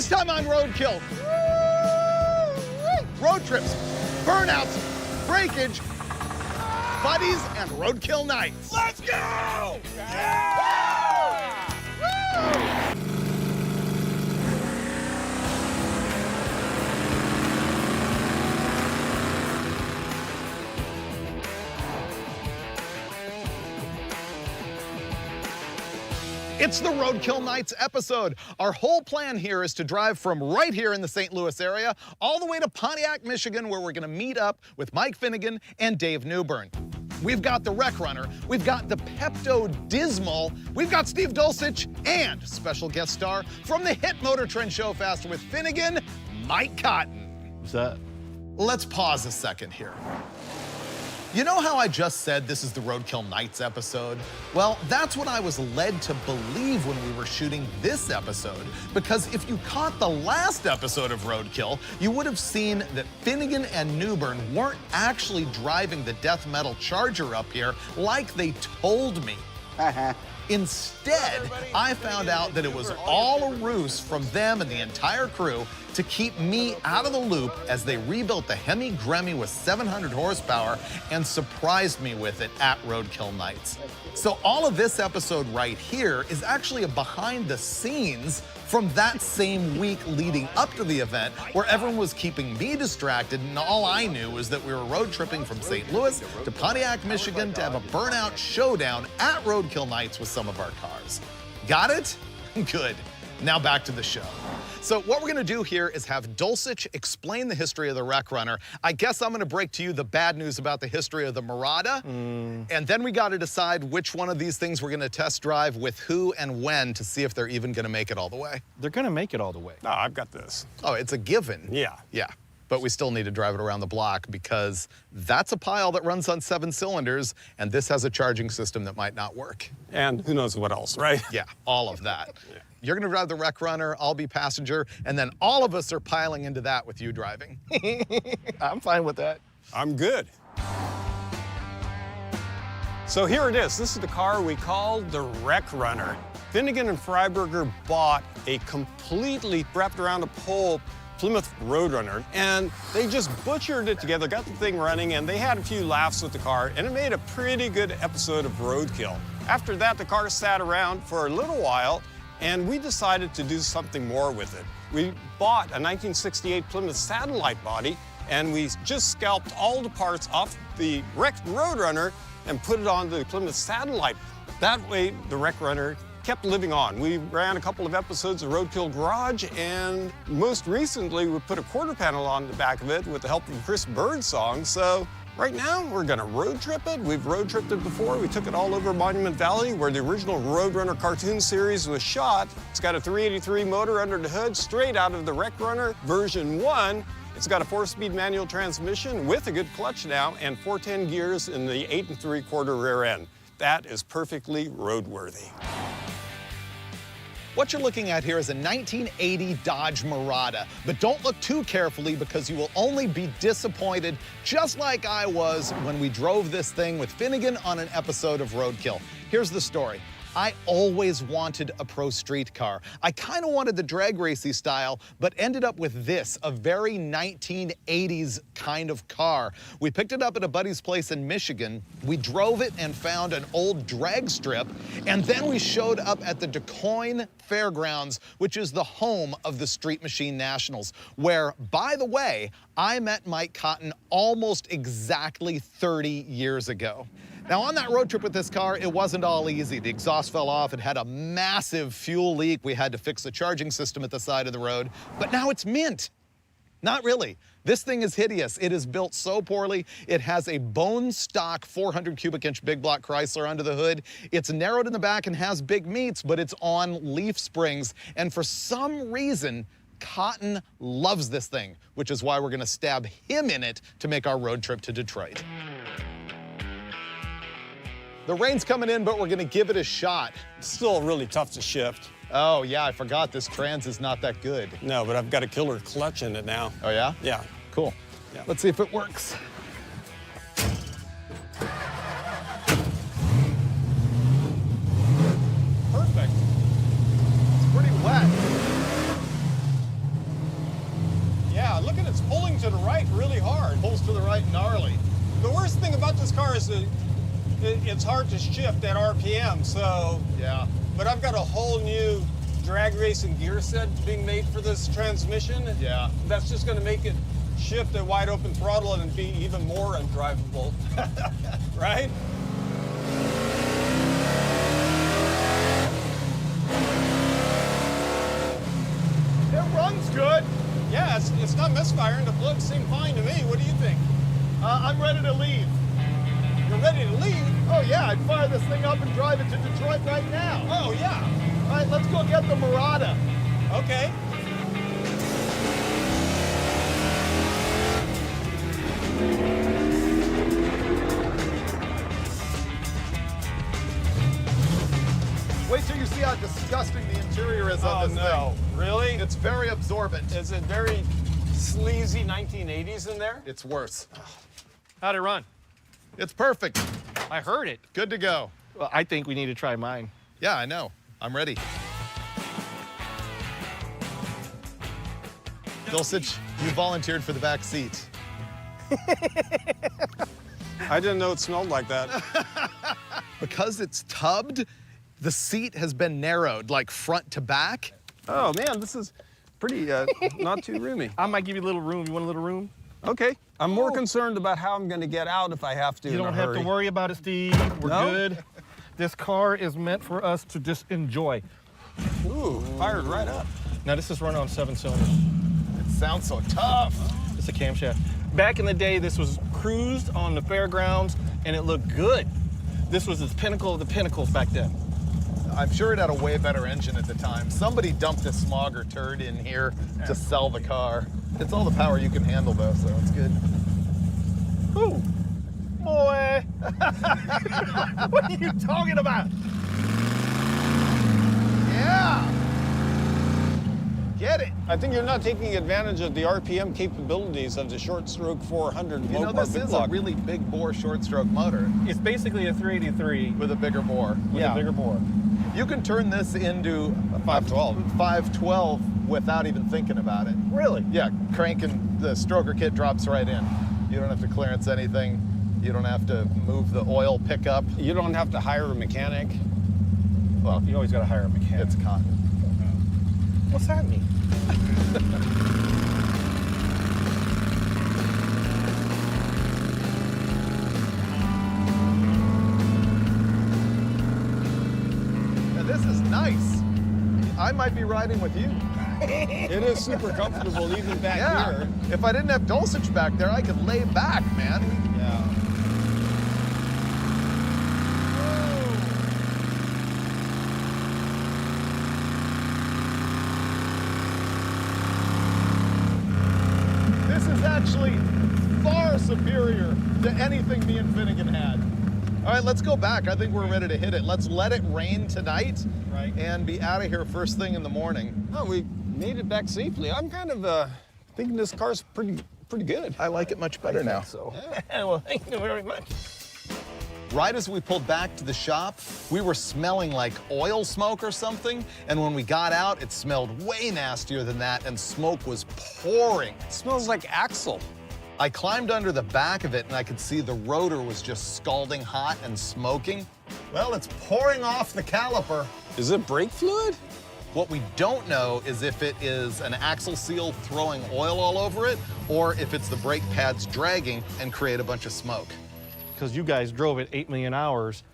This time on Roadkill. Road trips, burnouts, breakage, buddies, and roadkill nights. Let's go! Yeah! Woo! It's the Roadkill Nights episode. Our whole plan here is to drive from right here in the St. Louis area all the way to Pontiac, Michigan, where we're gonna meet up with Mike Finnegan and Dave Newbern. We've got the Wreck Runner, we've got the Pepto-Dismal, we've got Steve Dulcich, and special guest star from the hit Motor Trend Show Faster with Finnegan, Mike Cotton. What's that? Let's pause a second here. You know how I just said this is the Roadkill Nights episode? Well, that's what I was led to believe when we were shooting this episode, because if you caught the last episode of Roadkill, you would have seen that Finnegan and Newbern weren't actually driving the death metal Charger up here like they told me. Instead, I found out that it was all a ruse from them and the entire crew to keep me out of the loop as they rebuilt the Hemi Gremmy with 700 horsepower and surprised me with it at Roadkill Nights. So all of this episode right here is actually a behind the scenes from that same week leading up to the event where everyone was keeping me distracted and all I knew was that we were road tripping from St. Louis to Pontiac, Michigan to have a burnout showdown at Roadkill Nights with some of our cars. Got it? Good. Now back to the show. So what we're gonna do here is have Dulcich explain the history of the Wreck Runner. I guess I'm gonna break to you the bad news about the history of the Murata. And then we gotta decide which one of these things we're gonna test drive with who and when to see if they're even gonna make it all the way. They're gonna make it all the way. No, I've got this. Oh, it's a given. Yeah. Yeah, but we still need to drive it around the block because that's a pile that runs on 7 cylinders and this has a charging system that might not work. And who knows what else, right? Yeah, all of that. Yeah. You're gonna drive the Wreck Runner, I'll be passenger, and then all of us are piling into that with you driving. I'm fine with that. I'm good. So here it is. This is the car we call the Wreck Runner. Finnegan and Freiburger bought a completely wrapped around a pole Plymouth Roadrunner, and they just butchered it together, got the thing running, and they had a few laughs with the car, and it made a pretty good episode of Roadkill. After that, the car sat around for a little while, and we decided to do something more with it. We bought a 1968 Plymouth Satellite body, and we just scalped all the parts off the wrecked Roadrunner and put it on the Plymouth Satellite. That way, the Wreck Runner kept living on. We ran a couple of episodes of Roadkill Garage, and most recently, we put a quarter panel on the back of it with the help of Chris Birdsong. So right now, we're gonna road trip it. We've road tripped it before. We took it all over Monument Valley, where the original Roadrunner cartoon series was shot. It's got a 383 motor under the hood, straight out of the Wreck Runner version 1. It's got a 4-speed manual transmission with a good clutch now, and 410 gears in the 8 3/4 rear end. That is perfectly roadworthy. What you're looking at here is a 1980 Dodge Murata, but don't look too carefully because you will only be disappointed, just like I was when we drove this thing with Finnegan on an episode of Roadkill. Here's the story. I always wanted a pro street car. I kind of wanted the drag racy style, but ended up with this, a very 1980s kind of car. We picked it up at a buddy's place in Michigan. We drove it and found an old Dragstrip, and then we showed up at the DuQuoin Fairgrounds, which is the home of the Street Machine Nationals, where, by the way, I met Mike Cotton almost exactly 30 years ago. Now, on that road trip with this car, it wasn't all easy. The exhaust fell off. It had a massive fuel leak. We had to fix the charging system at the side of the road. But now it's mint. Not really. This thing is hideous. It is built so poorly. It has a bone stock 400 cubic inch big block Chrysler under the hood. It's narrowed in the back and has big meats, but it's on leaf springs. And for some reason, Cotton loves this thing, which is why we're gonna stab him in it to make our road trip to Detroit. The rain's coming in, but we're gonna give it a shot. It's still really tough to shift. Oh yeah, I forgot this trans is not that good. No, but I've got a killer clutch in it now. Oh yeah? Yeah. Cool. Yeah. Let's see if it works. Perfect. It's pretty wet. look at it, it's pulling to the right really hard. Pulls to the right gnarly. The worst thing about this car is that it's hard to shift at RPM, so... Yeah. But I've got a whole new drag racing gear set being made for this transmission. Yeah. That's just going to make it shift at wide open throttle and be even more undrivable. Right? It runs good. Yeah, it's not misfiring. The plugs seem fine to me. What do you think? I'm ready to leave. You're ready to leave? Oh yeah, I'd fire this thing up and drive it to Detroit right now. Oh, yeah. All right, let's go get the Murata. Okay. Wait till you see how disgusting the interior is on this thing. Really? It's very absorbent. Is it very sleazy 1980s in there? It's worse. How'd it run? It's perfect. I heard it. Good to go. Well, I think we need to try mine. Yeah, I know. I'm ready. Dulcich, you volunteered for the back seat. I didn't know it smelled like that. Because it's tubbed, the seat has been narrowed, like front to back. Oh, man, this is pretty, not too roomy. I might give you a little room. You want a little room? Okay. I'm more concerned about how I'm going to get out if I have to. You don't have to worry about it, Steve. We're good. This car is meant for us to just enjoy. Ooh, fired right up. Now, this is run on 7 cylinders. It sounds so tough. It's a camshaft. Back in the day, this was cruised on the fairgrounds, and it looked good. This was the pinnacle of the pinnacles back then. I'm sure it had a way better engine at the time. Somebody dumped a smogger turd in here to sell the car. It's all the power you can handle, though, so it's good. Ooh, boy. What are you talking about? Yeah. Get it. I think you're not taking advantage of the RPM capabilities of the short stroke 400 You know, this is a really big bore short stroke motor It's basically a 383 with a bigger bore. with a bigger bore. You can turn this into a 512. 512 without even thinking about it. Really? Yeah, cranking the stroker kit drops right in. You don't have to clearance anything. You don't have to move the oil pickup. You don't have to hire a mechanic. Well, You always got to hire a mechanic. it's cotton. What's that mean? Now, this is nice. I might be riding with you. It is super comfortable even back here. If I didn't have Dulcich back there, I could lay back, man. Yeah. This is actually far superior to anything me and Finnegan had. All right, let's go back. I think we're ready to hit it. Let's let it rain tonight and be out of here first thing in the morning. Oh, we made it back safely. I'm kind of thinking this car's pretty good. I like it much better now. So, well, thank you very much. Right as we pulled back to the shop, we were smelling like oil smoke or something, and when we got out, it smelled way nastier than that, and smoke was pouring. It smells like axle. I climbed under the back of it, and I could see the rotor was just scalding hot and smoking. Well, it's pouring off the caliper. Is it brake fluid? What we don't know is if it is an axle seal throwing oil all over it, or if it's the brake pads dragging and create a bunch of smoke. Because you guys drove it 8 million hours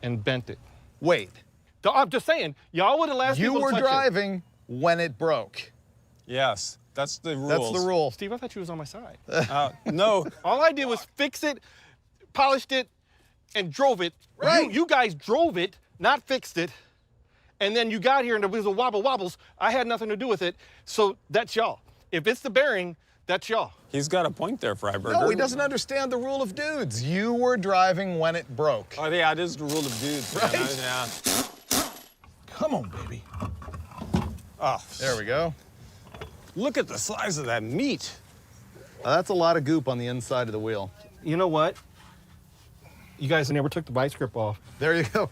and bent it. Wait, I'm just saying, y'all would have lasted. you were driving when it broke. Yes, that's the rules. That's the rule. Steve, I thought you was on my side. No. All I did was fix it, polished it, and drove it. Right. You guys drove it, not fixed it. And then you got here and there was a wobbles. I had nothing to do with it. So that's y'all. If it's the bearing, that's y'all. He's got a point there, Freiburger. No, he doesn't understand the rule of dudes. You were driving when it broke. Oh, yeah, it is the rule of dudes. Right? Man. Yeah. Come on, baby. Oh, There we go. look at the size of that meat. That's a lot of goop on the inside of the wheel. You know what? You guys never took the vice grip off. There you go.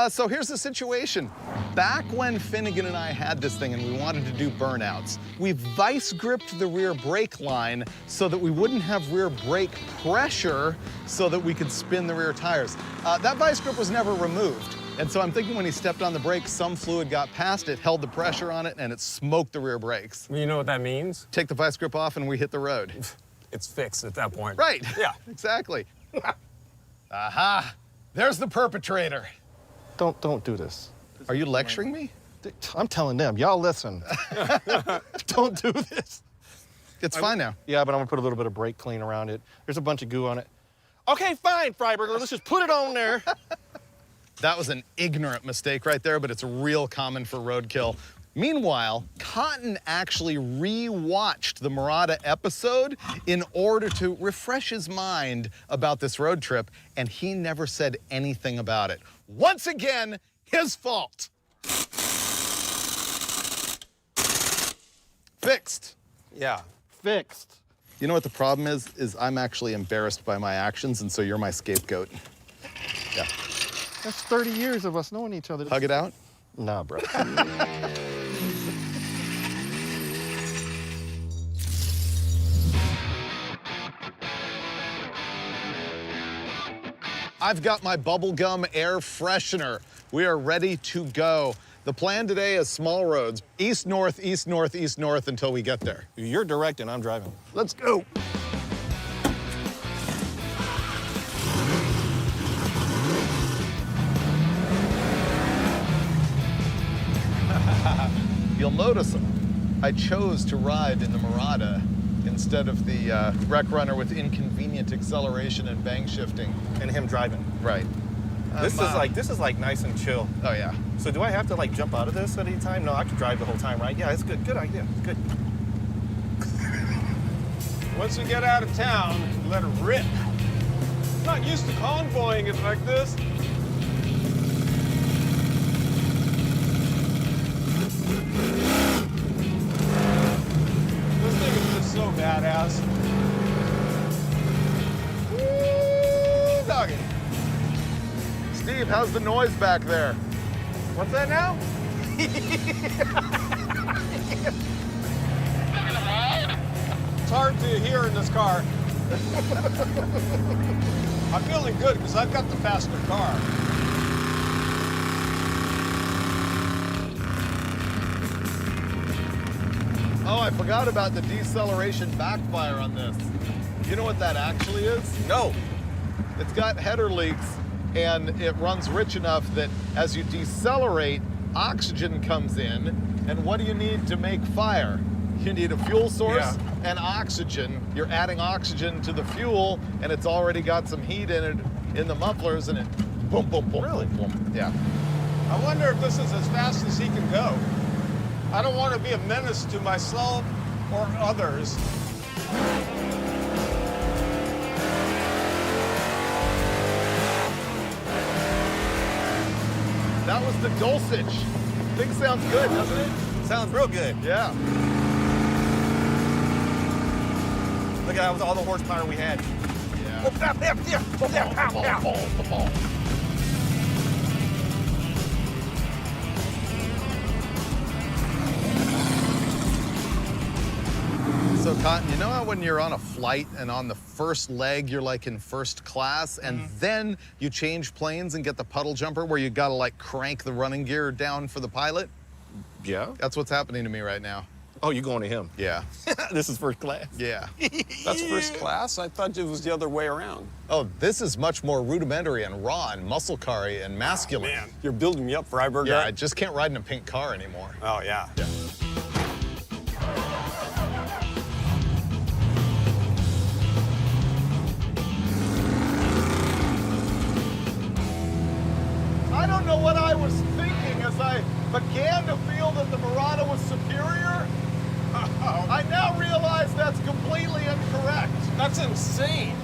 So here's the situation. Back when Finnegan and I had this thing and we wanted to do burnouts, we vice gripped the rear brake line so that we wouldn't have rear brake pressure so that we could spin the rear tires. That vice grip was never removed. And so I'm thinking when he stepped on the brake, some fluid got past it, held the pressure on it, and it smoked the rear brakes. You know what that means? Take the vice grip off and we hit the road. It's fixed at that point. Right. Yeah. Exactly. Aha. There's the perpetrator. Don't do this. Are you lecturing me? I'm telling them, y'all listen. Don't do this. It's fine now. Yeah, but I'm gonna put a little bit of brake clean around it. There's a bunch of goo on it. Okay, fine, Freiburger, let's just put it on there. That was an ignorant mistake right there, but it's real common for roadkill. Meanwhile, Cotton actually re-watched the Murata episode in order to refresh his mind about this road trip, and he never said anything about it. Once again, his fault. Fixed. Yeah. Fixed. You know what the problem is I'm actually embarrassed by my actions, and so you're my scapegoat. Yeah. That's 30 years of us knowing each other. Hug it out? Nah, bro. I've got my bubblegum air freshener. We are ready to go. The plan today is small roads, east, north, east, north, east, north until we get there. You're directing, I'm driving. Let's go. You'll notice I chose to ride in the Murata instead of the Wreck Runner with inconvenient acceleration and bang shifting. And him driving. Right. This is like nice and chill. Oh yeah. So do I have to like jump out of this at any time? No, I can drive the whole time, right? Yeah, it's good. Good idea. Good. Once we get out of town, let it rip. Not used to convoying it like this. This thing is just so badass. Woo, doggy. Steve, how's the noise back there? What's that now? It's hard to hear in this car. I'm feeling good because I've got the faster car. Oh, I forgot about the deceleration backfire on this. You know what that actually is? No. It's got header leaks, and it runs rich enough that as you decelerate, oxygen comes in, and what do you need to make fire? You need a fuel source and oxygen. You're adding oxygen to the fuel, and it's already got some heat in it, in the mufflers, and it boom, boom, boom, Really? boom, boom. Yeah. I wonder if this is as fast as he can go. I don't want to be a menace to myself or others. That was the dulcich. Thing sounds good, doesn't it? Sounds real good. Yeah. Look at that, was all the horsepower we had. Yeah. Oh, there, pow, pow. So Cotton, you know how when you're on a flight and on the first leg you're like in first class, and then you change planes and get the puddle jumper where you gotta like crank the running gear down for the pilot? Yeah? That's what's happening to me right now. Oh, you going to him? Yeah. This is first class. Yeah. That's first class? I thought it was the other way around. Oh, this is much more rudimentary and raw and muscle car-y and masculine. Man, you're building me up, Freiburger. Yeah, I just can't ride in a pink car anymore. Oh, yeah. Yeah. I don't know what I was thinking as I began to feel that the Murata was superior. I now realize that's completely incorrect. That's insane.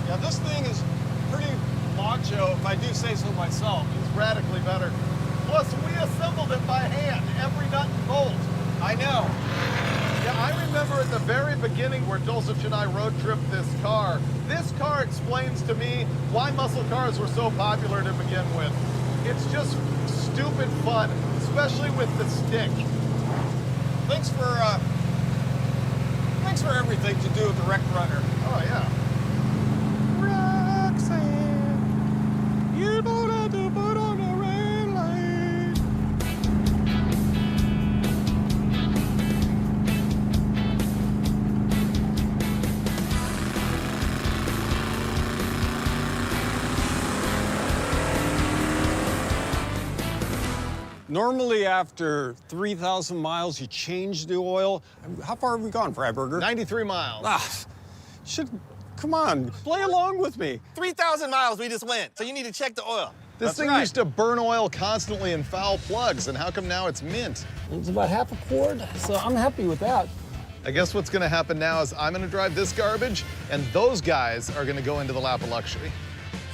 Yeah, this thing is pretty macho, if I do say so myself. It's radically better. Plus, we assembled it by hand, every nut and bolt. I know. Yeah, I remember at the very beginning where Dulcich and I road tripped this car. This car explains to me why muscle cars were so popular to begin with. It's just stupid fun, especially with the stick. Thanks for everything to do with the Wreck Runner. Oh, yeah. Roxanne, you don't have to put on the red light. Normally, after 3,000 miles, you change the oil. How far have we gone, Freiburger? 93 miles. Come on, play along with me. 3,000 miles we just went, so you need to check the oil. This That's thing right. used to burn oil constantly in foul plugs, and how come now it's mint? It's about half a quart, so I'm happy with that. I guess what's gonna happen now is I'm gonna drive this garbage, and those guys are gonna go into the lap of luxury.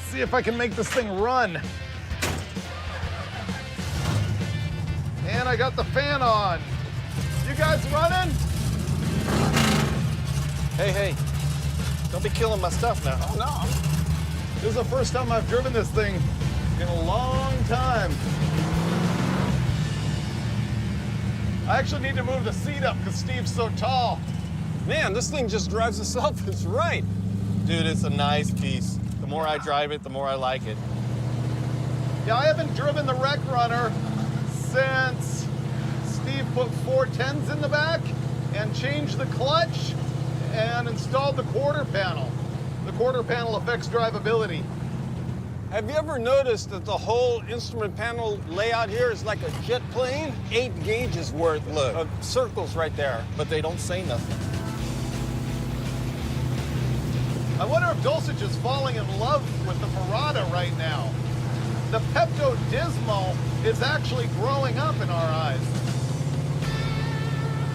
See if I can make this thing run. And I got the fan on. You guys running? Hey, don't be killing my stuff now. Oh, no. This is the first time I've driven this thing in a long time. I actually need to move the seat up because Steve's so tall. Man, this thing just drives itself. It's right. Dude, it's a nice piece. The more I drive it, the more I like it. Yeah, I haven't driven the Wreck Runner since Steve put 410s in the back and changed the clutch and installed the quarter panel. The quarter panel affects drivability. Have you ever noticed that the whole instrument panel layout here is like a jet plane? 8 gauges worth of circles right there. But they don't say nothing. I wonder if Dulcich is falling in love with the Parada right now. The Pepto-Dismal is actually growing up in our eyes.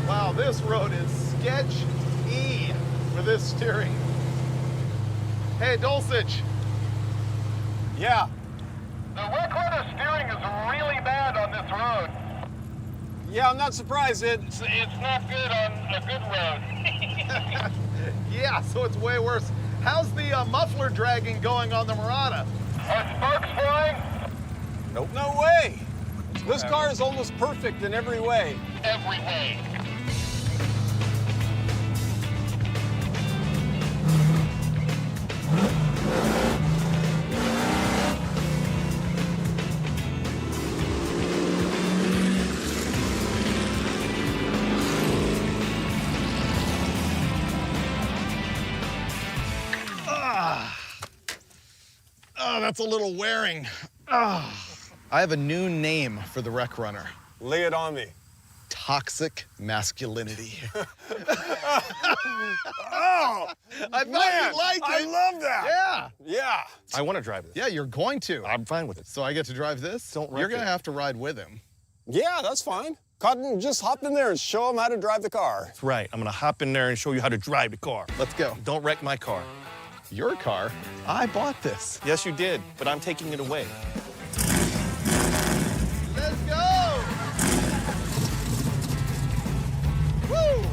Wow, this road is sketch-y for this steering. Hey, Dulcich. Yeah. The Wreck Runner steering is really bad on this road. Yeah, I'm not surprised. It's not good on a good road. Yeah, so it's way worse. How's the muffler dragging going on the Murata? Are sparks flying? Nope. No way. This car is almost perfect in every way. Every way. Oh, that's a little wearing. I have a new name for the Wreck Runner. Lay it on me. Toxic masculinity. Oh, I thought man, you'd like it. I love that. Yeah. Yeah. I want to drive this. Yeah, you're going to. I'm fine with it. So I get to drive this? Don't wreck You're going it. to have to ride with him. Yeah, that's fine. Cotton, just hop in there and show him how to drive the car. That's right. I'm going to hop in there and show you how to drive the car. Let's go. Don't wreck my car. Your car? I bought this. Yes, you did, but I'm taking it away. Let's go! Woo!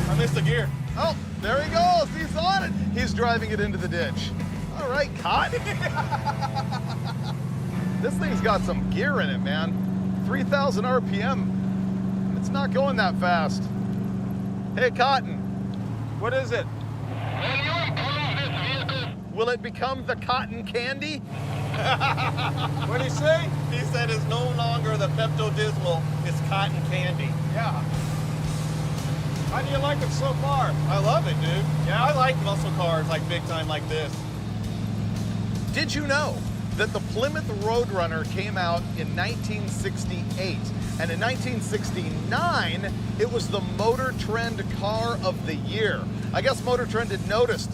I missed a gear. Oh, there he goes. He's on it. He's driving it into the ditch. All right, Cotton. This thing's got some gear in it, man. 3,000 RPM. It's not going that fast. Hey, Cotton. What is it? Will you improve this vehicle? Will it become the cotton candy? What did he say? He said it's no longer the Pepto-Dismal, it's cotton candy. Yeah. How do you like it so far? I love it, dude. Yeah? I like muscle cars like big time like this. Did you know that the Plymouth Roadrunner came out in 1968? And in 1969, it was the Motor Trend Car of the Year. I guess Motor Trend had noticed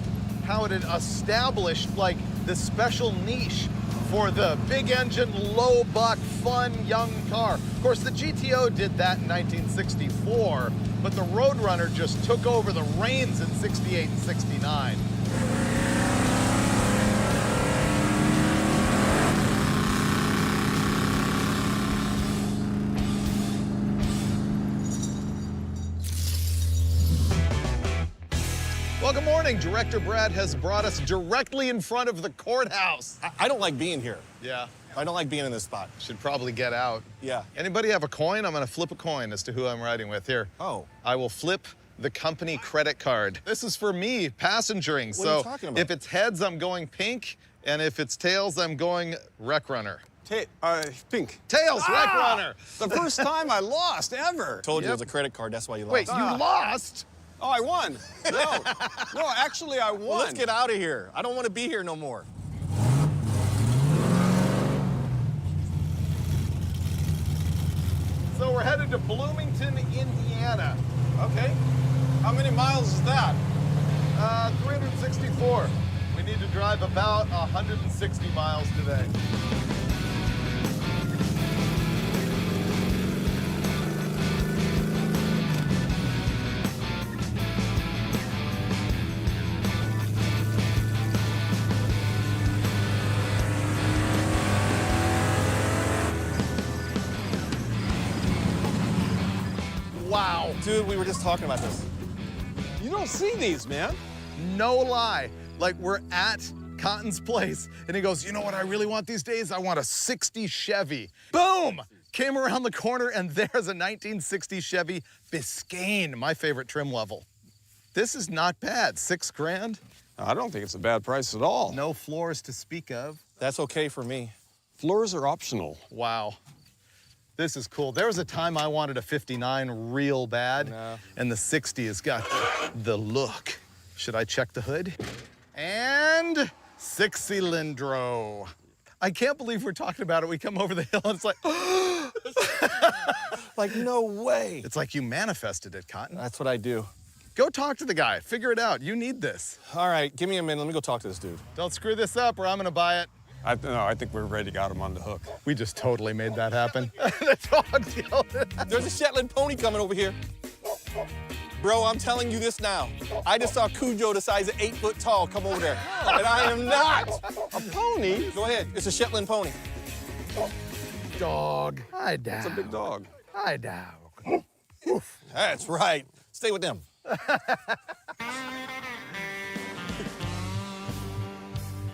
how it had established like this special niche for the big engine, low buck, fun, young car. Of course, the GTO did that in 1964, but the Roadrunner just took over the reins in 68 and 69. morning, Director Brad has brought us directly in front of the courthouse. I don't like being here. Yeah, I don't like being in this spot. should probably get out. Yeah. Anybody have a coin? I'm gonna flip a coin as to who I'm riding with here. Oh. I will flip the company credit card. This is for me, passengering. What are you talking about? If it's heads, I'm going pink, and if it's tails, I'm going wreck runner. Pink. Tails, wreck runner. The first time I lost ever. Told you it Yep. was a credit card, that's why you lost. Wait, you lost? Oh, I won. No, actually I won. Well, let's get out of here. I don't want to be here no more. So we're headed to Bloomington, Indiana. Okay. How many miles is that? 364. We need to drive about 160 miles today. Wow. Dude, we were just talking about this. You don't see these, man. No lie. Like, we're at Cotton's place, and he goes, you know what I really want these days? I want a 60 Chevy. Boom! Came around the corner, and there's a 1960 Chevy Biscayne, my favorite trim level. This is not bad. $6,000. I don't think it's a bad price at all. No floors to speak of. That's okay for me. Floors are optional. Wow. This is cool. There was a time I wanted a 59 real bad, No. and the 60 has got the look. Should I check the hood? And 6-cylindro. I can't believe we're talking about it. We come over the hill and it's like, Like, no way. it's like you manifested it, Cotton. That's what I do. Go talk to the guy. Figure it out. You need this. All right, give me a minute. Let me go talk to this dude. Don't screw this up or I'm gonna buy it. I think we're ready to got him on the hook. We just totally made that happen. The dog's yelling. There's a Shetland pony coming over here. Bro, I'm telling you this now. I just saw Cujo the size of 8 foot tall come over there. And I am not. A pony? Go ahead, it's a Shetland pony. Dog. Hi, dog. It's a big dog. Hi, dog. That's right. Stay with them.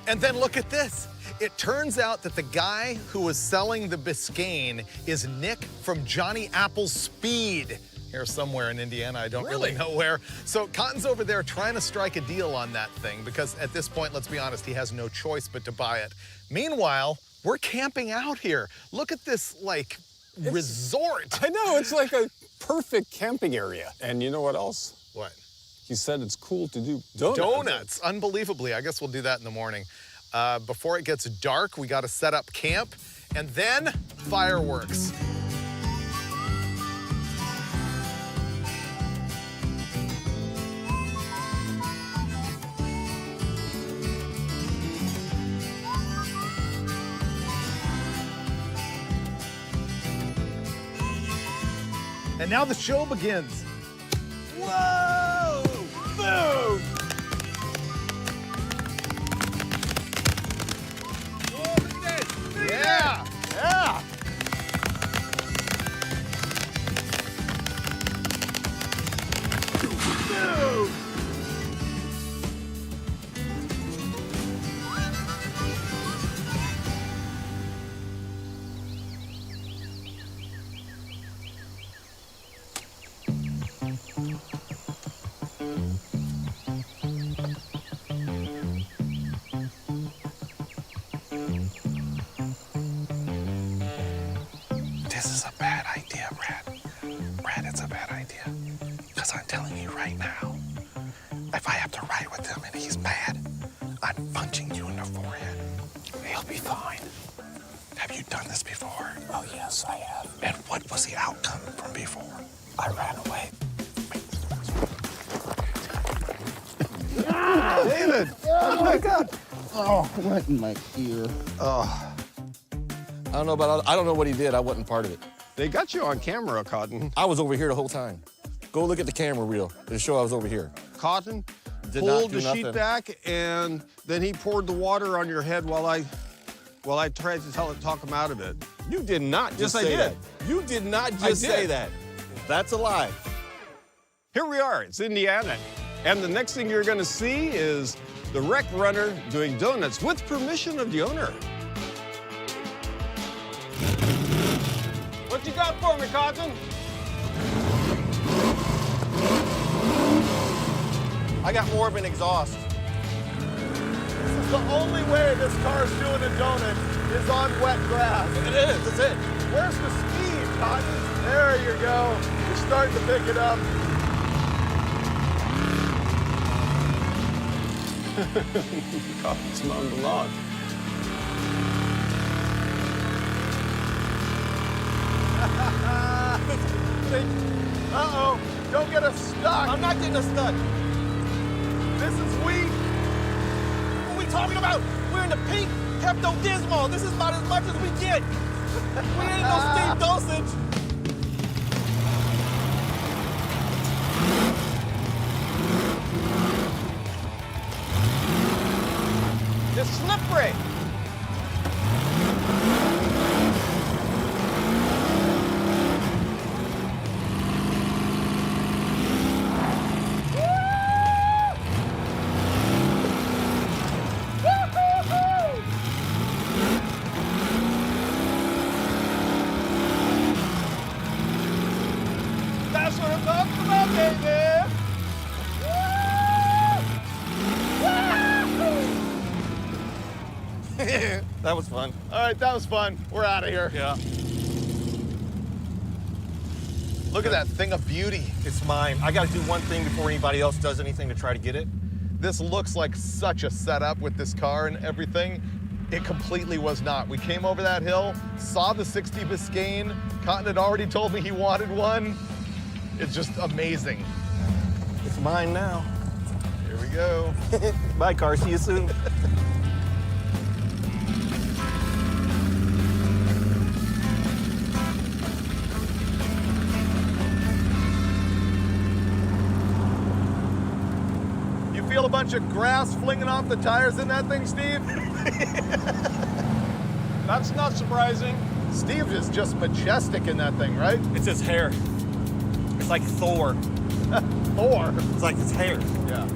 And then look at this. It turns out that the guy who was selling the Biscayne is Nick from Johnny Apple's Speed. Here somewhere in Indiana, I don't really know where. So Cotton's over there trying to strike a deal on that thing because at this point, let's be honest, he has no choice but to buy it. Meanwhile, we're camping out here. Look at this, like, resort. I know, it's like a perfect camping area. And you know what else? What? He said it's cool to do donuts. Donuts, unbelievably. I guess we'll do that in the morning. Before it gets dark, we gotta set up camp, and then fireworks. And now the show begins. Whoa! Boom! Yeah! Yeah! Boom! This is a bad idea, Brad. Brad, it's a bad idea. Because I'm telling you right now, if I have to ride with him and he's mad, I'm punching you in the forehead. He'll be fine. Have you done this before? Oh, yes, I have. And what was the outcome from before? I ran away. David! Oh my God! Oh, right in my ear. I don't know what he did. I wasn't part of it. They got you on camera, Cotton. I was over here the whole time. Go look at the camera reel. It'll show I was over here. Cotton Did not pulled do the sheet nothing. back, and then he poured the water on your head while I tried to talk him out of it. You did not just Yes, I say did. that. You did not I just say did. that. That's a lie. Here we are. It's Indiana. And the next thing you're gonna see is the wreck runner doing donuts with permission of the owner. What you got for me, Cotton? I got more of an exhaust. The only way this car's doing a donut is on wet grass. It is, that's it. Where's the speed, Cotton? There you go. You're starting to pick it up. Cotton's mowing the lawn. Uh-oh, don't get us stuck. I'm not getting us stuck. This is weak. What are we talking about? We're in the pink Pepto-Dismal. This is about as much as we get. We ain't no Steve Dosage. It's slippery. That's what I'm talking about, baby. That was fun. All right, that was fun. We're out of here. Yeah. Look at that thing of beauty. It's mine. I got to do one thing before anybody else does anything to try to get it. This looks like such a setup with this car and everything. It completely was not. We came over that hill, saw the 60 Biscayne. Cotton had already told me he wanted one. It's just amazing. It's mine now. Here we go. Bye, car. See you soon. You feel a bunch of grass flinging off the tires in that thing, Steve? That's not surprising. Steve is just majestic in that thing, right? It's his hair. It's like Thor. Thor. It's like his hair. Yeah.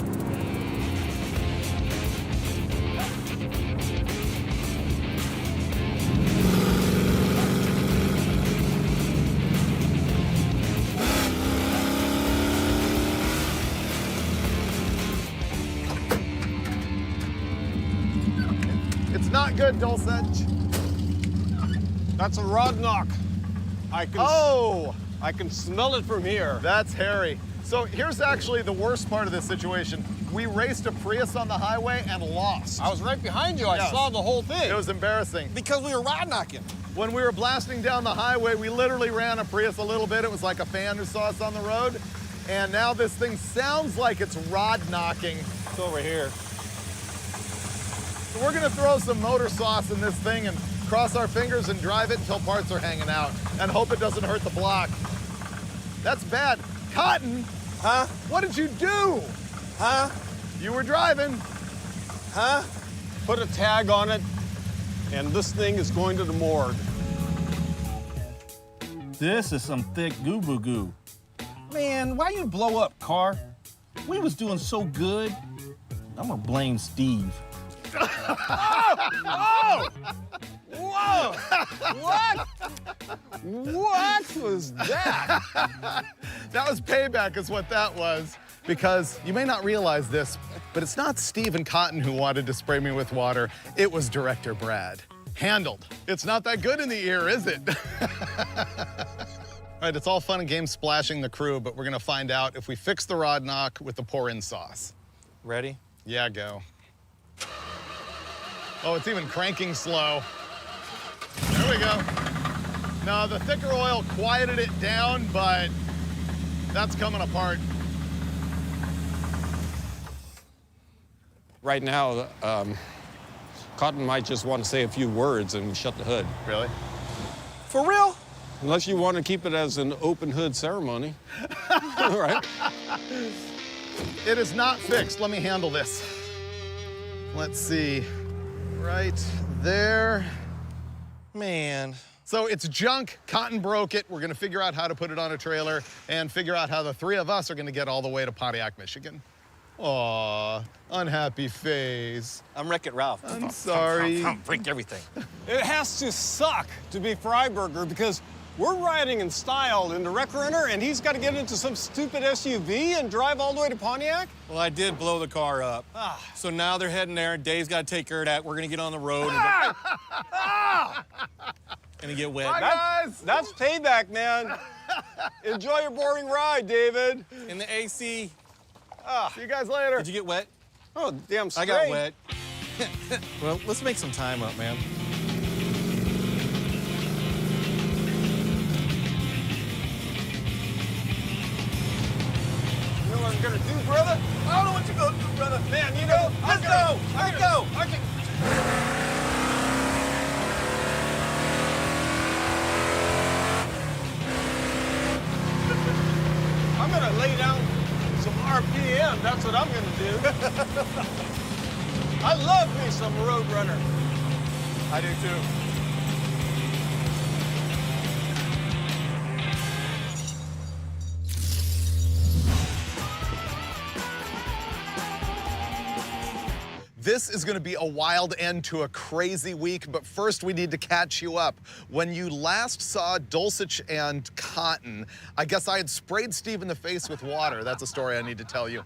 It's not good, Dulcich. That's a rod knock. I can smell it from here. That's hairy. So here's actually the worst part of this situation. We raced a Prius on the highway and lost. I was right behind you. I Yeah. saw the whole thing. It was embarrassing. Because we were rod knocking. When we were blasting down the highway, we literally ran a Prius a little bit. It was like a fan who saw us on the road. And now this thing sounds like it's rod knocking. It's over here. So we're gonna throw some motor sauce in this thing and cross our fingers and drive it until parts are hanging out and hope it doesn't hurt the block. That's bad. Cotton, Huh? what did you do? Huh? You were driving. Huh? Put a tag on it, and this thing is going to the morgue. This is some thick goo-boo-goo. Man, why you blow up, car? We was doing so good. I'm gonna blame Steve. Oh! Whoa! What? What was that? That was payback is what that was. Because you may not realize this, but it's not Steve and Cotton who wanted to spray me with water. It was Director Brad. Handled. It's not that good in the ear, is it? All right, it's all fun and games splashing the crew, but we're gonna find out if we fix the rod knock with the pour-in sauce. Ready? Yeah, go. Oh, it's even cranking slow. There we go. No, the thicker oil quieted it down, but that's coming apart. Right now, Cotton might just want to say a few words and we shut the hood. Really? For real? Unless you want to keep it as an open hood ceremony. All right. It is not fixed. Let me handle this. Let's see. Right there. Man. So it's junk. Cotton broke it. We're gonna figure out how to put it on a trailer and figure out how the three of us are gonna get all the way to Pontiac, Michigan. Aw, unhappy face. I'm Wreck-It Ralph. I'm sorry. Break everything. It has to suck to be Freiburger because we're riding in style in the Wreck Runner, and he's got to get into some stupid SUV and drive all the way to Pontiac? Well, I did blow the car up. So now they're heading there. Dave's got to take care of that. We're going to get on the road. Gonna get wet. Bye, guys. That's payback, man. Enjoy your boring ride, David. In the AC. See you guys later. Did you get wet? Oh, damn straight. I got wet. Well, let's make some time up, man. You know what I'm gonna do, brother? I don't know what you're gonna do, brother. Man, you know, Let's go. Let's go. I'm gonna lay down some RPM. That's what I'm gonna do. I love me some Roadrunner. I do too. This is going to be a wild end to a crazy week, but first we need to catch you up. When you last saw Dulcich and Cotton, I guess I had sprayed Steve in the face with water. That's a story I need to tell you.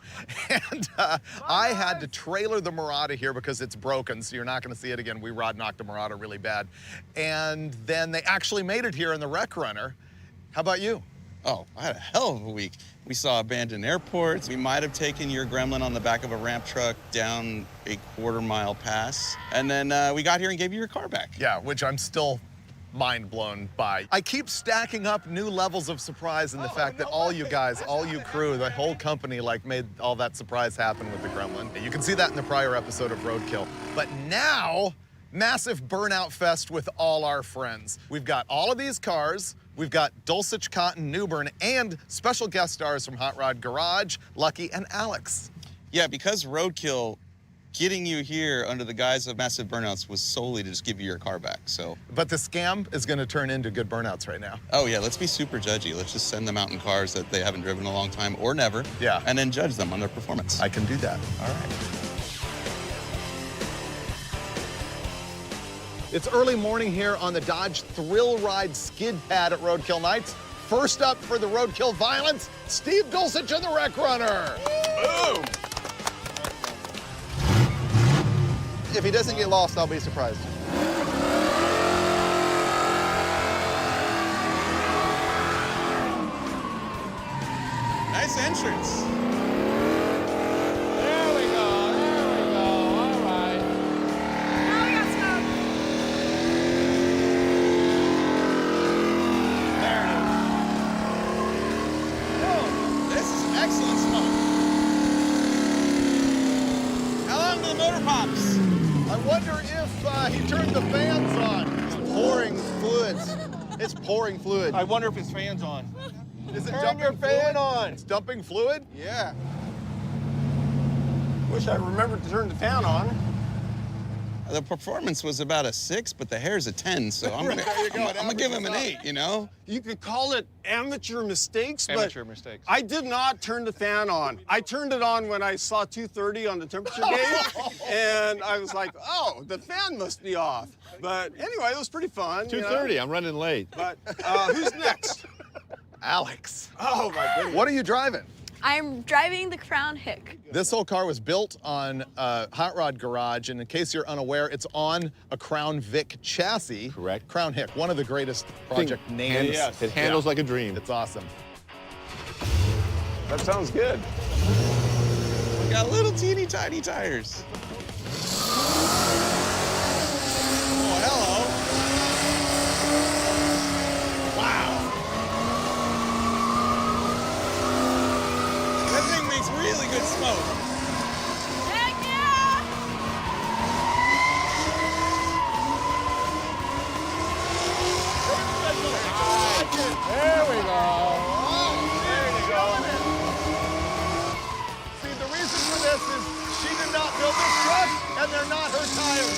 And I had to trailer the Murata here because it's broken, so you're not going to see it again. We rod knocked the Murata really bad. And then they actually made it here in the Wreck Runner. How about you? Oh, I had a hell of a week. We saw abandoned airports. We might have taken your Gremlin on the back of a ramp truck down a quarter-mile pass. And then we got here and gave you your car back. Yeah, which I'm still mind blown by. I keep stacking up new levels of surprise in the fact that all you guys, all you crew, the whole company like made all that surprise happen with the Gremlin. You can see that in the prior episode of Roadkill. But now, massive burnout fest with all our friends. We've got all of these cars. We've got Dulcich, Cotton, Newbern, and special guest stars from Hot Rod Garage, Lucky and Alex. Yeah, because Roadkill, getting you here under the guise of massive burnouts was solely to just give you your car back, so. But the scam is gonna turn into good burnouts right now. Oh yeah, let's be super judgy. Let's just send them out in cars that they haven't driven in a long time or never. Yeah. And then judge them on their performance. I can do that. All right. It's early morning here on the Dodge Thrill Ride skid pad at Roadkill Nights. First up for the Roadkill violence, Steve Dulcich and the Wreck Runner. Boom! If he doesn't get lost, I'll be surprised. Nice entrance. There we go, all right. Now we got smoke. There it is. Whoa, this is excellent smoke. How long do the motor pops? I wonder if he turned the fans on. It's pouring fluids. It's pouring fluid. I wonder if his fan's on. Is it Turn dumping your fan fluid? on. It's dumping fluid? Yeah. Wish I remembered to turn the fan on. The performance was about a 6, but the hair's a 10, so I'm gonna give him an 8, you know? You could call it amateur mistakes, Amateur but mistakes. I did not turn the fan on. I turned it on when I saw 230 on the temperature gauge, and I was like, oh, the fan must be off. But anyway, it was pretty fun. 2:30, I'm running late. But who's next? Alex. Oh, my goodness. What are you driving? I'm driving the Crown Hick. This whole car was built on Hot Rod Garage, and in case you're unaware, it's on a Crown Vic chassis. Correct. Crown Hick, one of the greatest project names. Yes. It handles like a dream. It's awesome. That sounds good. We got little teeny tiny tires. Oh, hello. Wow. That thing makes really good smoke. Heck yeah! There we go. There you go. See, the reason for this is she did not build this truck, and they're not her tires.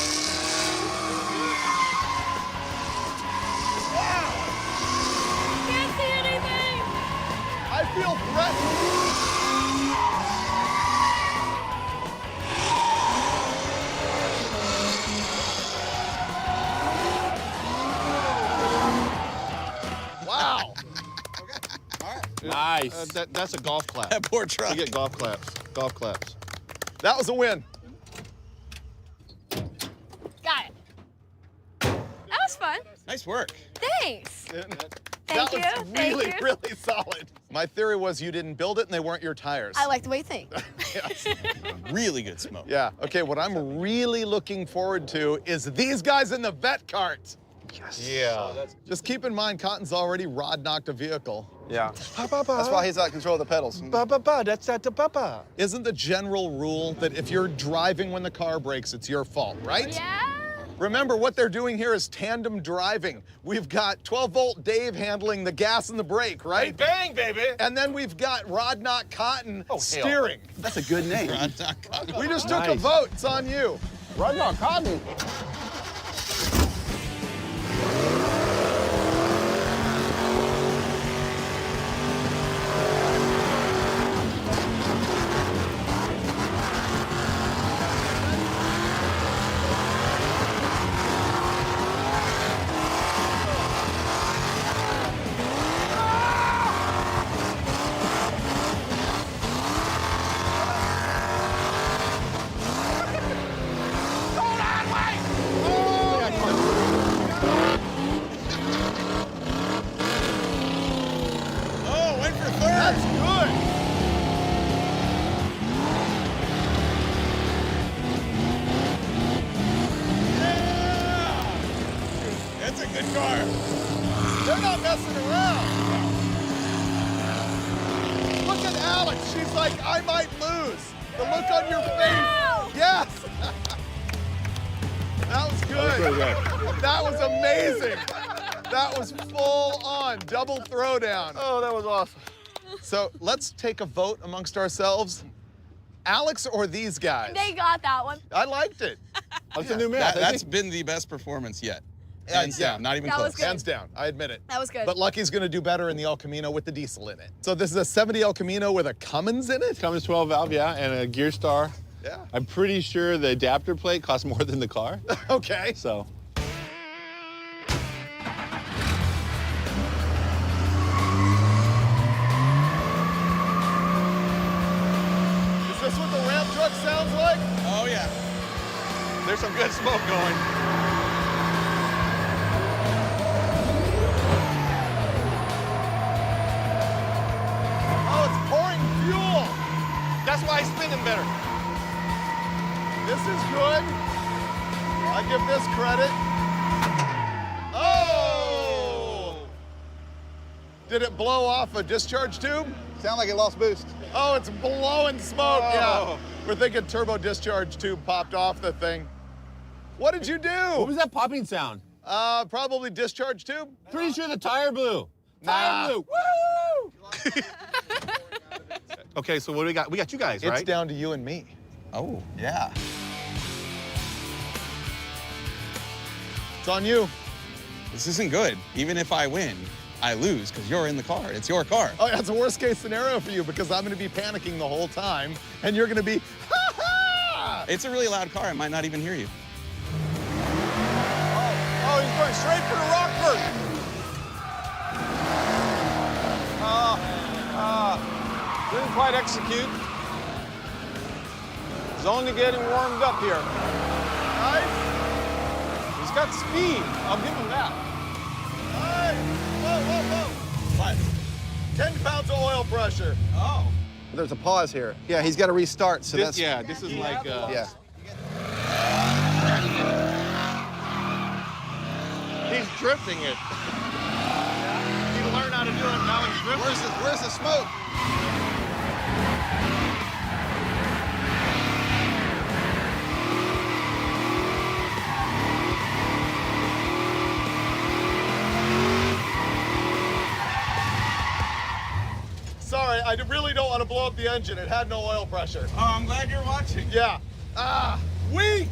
Wow! Can't see anything! I feel threatened. Nice. That's a golf clap. That poor truck. You get golf claps. Golf claps. That was a win. Got it. That was fun. Nice work. Thanks. That Thank you. was really, Thank you. really solid. My theory was you didn't build it and they weren't your tires. I like the way you think. Yes. Really good smoke. Yeah, okay, what I'm really looking forward to is these guys in the vet cart. Yes. Yeah. Just keep in mind, Cotton's already rod knocked a vehicle. Yeah. That's why he's out of control of the pedals. That's at the papa. Isn't the general rule that if you're driving when the car brakes, it's your fault, right? Yeah. Remember, what they're doing here is tandem driving. We've got 12-volt Dave handling the gas and the brake, right? Bang, baby. And then we've got Rod Knock Cotton steering. That's a good name. Rod knock Cotton. We just took a vote. It's on you. Run on Cotton. Oh, went for third. That's good. That's a good car. They're not messing around. Look at Alex. She's like, I might lose. The look on your face. Yes. That was good. That was amazing. That was full on double throwdown. Oh, that was awesome. So let's take a vote amongst ourselves. Alex or these guys? They got that one. I liked it. That's a new math. That's been the best performance yet. Hands yeah. down, not even That was close. good. Hands down, I admit it. That was good. But Lucky's gonna do better in the El Camino with the diesel in it. So this is a 70 El Camino with a Cummins in it? Cummins 12 valve, yeah, and a gear star. Yeah. I'm pretty sure the adapter plate costs more than the car. Okay. So. Is this what the ramp truck sounds like? Oh, yeah. There's some good smoke going. Oh, it's pouring fuel. That's why it's spinning better. This is good. I give this credit. Oh! Did it blow off a discharge tube? Sound like it lost boost. Oh, it's blowing smoke, Oh. yeah. We're thinking turbo discharge tube popped off the thing. What did you What do? was that popping sound? Probably discharge tube. Pretty sure the tire blew. Nah. Tire blew. Woo! Okay, so what do we got? We got you guys, It's right? down to you and me. Oh. Yeah. It's on you. This isn't good. Even if I win, I lose because you're in the car. It's your car. Oh, that's a worst case scenario for you because I'm gonna be panicking the whole time and you're gonna be, ha ha! It's a really loud car. I might not even hear you. Oh, he's going straight for the Rockford. Didn't quite execute. He's only getting warmed up here. Nice. He's got speed. I'll give him that. Nice. Whoa. What? 10 pounds of oil pressure. Oh. There's a pause here. Yeah, he's got to restart. So that's This is like. yeah. He's drifting it. He learned how to do it, now he's drifting. Where's the smoke? Sorry, I really don't want to blow up the engine. It had no oil pressure. Oh, I'm glad you're watching. Yeah. Weak.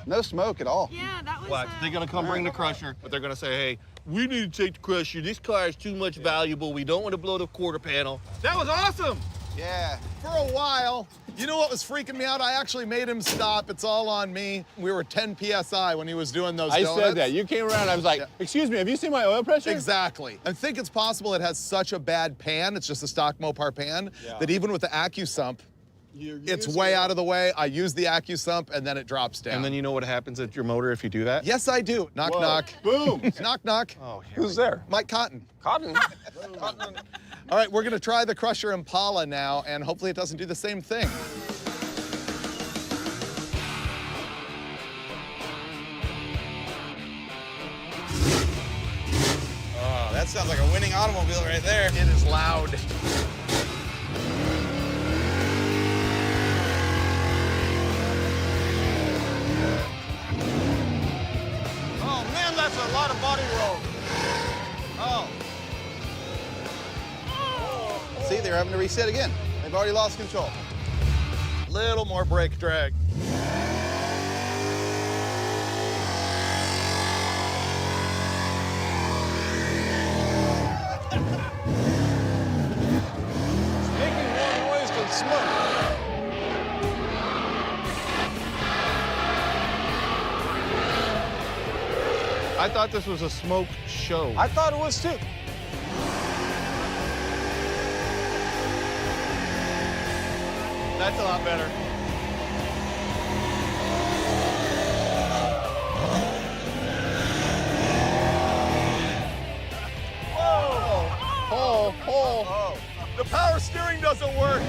No smoke at all. Yeah, that was. What? They're gonna come bring the crusher, but they're gonna say, hey, we need to take the crusher. This car is too much valuable. We don't want to blow the quarter panel. That was awesome. Yeah. For a while. You know what was freaking me out? I actually made him stop. It's all on me. We were 10 PSI when he was doing those donuts. I said that. You came around, I was like, excuse me, have you seen my oil pressure? Exactly. I think it's possible it has such a bad pan, it's just a stock Mopar pan, that even with the AccuSump, it's way out of the way. I use the AccuSump and then it drops down. And then you know what happens at your motor if you do that? Yes, I do. Knock, Whoa. knock. Boom. Knock, knock. Oh, Who's there? Mike Cotton. Cotton. All right, we're gonna try the Crusher Impala now, and hopefully it doesn't do the same thing. Oh, that sounds like a winning automobile right there. It is loud. Oh, man, that's a lot of body roll. Oh. See, they're having to reset again. They've already lost control. Little more brake drag. Making more noise than smoke. I thought this was a smoke show. I thought it was too. That's a lot better. Oh. The power steering doesn't work.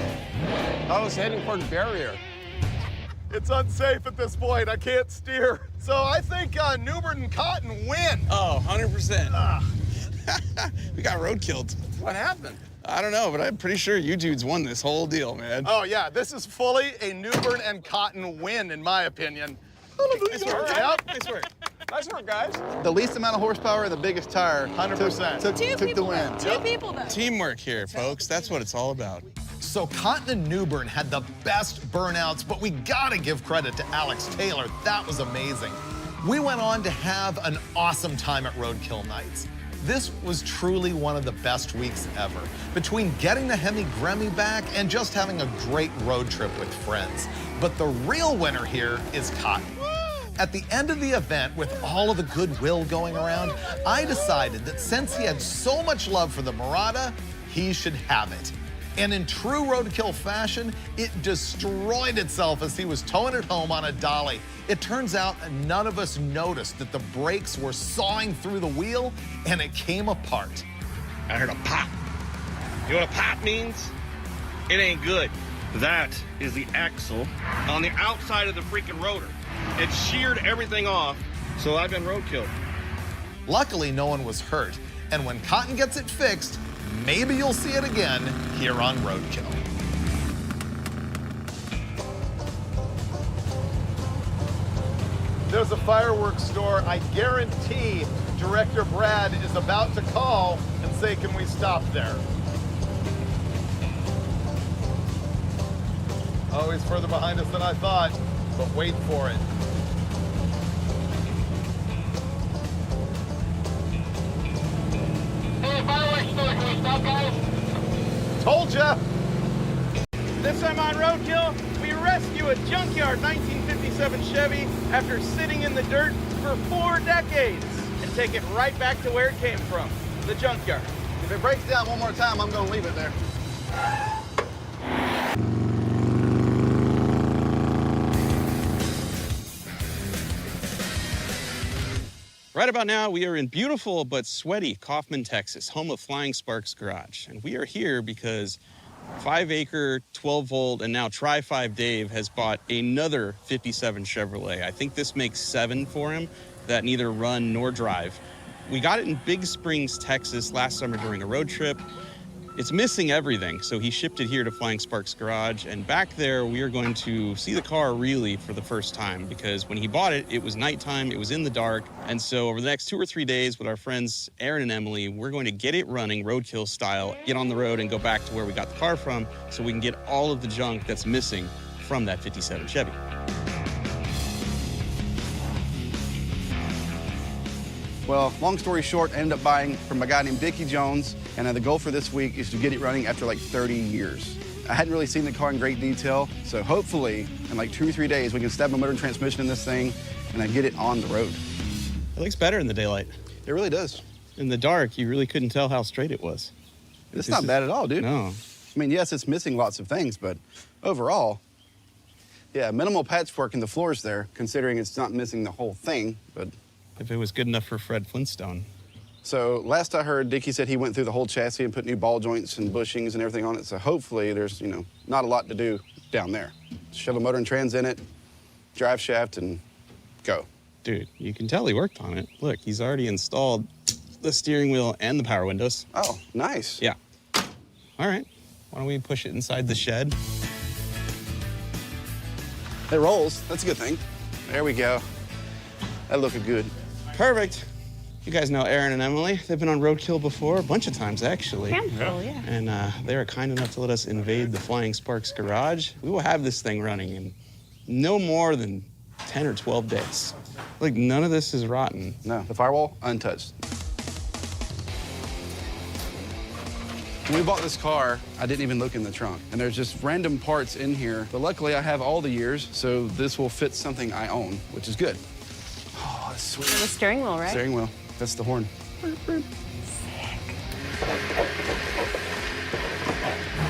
I was heading for the barrier. It's unsafe at this point. I can't steer. So I think Newbern and Cotton win. Oh, 100%. We got roadkilled. What happened? I don't know, but I'm pretty sure you dudes won this whole deal, man. Oh, yeah, this is fully a Newbern and Cotton win, in my opinion. Nice work. Yep. Nice work. Nice work, guys. The least amount of horsepower and the biggest tire. 100%. Took the win. Two people though. Teamwork here, folks. That's what it's all about. So Cotton and Newbern had the best burnouts, but we gotta give credit to Alex Taylor. That was amazing. We went on to have an awesome time at Roadkill Nights. This was truly one of the best weeks ever, between getting the Hemi Gremmy back and just having a great road trip with friends. But the real winner here is Cotton. At the end of the event, with all of the goodwill going around, I decided that since he had so much love for the Murata, he should have it. And in true Roadkill fashion, it destroyed itself as he was towing it home on a dolly. It turns out none of us noticed that the brakes were sawing through the wheel and it came apart. I heard a pop. You know what a pop means? It ain't good. That is the axle on the outside of the freaking rotor. It sheared everything off, so I've been roadkilled. Luckily, no one was hurt. And when Cotton gets it fixed, maybe you'll see it again here on Roadkill. There's a fireworks store. I guarantee Director Brad is about to call and say, can we stop there? Oh, he's further behind us than I thought, but wait for it. Hey, fireworks store, can we stop, guys? Told ya! This time on Roadkill, we rescue a Junkyard 1957 Chevy after sitting in the dirt for 4 decades and take it right back to where it came from, the Junkyard. If it breaks down one more time, I'm gonna leave it there. Right about now, we are in beautiful but sweaty Kaufman, Texas, home of Flying Sparks Garage. And we are here because 5-acre, 12-volt, and now Tri-5 Dave has bought another 57 Chevrolet. I think this makes 7 for him that neither run nor drive. We got it in Big Springs, Texas last summer during a road trip. It's missing everything, so he shipped it here to Flying Sparks Garage. And back there, we are going to see the car really for the first time, because when he bought it, it was nighttime, it was in the dark. And so over the next 2 or 3 days with our friends Aaron and Emily, we're going to get it running roadkill style, get on the road and go back to where we got the car from so we can get all of the junk that's missing from that 57 Chevy. Well, long story short, I ended up buying from a guy named Dickie Jones, and the goal for this week is to get it running after like 30 years. I hadn't really seen the car in great detail, so hopefully in like 2 or 3 days we can stab a motor and transmission in this thing and I get it on the road. It looks better in the daylight. It really does. In the dark, you really couldn't tell how straight it was. It's not bad at all, dude. No. I mean, yes, it's missing lots of things, but overall, yeah, minimal patchwork in the floors there, considering it's not missing the whole thing, but... If it was good enough for Fred Flintstone. So last I heard, Dickie said he went through the whole chassis and put new ball joints and bushings and everything on it, so hopefully there's, you know, not a lot to do down there. Shove a motor and trans in it, drive shaft, and go. Dude, you can tell he worked on it. Look, he's already installed the steering wheel and the power windows. Oh, nice. Yeah. All right, why don't we push it inside the shed? It rolls, that's a good thing. There we go. That looking good. Perfect. You guys know Aaron and Emily. They've been on Roadkill before, a bunch of times, actually. Handful, yeah. And they were kind enough to let us invade the Flying Sparks garage. We will have this thing running in no more than 10 or 12 days. Like, none of this is rotten. No, the firewall, untouched. When we bought this car, I didn't even look in the trunk. And there's just random parts in here. But luckily, I have all the years, so this will fit something I own, which is good. Oh, that's sweet. And the steering wheel, right? Steering wheel. That's the horn. Sick.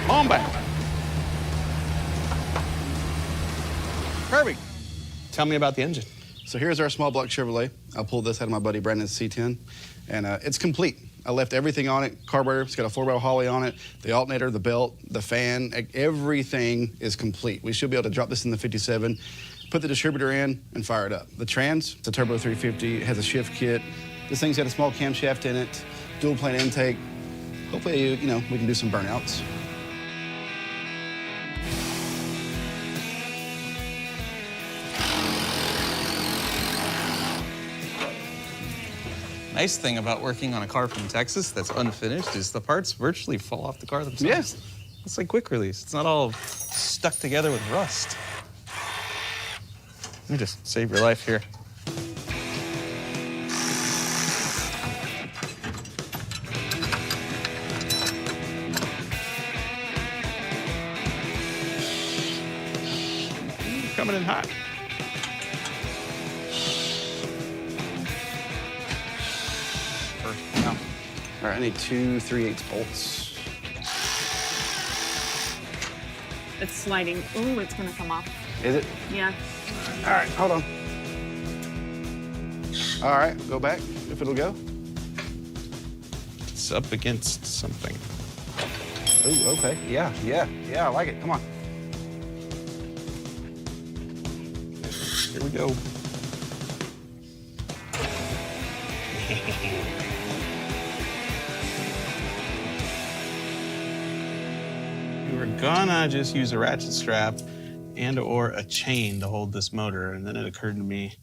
On back. Perfect. Tell me about the engine. So here's our small block Chevrolet. I pulled this out of my buddy Brandon's C10, and it's complete. I left everything on it. Carburetor, it's got a 4-barrel Holly on it. The alternator, the belt, the fan, everything is complete. We should be able to drop this in the 57, put the distributor in, and fire it up. The trans, it's a Turbo 350, it has a shift kit. This thing's got a small camshaft in it, dual plane intake. Hopefully, you know, we can do some burnouts. Nice thing about working on a car from Texas that's unfinished is the parts virtually fall off the car themselves. Yes. It's like quick release. It's not all stuck together with rust. Let me just save your life here. Coming in hot. No. All right, I need 2 3/8 bolts. It's sliding. Ooh, it's gonna come off. Is it? Yeah. All right, hold on. All right, go back, if it'll go. It's up against something. Ooh, okay, yeah, I like it, come on. Here we go. We were gonna just use a ratchet strap and or a chain to hold this motor, and then it occurred to me,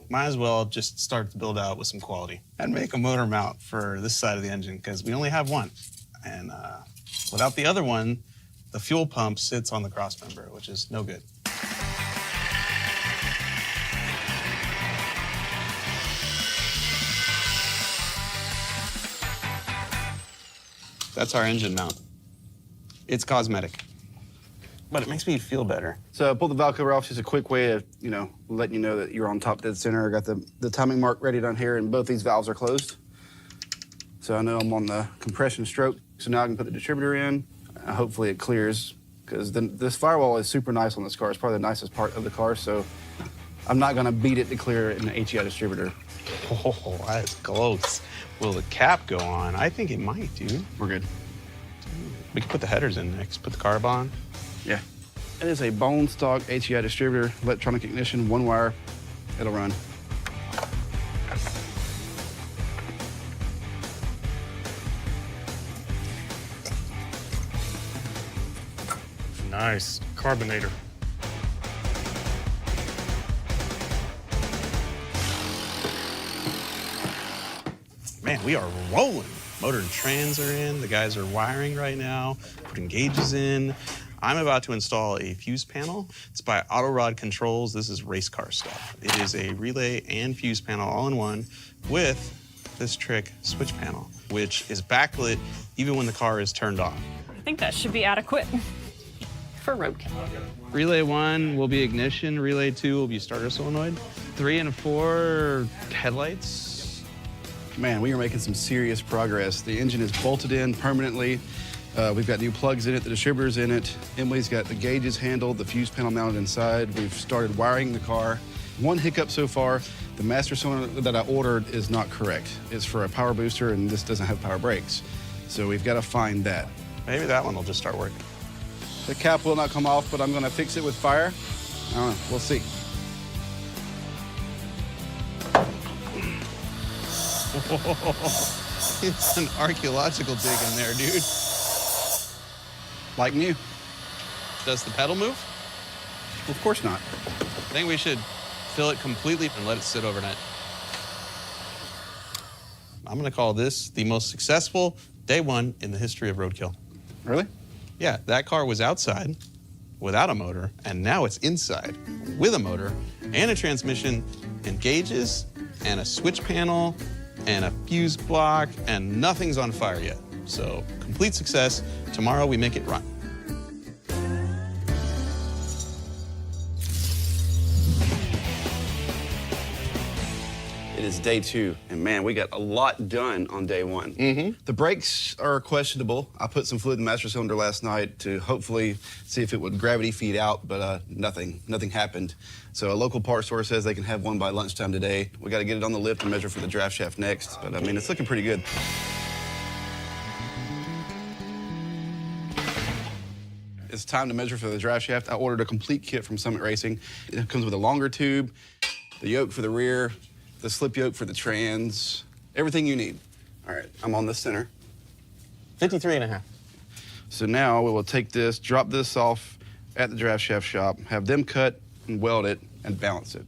might as well just start to build out with some quality and make a motor mount for this side of the engine, because we only have one. And without the other one, the fuel pump sits on the cross member, which is no good. That's our engine mount. It's cosmetic, but it makes me feel better. So I pulled the valve cover off, just a quick way of, you know, letting you know that you're on top dead center. I got the timing mark ready down here, and both these valves are closed. So I know I'm on the compression stroke. So now I can put the distributor in. Hopefully it clears, because this firewall is super nice on this car. It's probably the nicest part of the car, so I'm not gonna beat it to clear it in the HEI distributor. Oh, that's close. Will the cap go on? I think it might, dude. We're good. We can put the headers in next, put the carb on. Yeah. It is a bone stock HEI distributor, electronic ignition, 1 wire. It'll run. Nice carbonator. Man, we are rolling. Motor and trans are in. The guys are wiring right now, putting gauges in. I'm about to install a fuse panel. It's by Auto Rod Controls. This is race car stuff. It is a relay and fuse panel all in one with this trick switch panel, which is backlit even when the car is turned on. I think that should be adequate. for Roadkill. Relay 1 will be ignition, relay 2 will be starter solenoid. 3 and 4, headlights. Man, we are making some serious progress. The engine is bolted in permanently. We've got new plugs in it, the distributor's in it. Emily's got the gauges handled, the fuse panel mounted inside. We've started wiring the car. One hiccup so far, the master cylinder that I ordered is not correct. It's for a power booster, and this doesn't have power brakes. So we've got to find that. Maybe that one will just start working. The cap will not come off, but I'm going to fix it with fire. I don't know, we'll see. It's an archaeological dig in there, dude. Like new. Does the pedal move? Of course not. I think we should fill it completely and let it sit overnight. I'm gonna call this the most successful day one in the history of Roadkill. Really? Yeah, that car was outside without a motor, and now it's inside with a motor and a transmission and gauges and a switch panel and a fuse block, and nothing's on fire yet. So, complete success. Tomorrow we make it run. It is day 2, and man, we got a lot done on day 1. The brakes are questionable. I put some fluid in the master cylinder last night to hopefully see if it would gravity feed out, but nothing happened. So a local parts store says they can have one by lunchtime today. We got to get it on the lift and measure for the draft shaft next, but I mean, it's looking pretty good. It's time to measure for the draft shaft. I ordered a complete kit from Summit Racing. It comes with a longer tube, the yoke for the rear, the slip yoke for the trans, everything you need. All right, I'm on the center. 53.5. So now we will take this, drop this off at the draft shaft shop, have them cut and weld it and balance it.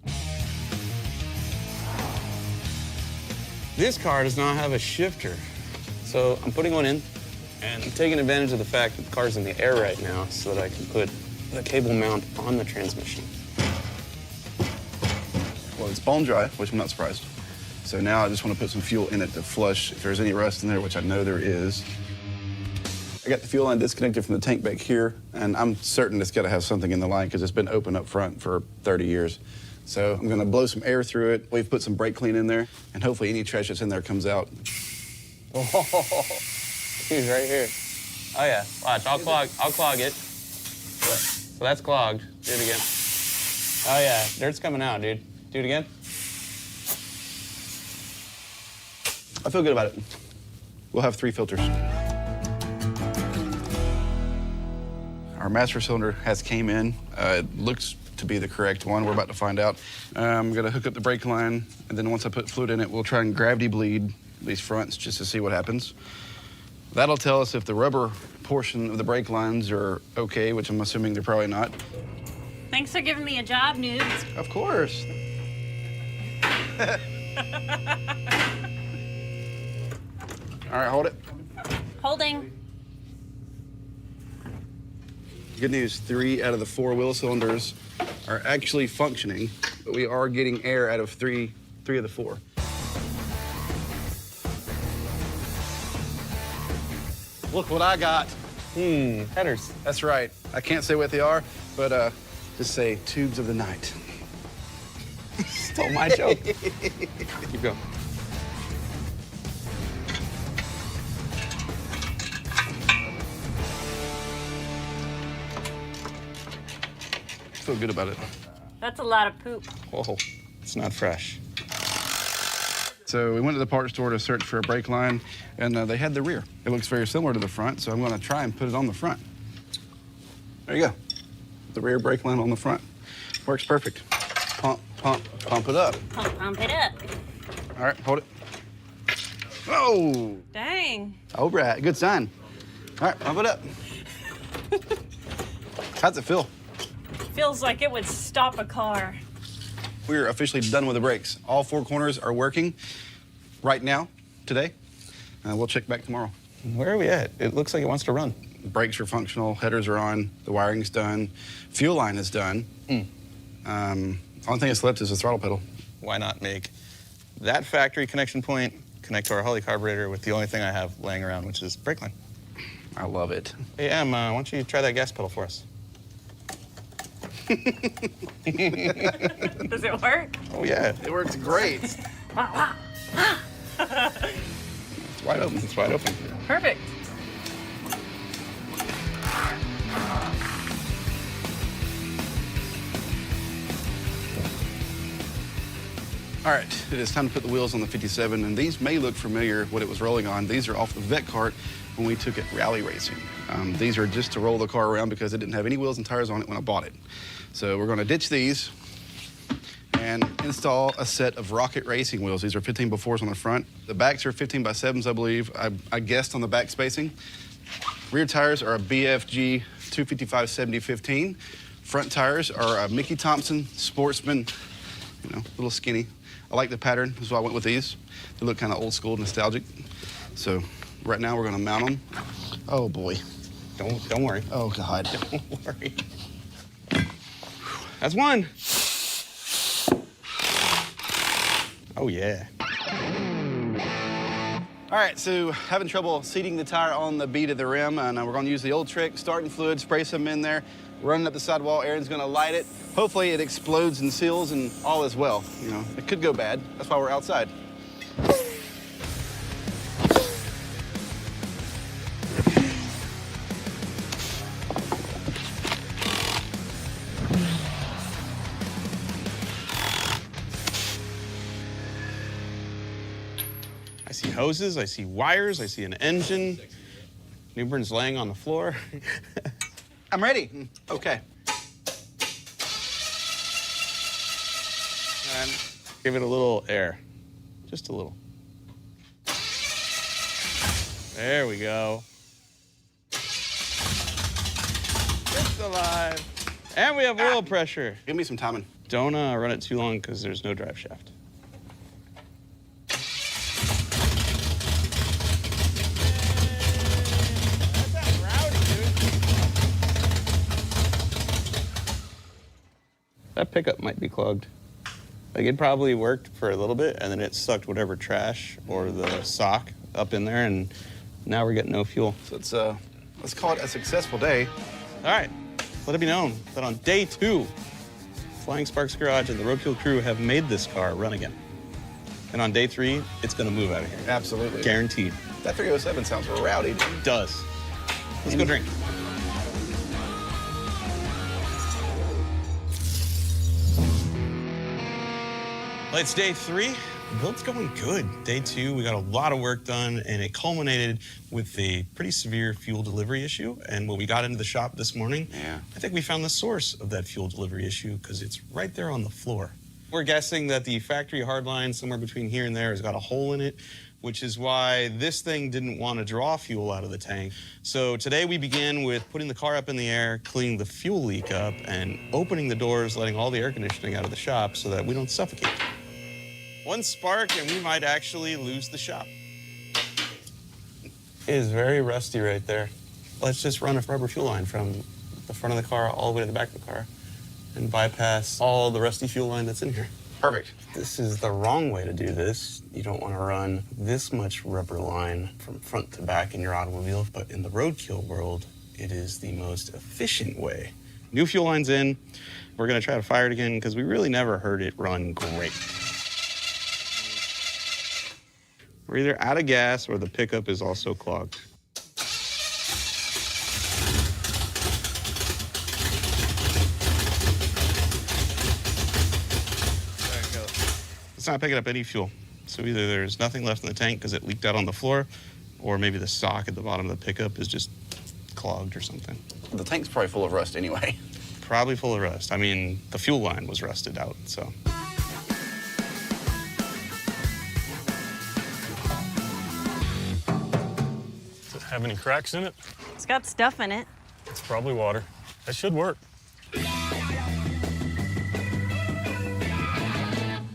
This car does not have a shifter, so I'm putting one in, and I'm taking advantage of the fact that the car's in the air right now so that I can put the cable mount on the transmission. Well, it's bone dry, which I'm not surprised. So now I just want to put some fuel in it to flush if there's any rust in there, which I know there is. I got the fuel line disconnected from the tank back here, and I'm certain it's got to have something in the line because it's been open up front for 30 years. So I'm going to blow some air through it. We've put some brake clean in there, and hopefully any trash that's in there comes out. Oh, he's right here. Oh yeah, watch, I'll clog it. So that's clogged, do it again. Oh yeah, dirt's coming out, dude. Do it again. I feel good about it. We'll have 3 filters. Our master cylinder has came in. It looks to be the correct one. We're about to find out. I'm gonna hook up the brake line, and then once I put fluid in it, we'll try and gravity bleed these fronts just to see what happens. That'll tell us if the rubber portion of the brake lines are okay, which I'm assuming they're probably not. Thanks for giving me a job, Noobs. Of course. All right, hold it. Holding. Good news, 3 out of the 4 wheel cylinders are actually functioning, but we are getting air out of 3 of the 4. Look what I got. Headers. That's right. I can't say what they are, but just say tubes of the night. Stole my joke. Keep going. Feel good about it. That's a lot of poop. Whoa, it's not fresh. So we went to the parts store to search for a brake line, and they had the rear. It looks very similar to the front, so I'm going to try and put it on the front. There you go. The rear brake line on the front. Works perfect. Pump, pump, pump it up. Pump it up. All right, hold it. Oh! Dang. All right, good sign. All right, pump it up. How's it feel? Feels like it would stop a car. We're officially done with the brakes. All 4 corners are working right now, today. We'll check back tomorrow. Where are we at? It looks like it wants to run. Brakes are functional, headers are on, the wiring's done, fuel line is done. Only thing that's left is the throttle pedal. Why not make that factory connection point connect to our Holley carburetor with the only thing I have laying around, which is brake line? I love it. Hey, Em, why don't you try that gas pedal for us? Does it work? Oh, yeah. It works great. It's wide open. It's wide open. Perfect. All right, it is time to put the wheels on the 57, and these may look familiar, what it was rolling on. These are off the vet cart when we took it rally racing. These are just to roll the car around because it didn't have any wheels and tires on it when I bought it. So we're gonna ditch these and install a set of Rocket racing wheels. These are 15x4s on the front. The backs are 15x7s, I believe. I guessed on the back spacing. Rear tires are a BFG 255/70/15. Front tires are a Mickey Thompson Sportsman, you know, a little skinny. I like the pattern, that's why I went with these. They look kind of old school, nostalgic. So right now we're gonna mount them. Oh boy. Don't worry. Oh God. Don't worry. That's one. Oh yeah. All right, so having trouble seating the tire on the bead of the rim, and we're gonna use the old trick, starting fluid, spray some in there, running up the sidewall. Aaron's gonna light it. Hopefully it explodes and seals and all is well. You know, it could go bad. That's why we're outside. I see hoses, I see wires, I see an engine. Newbern's laying on the floor. I'm ready. Okay. And give it a little air, just a little. There we go. It's alive. And we have oil pressure. Give me some timing. Don't run it too long because there's no drive shaft. That pickup might be clogged. Like, it probably worked for a little bit, and then it sucked whatever trash or the sock up in there, and now we're getting no fuel. So it's, let's call it a successful day. All right, let it be known that on day 2, Flying Sparks Garage and the Roadkill crew have made this car run again. And on day 3, it's gonna move out of here. Absolutely. Guaranteed. That 307 sounds rowdy. It does. Let's go drink. Well, it's day 3. The build's going good. Day 2, we got a lot of work done, and it culminated with a pretty severe fuel delivery issue. And when we got into the shop this morning, I think we found the source of that fuel delivery issue because it's right there on the floor. We're guessing that the factory hardline somewhere between here and there has got a hole in it, which is why this thing didn't want to draw fuel out of the tank. So today we began with putting the car up in the air, cleaning the fuel leak up, and opening the doors, letting all the air conditioning out of the shop so that we don't suffocate. One spark and we might actually lose the shop. It is very rusty right there. Let's just run a rubber fuel line from the front of the car all the way to the back of the car and bypass all the rusty fuel line that's in here. Perfect. This is the wrong way to do this. You don't want to run this much rubber line from front to back in your automobile, but in the roadkill world, it is the most efficient way. New fuel line's in. We're gonna try to fire it again because we really never heard it run great. We're either out of gas or the pickup is also clogged. It's not picking up any fuel. So either there's nothing left in the tank because it leaked out on the floor, or maybe the sock at the bottom of the pickup is just clogged or something. The tank's probably full of rust anyway. Probably full of rust. I mean, the fuel line was rusted out, so. Does it have any cracks in it? It's got stuff in it. It's probably water. That should work.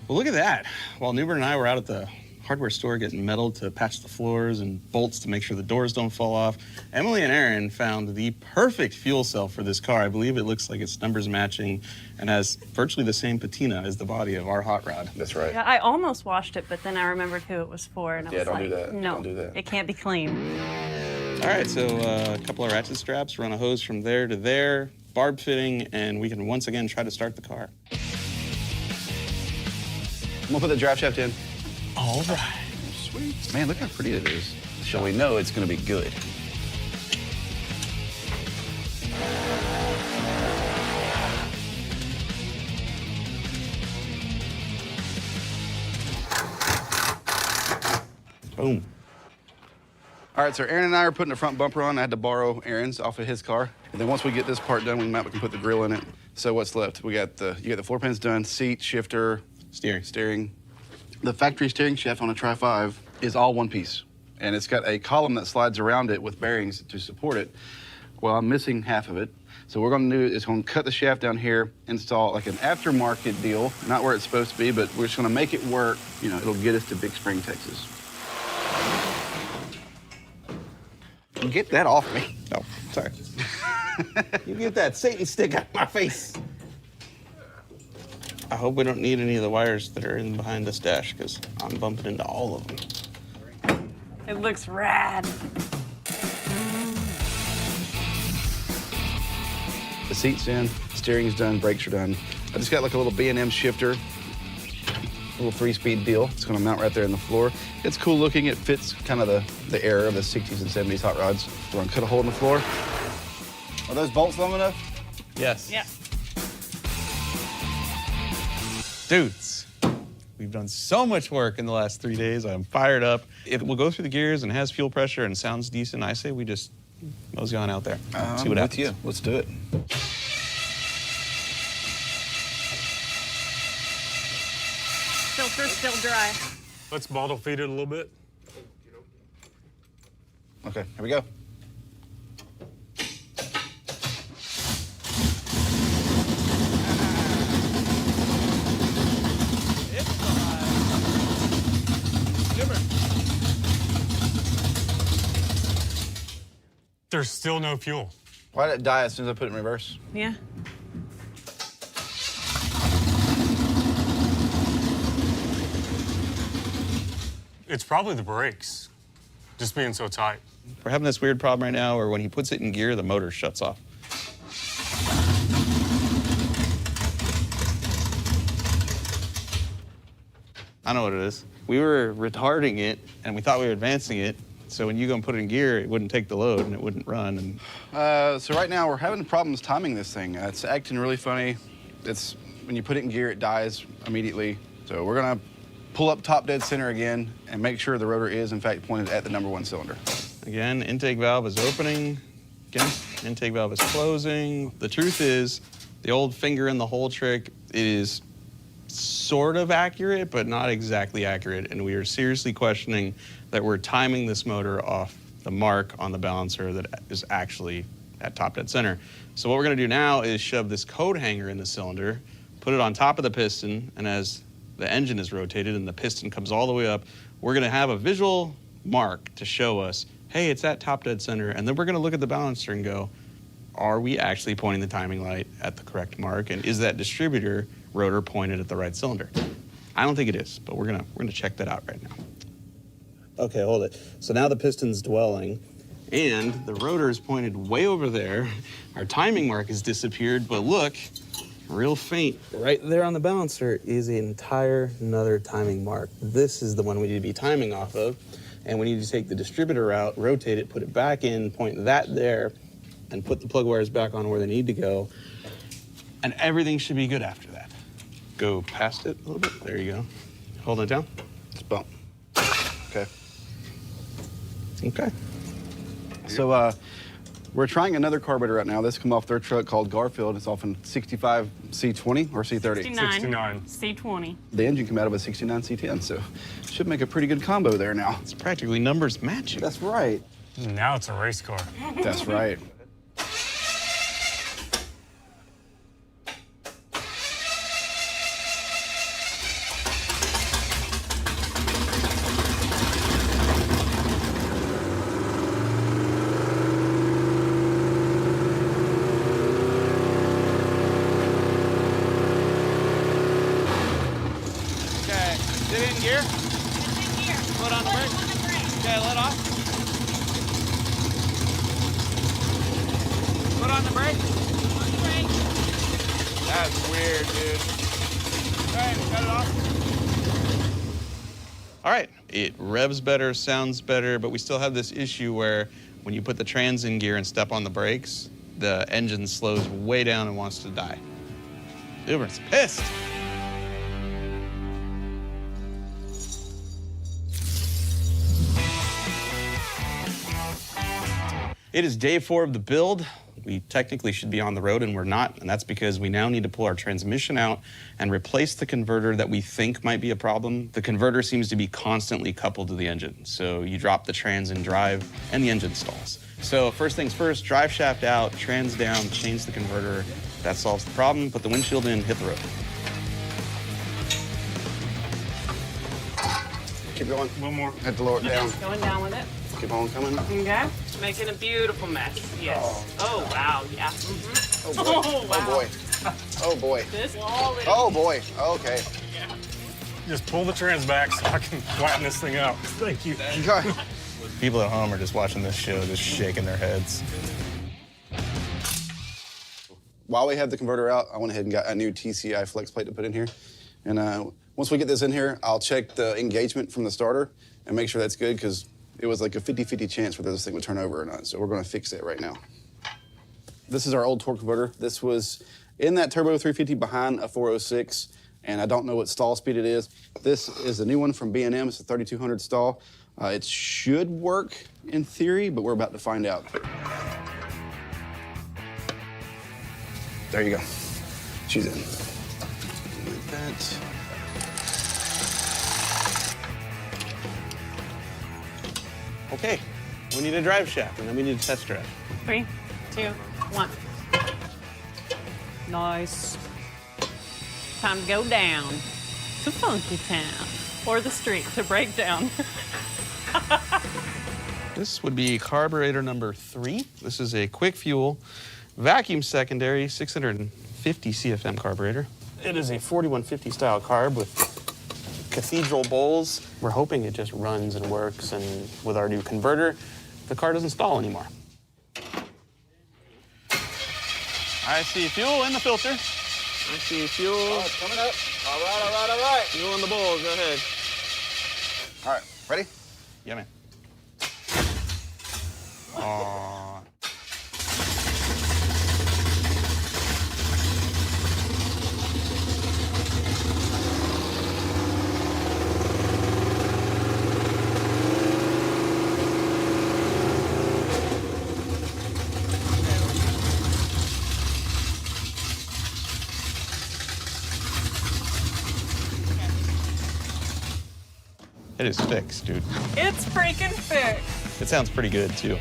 Well, look at that. While Newbern and I were out at the hardware store getting metal to patch the floors and bolts to make sure the doors don't fall off, Emily and Aaron found the perfect fuel cell for this car. I believe it looks like it's numbers matching and has virtually the same patina as the body of our hot rod. That's right. Yeah, I almost washed it, but then I remembered who it was for, and I was don't like, do that. no, Don't do that. It can't be clean. All right, so a couple of ratchet straps, run a hose from there to there, barb fitting, and we can once again try to start the car. I'm gonna put the drive shaft in. All right. Sweet. Man, look how pretty it is. So we know it's gonna be good. Boom. All right, so Aaron and I are putting the front bumper on. I had to borrow Aaron's off of his car. And then once we get this part done, we can put the grill in it. So what's left? You got the floor pans done, seat, shifter, steering. The factory steering shaft on a Tri-5 is all one piece. And it's got a column that slides around it with bearings to support it. Well, I'm missing half of it. So what we're gonna do is gonna cut the shaft down here, install like an aftermarket deal, not where it's supposed to be, but we're just gonna make it work. You know, it'll get us to Big Spring, Texas. Get that off me. Oh, sorry. You get that Satan stick out of my face. I hope we don't need any of the wires that are in behind this dash, because I'm bumping into all of them. It looks rad. The seat's in, steering's done, brakes are done. I just got like a little B&M shifter, little 3-speed deal. It's gonna mount right there in the floor. It's cool looking. It fits kind of the era of the 60s and 70s hot rods. We're gonna cut a hole in the floor. Are those bolts long enough? Yes. Yeah. Dudes, we've done so much work in the last 3 days. I'm fired up. It will go through the gears and has fuel pressure and sounds decent. I say we just mosey on out there. See what happens. With you. Let's do it. Filter still dry. Let's bottle feed it a little bit. Okay, here we go. There's still no fuel. Why did it die as soon as I put it in reverse? Yeah. It's probably the brakes, just being so tight. We're having this weird problem right now where when he puts it in gear, the motor shuts off. I know what it is. We were retarding it, and we thought we were advancing it. So when you go and put it in gear, it wouldn't take the load, and it wouldn't run. And So right now, we're having problems timing this thing. It's acting really funny. When you put it in gear, it dies immediately. So we're gonna pull up top dead center again and make sure the rotor is, in fact, pointed at the #1 cylinder. Again, intake valve is opening. Again, intake valve is closing. The truth is, the old finger in the hole trick is sort of accurate, but not exactly accurate. And we are seriously questioning that we're timing this motor off the mark on the balancer that is actually at top dead center. So what we're gonna do now is shove this coat hanger in the cylinder, put it on top of the piston, and as the engine is rotated and the piston comes all the way up, we're gonna have a visual mark to show us, hey, it's at top dead center, and then we're gonna look at the balancer and go, are we actually pointing the timing light at the correct mark, and is that distributor rotor pointed at the right cylinder? I don't think it is, but we're gonna check that out right now. Okay, hold it. So now the piston's dwelling, and the rotor is pointed way over there. Our timing mark has disappeared, but look, real faint. Right there on the balancer is another timing mark. This is the one we need to be timing off of, and we need to take the distributor out, rotate it, put it back in, point that there, and put the plug wires back on where they need to go, and everything should be good after that. Go past it a little bit. There you go. Holding it down. Just bump. Okay. Okay. So we're trying another carburetor right now. This come off their truck called Garfield. It's off in 65 C20 or C30? 69. C20. The engine came out of a 69 C10, so should make a pretty good combo there now. It's practically numbers matching. That's right. Now it's a race car. That's right. That's weird, dude. All right, cut it off. All right, it revs better, sounds better, but we still have this issue where when you put the trans in gear and step on the brakes, the engine slows way down and wants to die. Newbern's pissed. It is day 4 of the build. We technically should be on the road and we're not, and that's because we now need to pull our transmission out and replace the converter that we think might be a problem. The converter seems to be constantly coupled to the engine, so you drop the trans in drive and the engine stalls. So first things first, drive shaft out, trans down, change the converter. That solves the problem. Put the windshield in, hit the road. Keep going. One more. Have to lower it down. Going down with it. Keep on coming. Okay. Making a beautiful mess. Yes. Oh, wow. Yeah. Mm-hmm. Oh, boy. Oh, wow. Oh, boy. Oh, boy. This wall is... Oh, boy. Okay. Just pull the trans back so I can flatten this thing out. Thank you. People at home are just watching this show, just shaking their heads. While we have the converter out, I went ahead and got a new TCI flex plate to put in here. And once we get this in here, I'll check the engagement from the starter and make sure that's good, because it was like a 50-50 chance whether this thing would turn over or not. So we're going to fix it right now. This is our old torque converter. This was in that turbo 350 behind a 406, and I don't know what stall speed it is. This is a new one from B&M. It's a 3200 stall. It should work in theory, but we're about to find out. There you go. She's in. Like that. Okay, we need a drive shaft, and then we need a test drive. 3, 2, 1. Nice. Time to go down to Funky Town, or the street to break down. This would be carburetor number 3. This is a quick fuel, vacuum secondary, 650 CFM carburetor. It is a 4150 style carb with cathedral bowls. We're hoping it just runs and works, and with our new converter, the car doesn't stall anymore. I see fuel in the filter. I see fuel. Oh, it's coming up. All right, all right, all right. Fuel in the bowls, go ahead. All right, ready? Yeah, man. Aww. It is fixed, dude. It's freaking fixed. It sounds pretty good, too.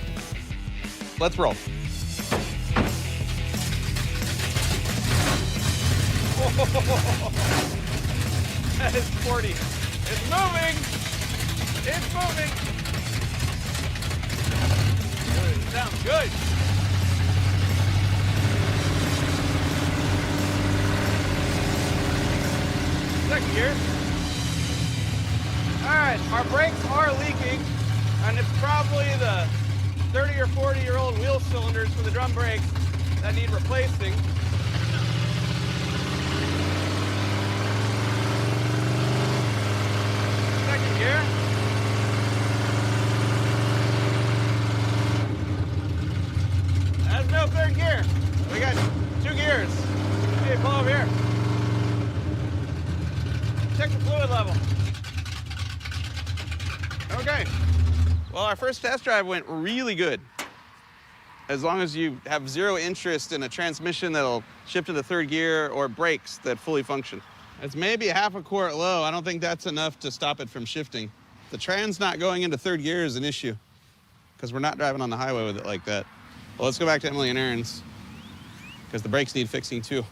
Let's roll. That is sporty. It's moving. It's moving. Good. Sounds good. Second gear. All right, our brakes are leaking, and it's probably the 30 or 40-year-old wheel cylinders for the drum brakes that need replacing. Second gear. That's no third gear. We got 2 gears. Hey, pull over here. Check the fluid level. Okay. Well, our first test drive went really good. As long as you have zero interest in a transmission that'll shift into third gear or brakes that fully function. It's maybe a half a quart low. I don't think that's enough to stop it from shifting. The trans not going into third gear is an issue because we're not driving on the highway with it like that. Well, let's go back to Emily and Aaron's because the brakes need fixing too.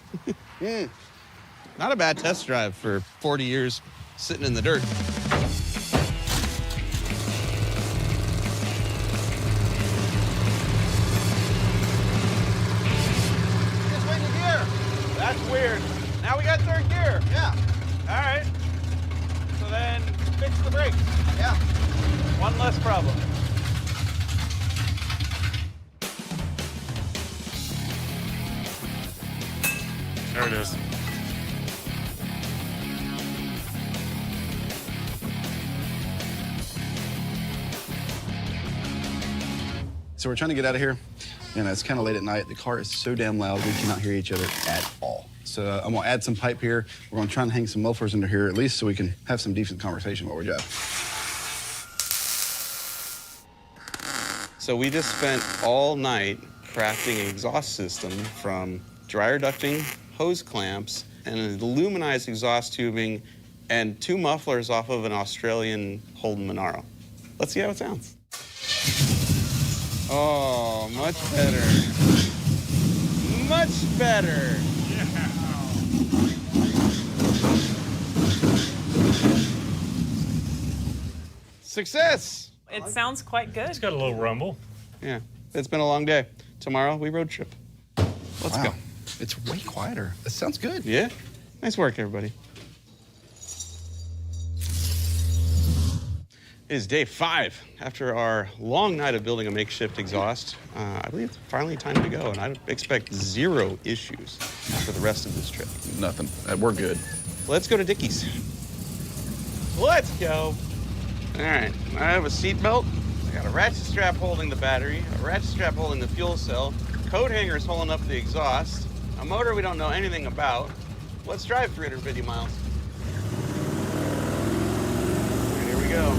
Not a bad test drive for 40 years sitting in the dirt. That's weird. Now we got third gear. Yeah. All right. So then fix the brakes. Yeah. One less problem. There it is. So we're trying to get out of here, and it's kind of late at night. The car is so damn loud, we cannot hear each other at all. So I'm gonna add some pipe here. We're gonna try and hang some mufflers under here at least so we can have some decent conversation while we're driving. So we just spent all night crafting an exhaust system from dryer ducting, hose clamps, and an aluminized exhaust tubing, and 2 mufflers off of an Australian Holden Monaro. Let's see how it sounds. Oh, much better. Much better. Success! It sounds quite good. It's got a little rumble. Yeah, it's been a long day. Tomorrow, we road trip. Let's go. It's way quieter. It sounds good. Yeah? Nice work, everybody. It is day 5 after our long night of building a makeshift exhaust. I believe it's finally time to go, and I expect 0 issues for the rest of this trip. Nothing. We're good. Let's go to Dickie's. Let's go. All right, I have a seat belt. I got a ratchet strap holding the battery, a ratchet strap holding the fuel cell, coat hangers holding up the exhaust, a motor we don't know anything about. Let's drive 350 miles. And here we go.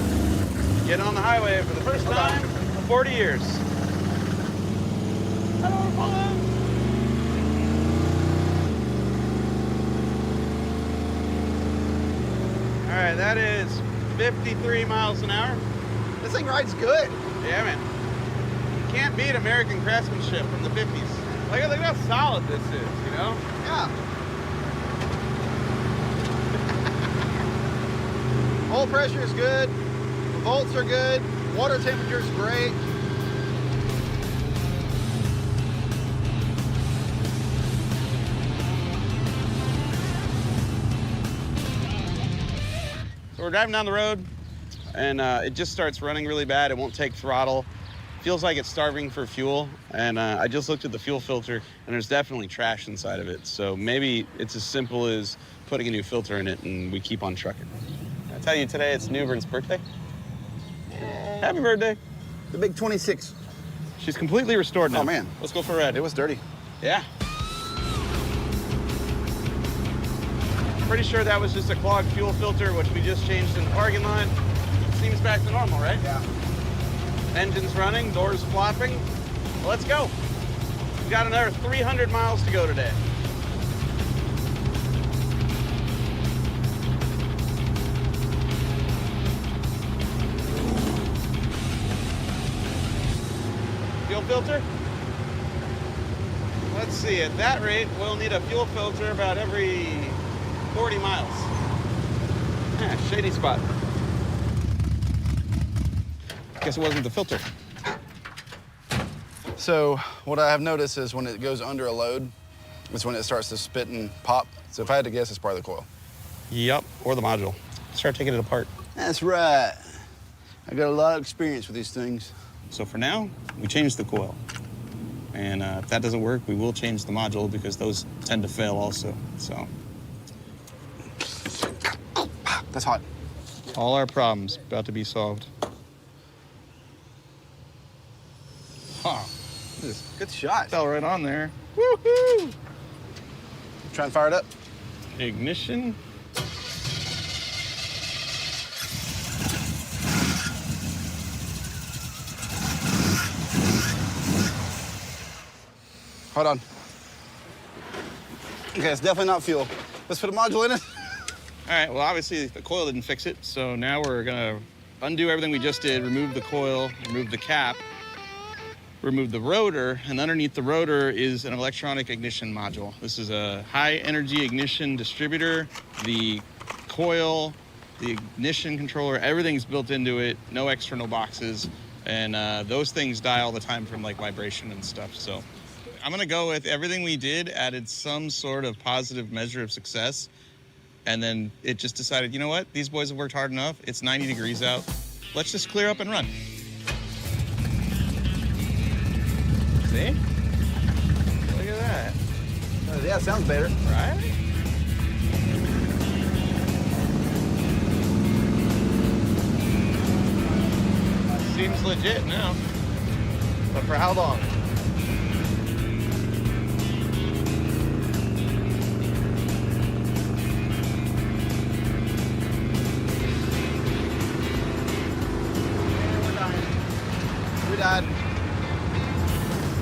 Getting on the highway for the first time in 40 years. I don't want to fall out. All right, that is 53 miles an hour. This thing rides good. Yeah, man. You can't beat American craftsmanship from the 50s. Look how solid this is, you know? Yeah. Oil pressure is good. The volts are good. Water temperature is great. So we're driving down the road, and it just starts running really bad. It won't take throttle. Feels like it's starving for fuel. And I just looked at the fuel filter, and there's definitely trash inside of it. So maybe it's as simple as putting a new filter in it, and we keep on trucking. I tell you, today it's Newbern's birthday. Happy birthday. The big 26. She's completely restored now. Oh, man. Let's go for a ride. It was dirty. Yeah. Pretty sure that was just a clogged fuel filter, which we just changed in the parking lot. Seems back to normal, right? Yeah. Engine's running, doors flopping. Let's go. We've got another 300 miles to go today. Fuel filter? Let's see, at that rate, we'll need a fuel filter about every 40 miles. Yeah, shady spot. Guess it wasn't the filter. So what I have noticed is when it goes under a load, it's when it starts to spit and pop. So if I had to guess, it's probably the coil. Yep, or the module. Start taking it apart. That's right. I got a lot of experience with these things. So for now, we changed the coil. And if that doesn't work, we will change the module because those tend to fail also, so. That's hot. All our problems about to be solved. Huh. Good shot. Fell right on there. Woohoo! Try and fire it up. Ignition. Hold on. Okay, it's definitely not fuel. Let's put a module in it. All right, well, obviously the coil didn't fix it, so now we're gonna undo everything we just did, remove the coil, remove the cap, remove the rotor, and underneath the rotor is an electronic ignition module. This is a high energy ignition distributor. The coil, the ignition controller, everything's built into it, no external boxes, and those things die all the time from like vibration and stuff, so. I'm gonna go with everything we did added some sort of positive measure of success, and then it just decided, you know what? These boys have worked hard enough. It's 90 degrees out. Let's just clear up and run. See? Look at that. Yeah, it sounds better. Right? Seems legit now. but for how long? We died.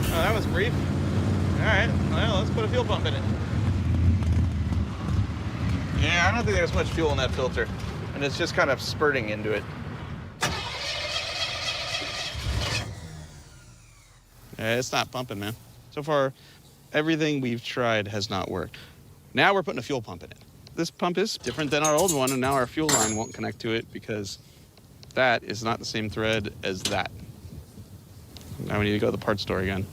Oh, that was brief. All right, well, let's put a fuel pump in it. Yeah, I don't think there's much fuel in that filter, and it's just kind of spurting into it. It's not pumping, man. So far, everything we've tried has not worked. Now we're putting a fuel pump in it. This pump is different than our old one, and now our fuel line won't connect to it because that is not the same thread as that. Now we need to go to the parts store again.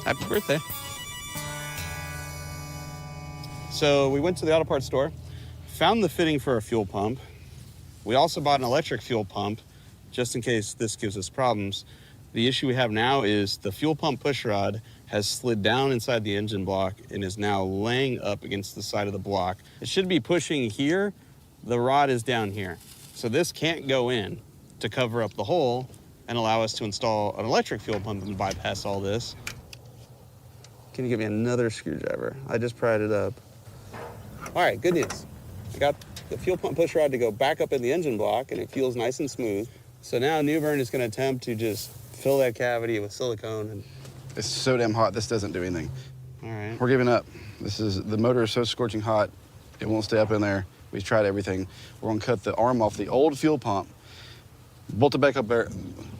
Happy birthday. So we went to the auto parts store, found the fitting for a fuel pump. We also bought an electric fuel pump just in case this gives us problems. The issue we have now is the fuel pump push rod has slid down inside the engine block and is now laying up against the side of the block. It should be pushing here. The rod is down here. So this can't go in to cover up the hole and allow us to install an electric fuel pump and bypass all this. Can you give me another screwdriver? I just pried it up. All right, good news. I got the fuel pump push rod to go back up in the engine block and it feels nice and smooth. So now Newbern is gonna attempt to just fill that cavity with silicone. And It's so damn hot, this doesn't do anything. all right. We're giving up. The motor is so scorching hot, it won't stay up in there. We've tried everything. We're gonna cut the arm off the old fuel pump, bolt it back up there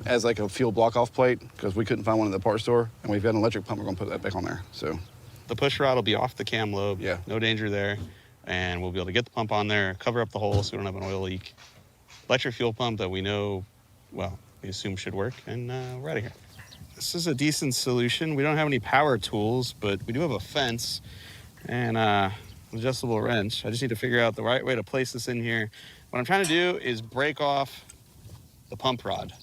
as like a fuel block-off plate because we couldn't find one at the parts store, and we've got an electric pump, we're gonna put that back on there, so. The push rod will be off the cam lobe. Yeah. No danger there. And we'll be able to get the pump on there, cover up the hole so we don't have an oil leak. Electric fuel pump that we know, well, we assume should work, and we're out of here. This is a decent solution. We don't have any power tools, but we do have a fence and adjustable wrench. I just need to figure out the right way to place this in here. What I'm trying to do is break off the pump rod.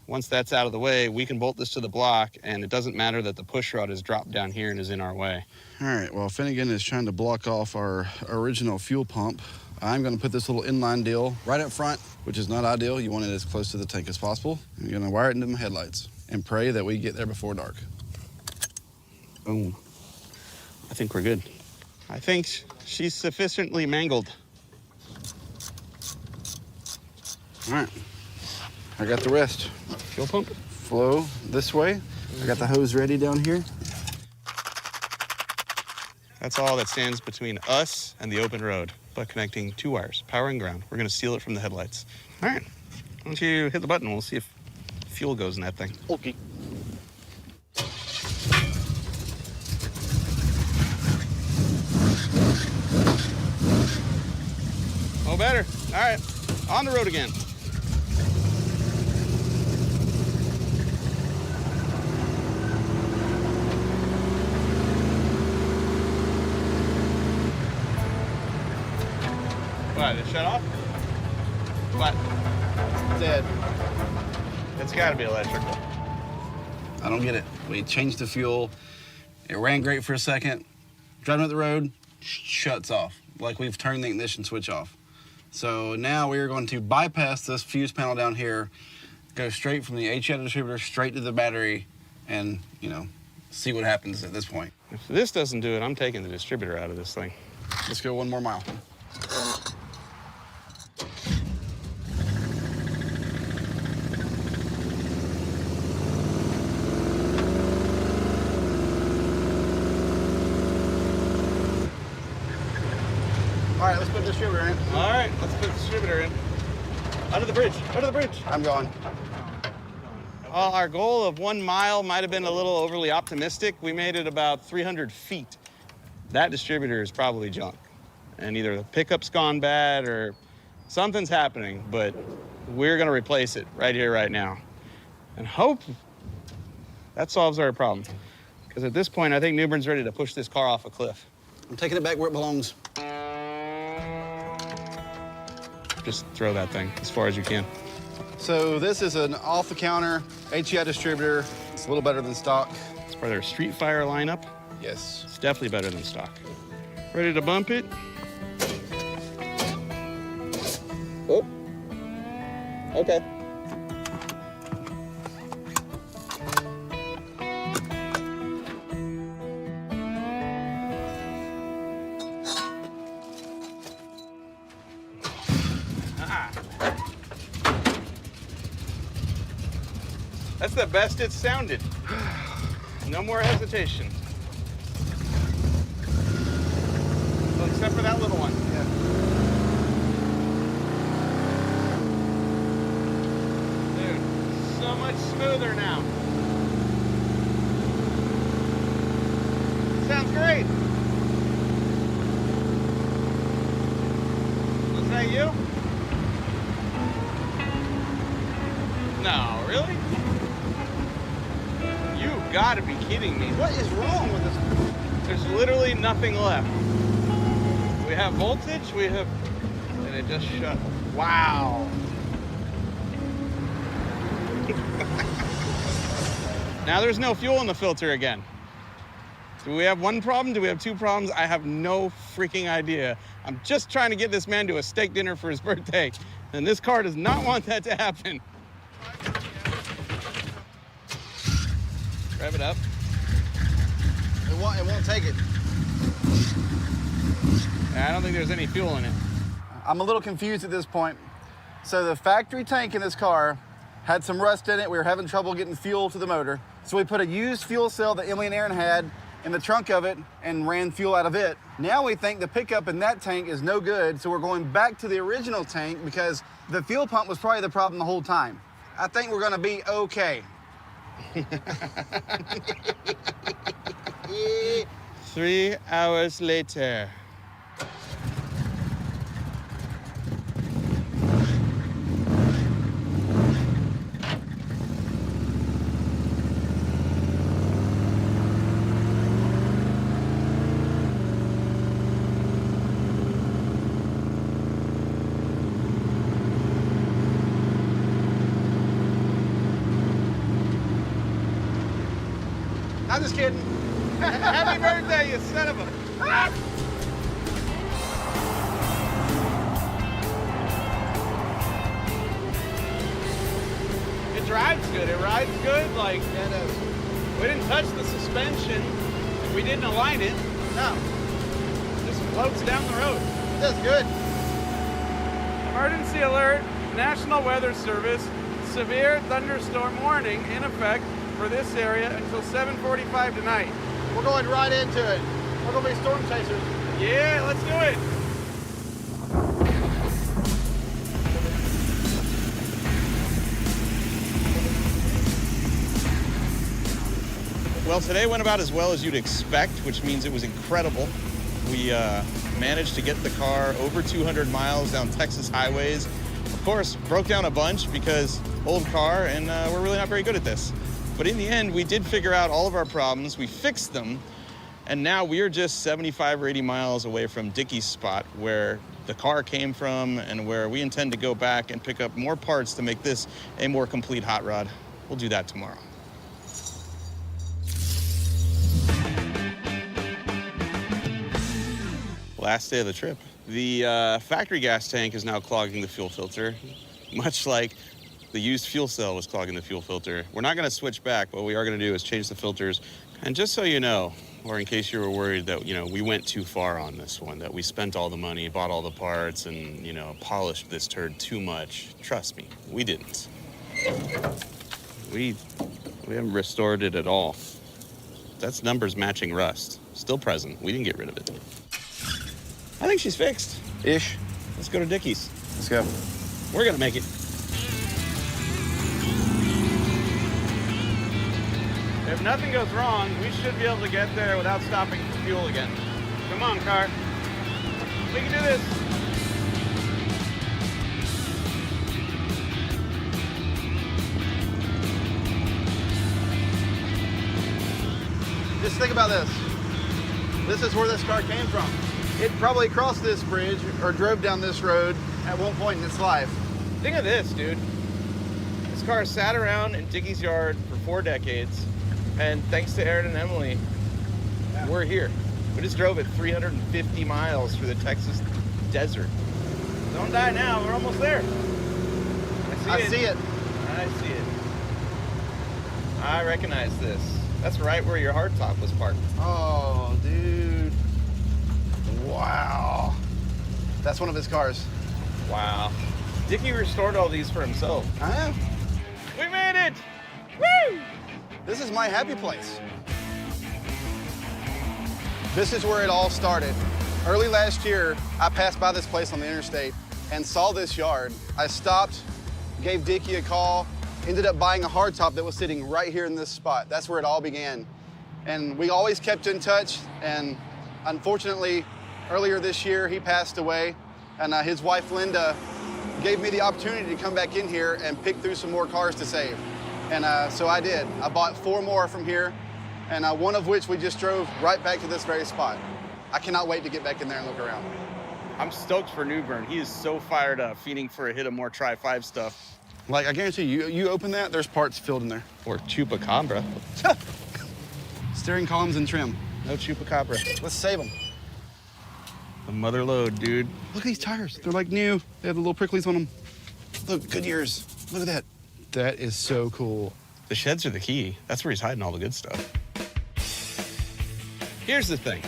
Once that's out of the way, we can bolt this to the block, and it doesn't matter that the push rod is dropped down here and is in our way. All right, well, Finnegan is trying to block off our original fuel pump. I'm gonna put this little inline deal right up front, which is not ideal. You want it as close to the tank as possible. I'm gonna wire it into my headlights and pray that we get there before dark. Boom. I think we're good. I think she's sufficiently mangled. All right, I got the rest. Fuel pump? Flow this way. I got the hose ready down here. That's all that stands between us and the open road, but connecting two wires, power and ground. We're gonna steal it from the headlights. All right, why don't you hit the button? We'll see if fuel goes in that thing. Okay. Oh, better. All right, on the road again. What, it shut off? What? Dead. It's gotta be electrical. I don't get it. We changed the fuel. It ran great for a second. Driving up the road, shuts off. Like we've turned the ignition switch off. So now we are going to bypass this fuse panel down here, go straight from the HEI distributor straight to the battery, and, you know, see what happens at this point. If this doesn't do it, I'm taking the distributor out of this thing. Let's go one more mile. All right, let's put the distributor in. All right, let's put the distributor in. Under the bridge, under the bridge. I'm going. Well, our goal of 1 mile might have been a little overly optimistic. We made it about 300 feet. That distributor is probably junk. And either the pickup's gone bad or something's happening, but we're gonna replace it right here, right now. And hope that solves our problem. Because at this point, I think Newbern's ready to push this car off a cliff. I'm taking it back where it belongs. Just throw that thing as far as you can. So this is an off-the-counter HEI distributor. It's a little better than stock. It's part of their Street Fire lineup. Yes. It's definitely better than stock. Ready to bump it? Oh. Okay. That's the best it's sounded. No more hesitation. Well, except for that little one. Yeah. Dude, so much smoother now. Sounds great. Was that you? No, really? You've got to be kidding me. What is wrong with this? There's literally nothing left. We have voltage, and it just shut. Wow. Now there's no fuel in the filter again. Do we have one problem? Do we have two problems? I have no freaking idea. I'm just trying to get this man to a steak dinner for his birthday, and this car does not want that to happen. Rev it up. It won't take it. I don't think there's any fuel in it. I'm a little confused at this point. So the factory tank in this car had some rust in it. We were having trouble getting fuel to the motor. So we put a used fuel cell that Emily and Aaron had in the trunk of it and ran fuel out of it. Now we think the pickup in that tank is no good, so we're going back to the original tank because the fuel pump was probably the problem the whole time. I think we're gonna be okay. 3 hours later. I'm just kidding. Happy birthday, you son of a... It drives good. It rides good. Like, Yeah, it does. we didn't touch the suspension. We didn't align it. No, Just floats down the road. it does good. Emergency alert, National Weather Service, severe thunderstorm warning in effect for this area until 7:45 tonight. We're going right into it. We're gonna be storm chasers. Yeah, let's do it. Well, today went about as well as you'd expect, which means it was incredible. We managed to get the car over 200 miles down Texas highways. Of course, broke down a bunch because old car, and we're really not very good at this. But in the end, we did figure out all of our problems. We fixed them, and now we are just 75 or 80 miles away from Dickie's spot, where the car came from and where we intend to go back and pick up more parts to make this a more complete hot rod. We'll do that tomorrow. Last day of the trip. The factory gas tank is now clogging the fuel filter, much like the used fuel cell was clogging the fuel filter. We're not gonna switch back. What we are gonna do is change the filters. And just so you know, or in case you were worried that, we went too far on this one, that we spent all the money, bought all the parts, and, polished this turd too much, trust me, we didn't. We haven't restored it at all. That's numbers matching rust. Still present. We didn't get rid of it. I think she's fixed. Ish. Let's go to Dickie's. Let's go. We're gonna make it. If nothing goes wrong, we should be able to get there without stopping for fuel again. Come on, car. We can do this. Just think about this. This is where this car came from. It probably crossed this bridge or drove down this road at one point in its life. Think of this, dude. This car sat around in Dickie's yard for 4 decades, and thanks to Aaron and Emily, we're here. We just drove it 350 miles through the Texas desert. Don't die now, we're almost there. I I see it. I see it. I recognize this. That's right where your hardtop was parked. Oh, dude. Wow. That's one of his cars. Wow. Dickie restored all these for himself. I know. We made it! Woo! This is my happy place. This is where it all started. Early last year, I passed by this place on the interstate and saw this yard. I stopped, gave Dickie a call, ended up buying a hardtop that was sitting right here in this spot. That's where it all began. And we always kept in touch, and unfortunately, earlier this year, he passed away, and his wife, Linda, gave me the opportunity to come back in here and pick through some more cars to save. And so I did. I bought 4 more from here, and one of which we just drove right back to this very spot. I cannot wait to get back in there and look around. I'm stoked for Newbern. He is so fired up, feeding for a hit of more Tri-5 stuff. Like, I guarantee you open that, there's parts filled in there. Or Chupacabra. Steering columns and trim. No Chupacabra. Let's save them. The mother load, dude. Look at these tires. They're like new. They have the little pricklies on them. Look, Goodyears. Look at that. That is so cool. The sheds are the key. That's where he's hiding all the good stuff. Here's the thing.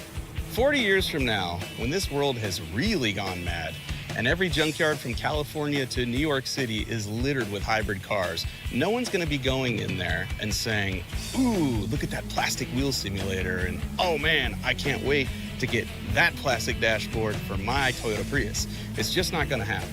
40 years from now, when this world has really gone mad, and every junkyard from California to New York City is littered with hybrid cars, no one's gonna be going in there and saying, ooh, look at that plastic wheel simulator, and oh man, I can't wait to get that plastic dashboard for my Toyota Prius. It's just not gonna happen.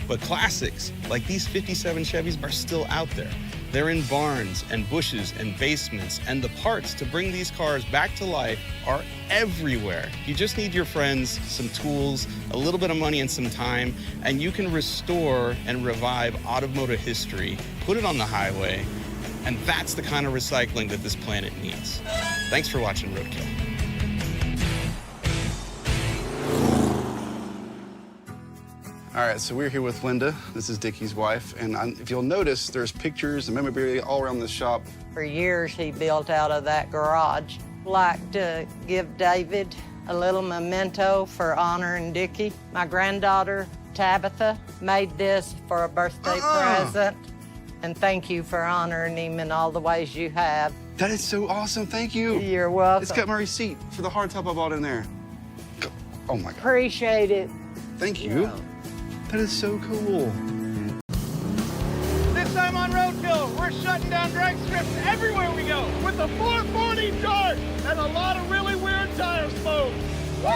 But classics, like these 57 Chevys, are still out there. They're in barns and bushes and basements, and the parts to bring these cars back to life are everywhere. You just need your friends, some tools, a little bit of money and some time, and you can restore and revive automotive history, put it on the highway, and that's the kind of recycling that this planet needs. Thanks for watching Roadkill. All right, so we're here with Linda. This is Dickie's wife, and if you'll notice, there's pictures and memorabilia all around the shop. For years, he built out of that garage. Like to give David a little memento for honoring Dickie. My granddaughter, Tabitha, made this for a birthday present, and thank you for honoring him in all the ways you have. That is so awesome, thank you. You're welcome. It's got my receipt for the hardtop I bought in there. Oh my God. Appreciate it. Thank you. Yeah. That is so cool. This time on Roadkill, we're shutting down Dragstrips everywhere we go with the 440 dart and a lot of really weird tire smoke. Woo!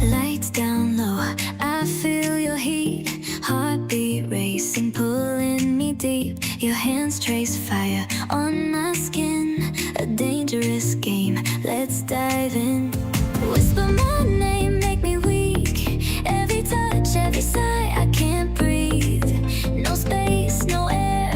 Lights down low, I feel your heat. Heartbeat racing, pulling me deep. Your hands trace fire on my skin. A dangerous game, let's dive in. Whisper my name, make me weak. Every touch, every sigh, I can't breathe. No space, no air,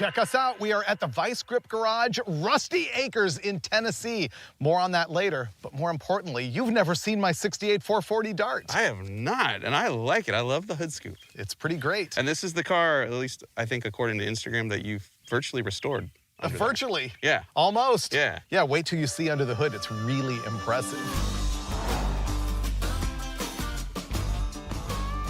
check us out. We are at the Vice Grip Garage, Rusty Acres in Tennessee. More on that later, but more importantly, you've never seen my 68 440 Dart. I have not, and I like it. I love the hood scoop. It's pretty great. And this is the car, at least I think according to Instagram, that you've virtually restored. Virtually. Yeah. Almost. Yeah. Yeah, wait till you see under the hood. It's really impressive.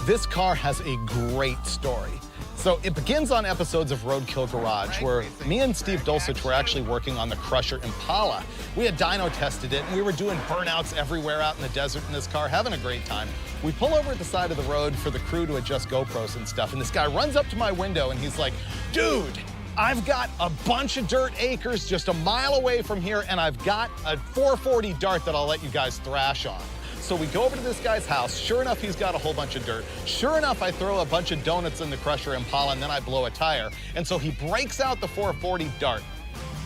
This car has a great story. So it begins on episodes of Roadkill Garage, where me and Steve Dulcich were actually working on the Crusher Impala. We had dyno tested it, and we were doing burnouts everywhere out in the desert in this car, having a great time. We pull over at the side of the road for the crew to adjust GoPros and stuff, and this guy runs up to my window, and he's like, dude, I've got a bunch of dirt acres just a mile away from here, and I've got a 440 Dart that I'll let you guys thrash on. So we go over to this guy's house. Sure enough, he's got a whole bunch of dirt. Sure enough, I throw a bunch of donuts in the Crusher Impala, and then I blow a tire. And so he breaks out the 440 Dart.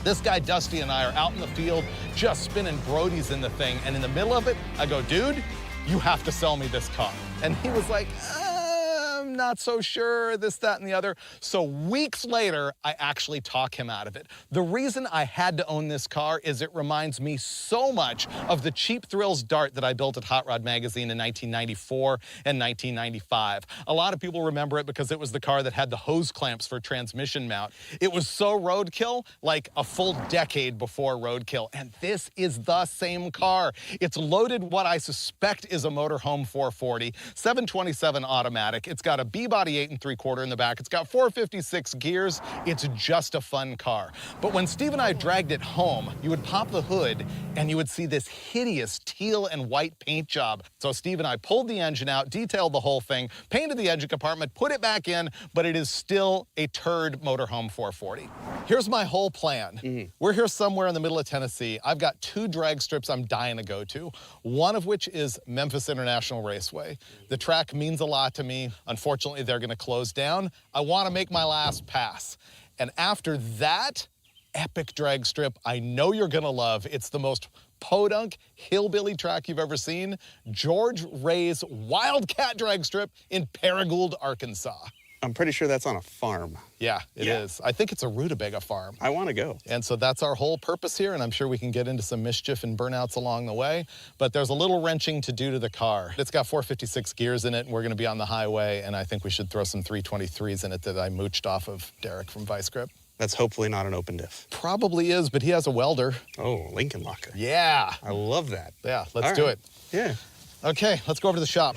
This guy, Dusty, and I are out in the field just spinning Brodies in the thing. And in the middle of it, I go, dude, you have to sell me this car. And he was like, I'm not so sure, this, that, and the other. So weeks later, I actually talk him out of it. The reason I had to own this car is it reminds me so much of the Cheap Thrills Dart that I built at Hot Rod Magazine in 1994 and 1995. A lot of people remember it because it was the car that had the hose clamps for transmission mount. It was so roadkill, like a full decade before roadkill. And this is the same car. It's loaded what I suspect is a motorhome 440, 727 automatic. It's got a B-body 8 3/4 in the back. It's got 456 gears. It's just a fun car. But when Steve and I dragged it home, you would pop the hood and you would see this hideous teal and white paint job. So Steve and I pulled the engine out, detailed the whole thing, painted the engine compartment, put it back in, but it is still a turd motorhome 440. Here's my whole plan. We're here somewhere in the middle of Tennessee. I've got 2 drag strips I'm dying to go to, one of which is Memphis International Raceway. The track means a lot to me. Unfortunately, they're gonna close down. I wanna make my last pass. And after that epic drag strip I know you're gonna love, it's the most podunk hillbilly track you've ever seen, George Ray's Wildcat drag strip in Paragould, Arkansas. I'm pretty sure that's on a farm. Yeah, it is. I think it's a rutabaga farm. I want to go. And so that's our whole purpose here, and I'm sure we can get into some mischief and burnouts along the way, but there's a little wrenching to do to the car. It's got 456 gears in it, and we're gonna be on the highway, and I think we should throw some 323s in it that I mooched off of Derek from Vice Grip. That's hopefully not an open diff. Probably is, but he has a welder. Oh, Lincoln Locker. Yeah. I love that. Yeah, let's do it. Yeah. Okay, let's go over to the shop.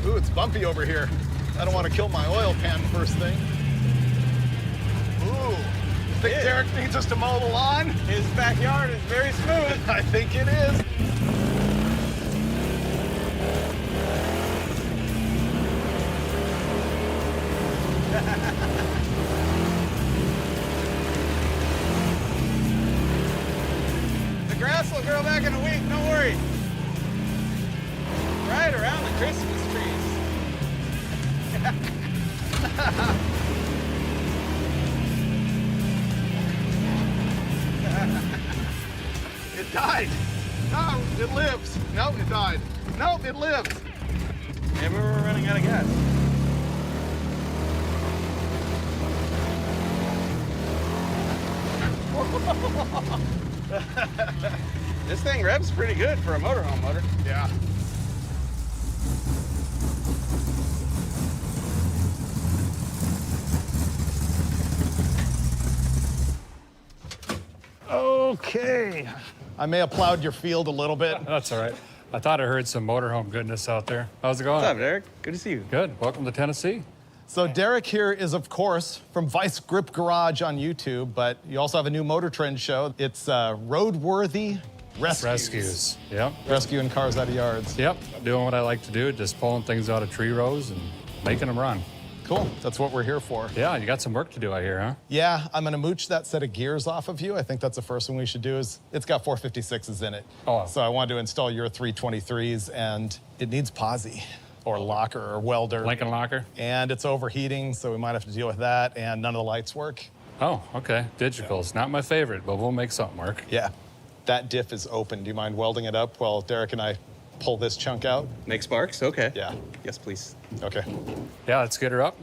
Ooh, it's bumpy over here. I don't want to kill my oil pan first thing. Ooh, think Derek needs us to mow the lawn? His backyard is very smooth. I think it is. The grass will grow back in a week, don't worry. Right around the Christmas trees. It died. No, it lives. No, it died. No, it lives. Maybe we're running out of gas. This thing revs pretty good for a motorhome motor. Yeah. Okay. I may have plowed your field a little bit. That's all right. I thought I heard some motorhome goodness out there. How's it going? What's up, Derek? Good to see you. Good. Welcome to Tennessee. So Derek here is, of course, from Vice Grip Garage on YouTube, but you also have a new Motor Trend show. It's Roadworthy Rescues. Yep. Rescuing cars out of yards. Yep. Doing what I like to do, just pulling things out of tree rows and making them run. Cool. That's what we're here for. Yeah, you got some work to do, I hear, huh? Yeah, I'm gonna mooch that set of gears off of you. I think that's the first thing we should do is, it's got 456s in it. Oh. So I wanted to install your 323s, and it needs posi or locker or welder. Lincoln Locker? And it's overheating, so we might have to deal with that, and none of the lights work. Oh, okay. Digical's not my favorite, but we'll make something work. Yeah. That diff is open. Do you mind welding it up while Derek and I pull this chunk out. Make sparks? Okay. Yeah. Yes, please. Okay. Yeah, let's get her up.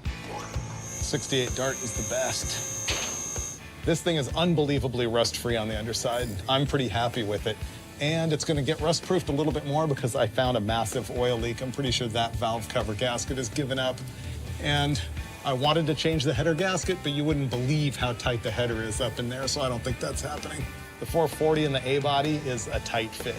68 dart is the best. This thing is unbelievably rust-free on the underside. I'm pretty happy with it. And it's gonna get rust-proofed a little bit more because I found a massive oil leak. I'm pretty sure that valve cover gasket has given up. And I wanted to change the header gasket, but you wouldn't believe how tight the header is up in there, so I don't think that's happening. The 440 in the A body is a tight fit.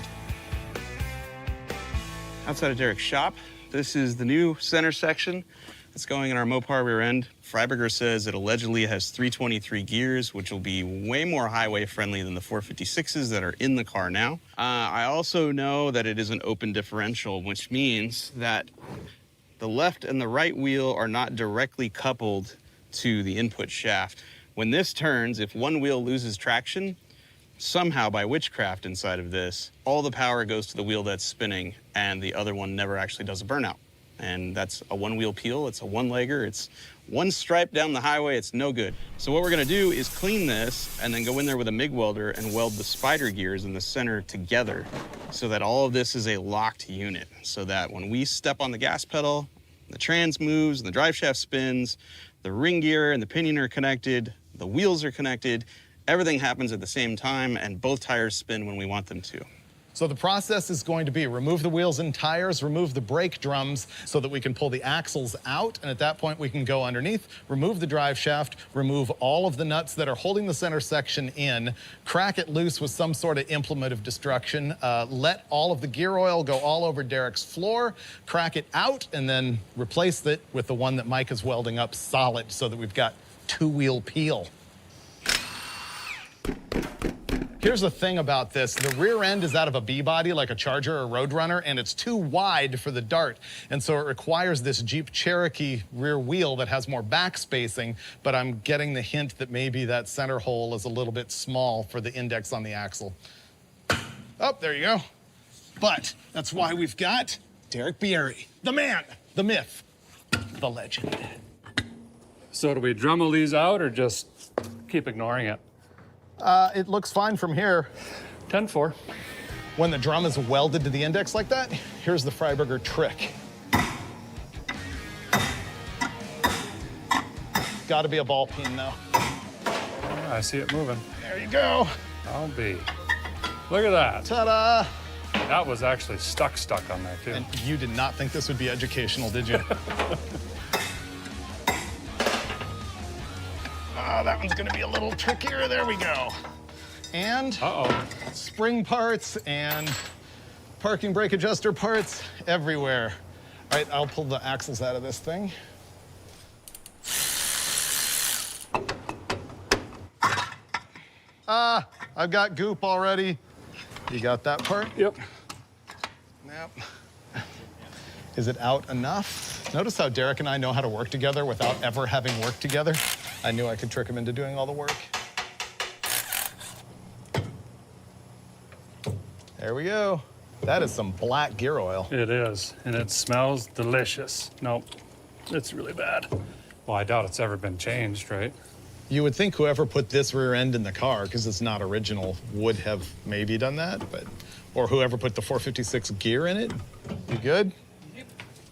Outside of Derek's shop, this is the new center section that's going in our Mopar rear end. Freiburger says it allegedly has 323 gears, which will be way more highway friendly than the 456s that are in the car now. I also know that it is an open differential, which means that the left and the right wheel are not directly coupled to the input shaft. When this turns, if one wheel loses traction, somehow by witchcraft inside of this, all the power goes to the wheel that's spinning and the other one never actually does a burnout. And that's a one-wheel peel, it's a one-legger, it's one stripe down the highway, it's no good. So what we're gonna do is clean this and then go in there with a MIG welder and weld the spider gears in the center together so that all of this is a locked unit, so that when we step on the gas pedal, the trans moves and the drive shaft spins, the ring gear and the pinion are connected, the wheels are connected, everything happens at the same time and both tires spin when we want them to. So the process is going to be remove the wheels and tires, remove the brake drums so that we can pull the axles out, and at that point we can go underneath, remove the drive shaft, remove all of the nuts that are holding the center section in, crack it loose with some sort of implement of destruction, let all of the gear oil go all over Derek's floor, crack it out, and then replace it with the one that Mike is welding up solid so that we've got two-wheel peel. Here's the thing about this. The rear end is out of a B-body, like a Charger or Roadrunner, and it's too wide for the Dart. And so it requires this Jeep Cherokee rear wheel that has more back spacing, but I'm getting the hint that maybe that center hole is a little bit small for the index on the axle. Oh, there you go. But that's why we've got Derek Bieri, the man, the myth, the legend. So do we Dremel these out or just keep ignoring it? It looks fine from here. 10-4. When the drum is welded to the index like that, here's the Freiburger trick. Gotta be a ball peen now. I see it moving. There you go. I'll be. Look at that. Ta-da! That was actually stuck on there too. And you did not think this would be educational, did you? That one's gonna be a little trickier. There we go. And spring parts and parking brake adjuster parts everywhere. All right, I'll pull the axles out of this thing. I've got goop already. You got that part? Yep. Yep. Is it out enough? Notice how Derek and I know how to work together without ever having worked together. I knew I could trick him into doing all the work. There we go. That is some black gear oil. It is, and it smells delicious. Nope, it's really bad. Well, I doubt it's ever been changed, right? You would think whoever put this rear end in the car, because it's not original, would have maybe done that, but, or whoever put the 456 gear in it. You good?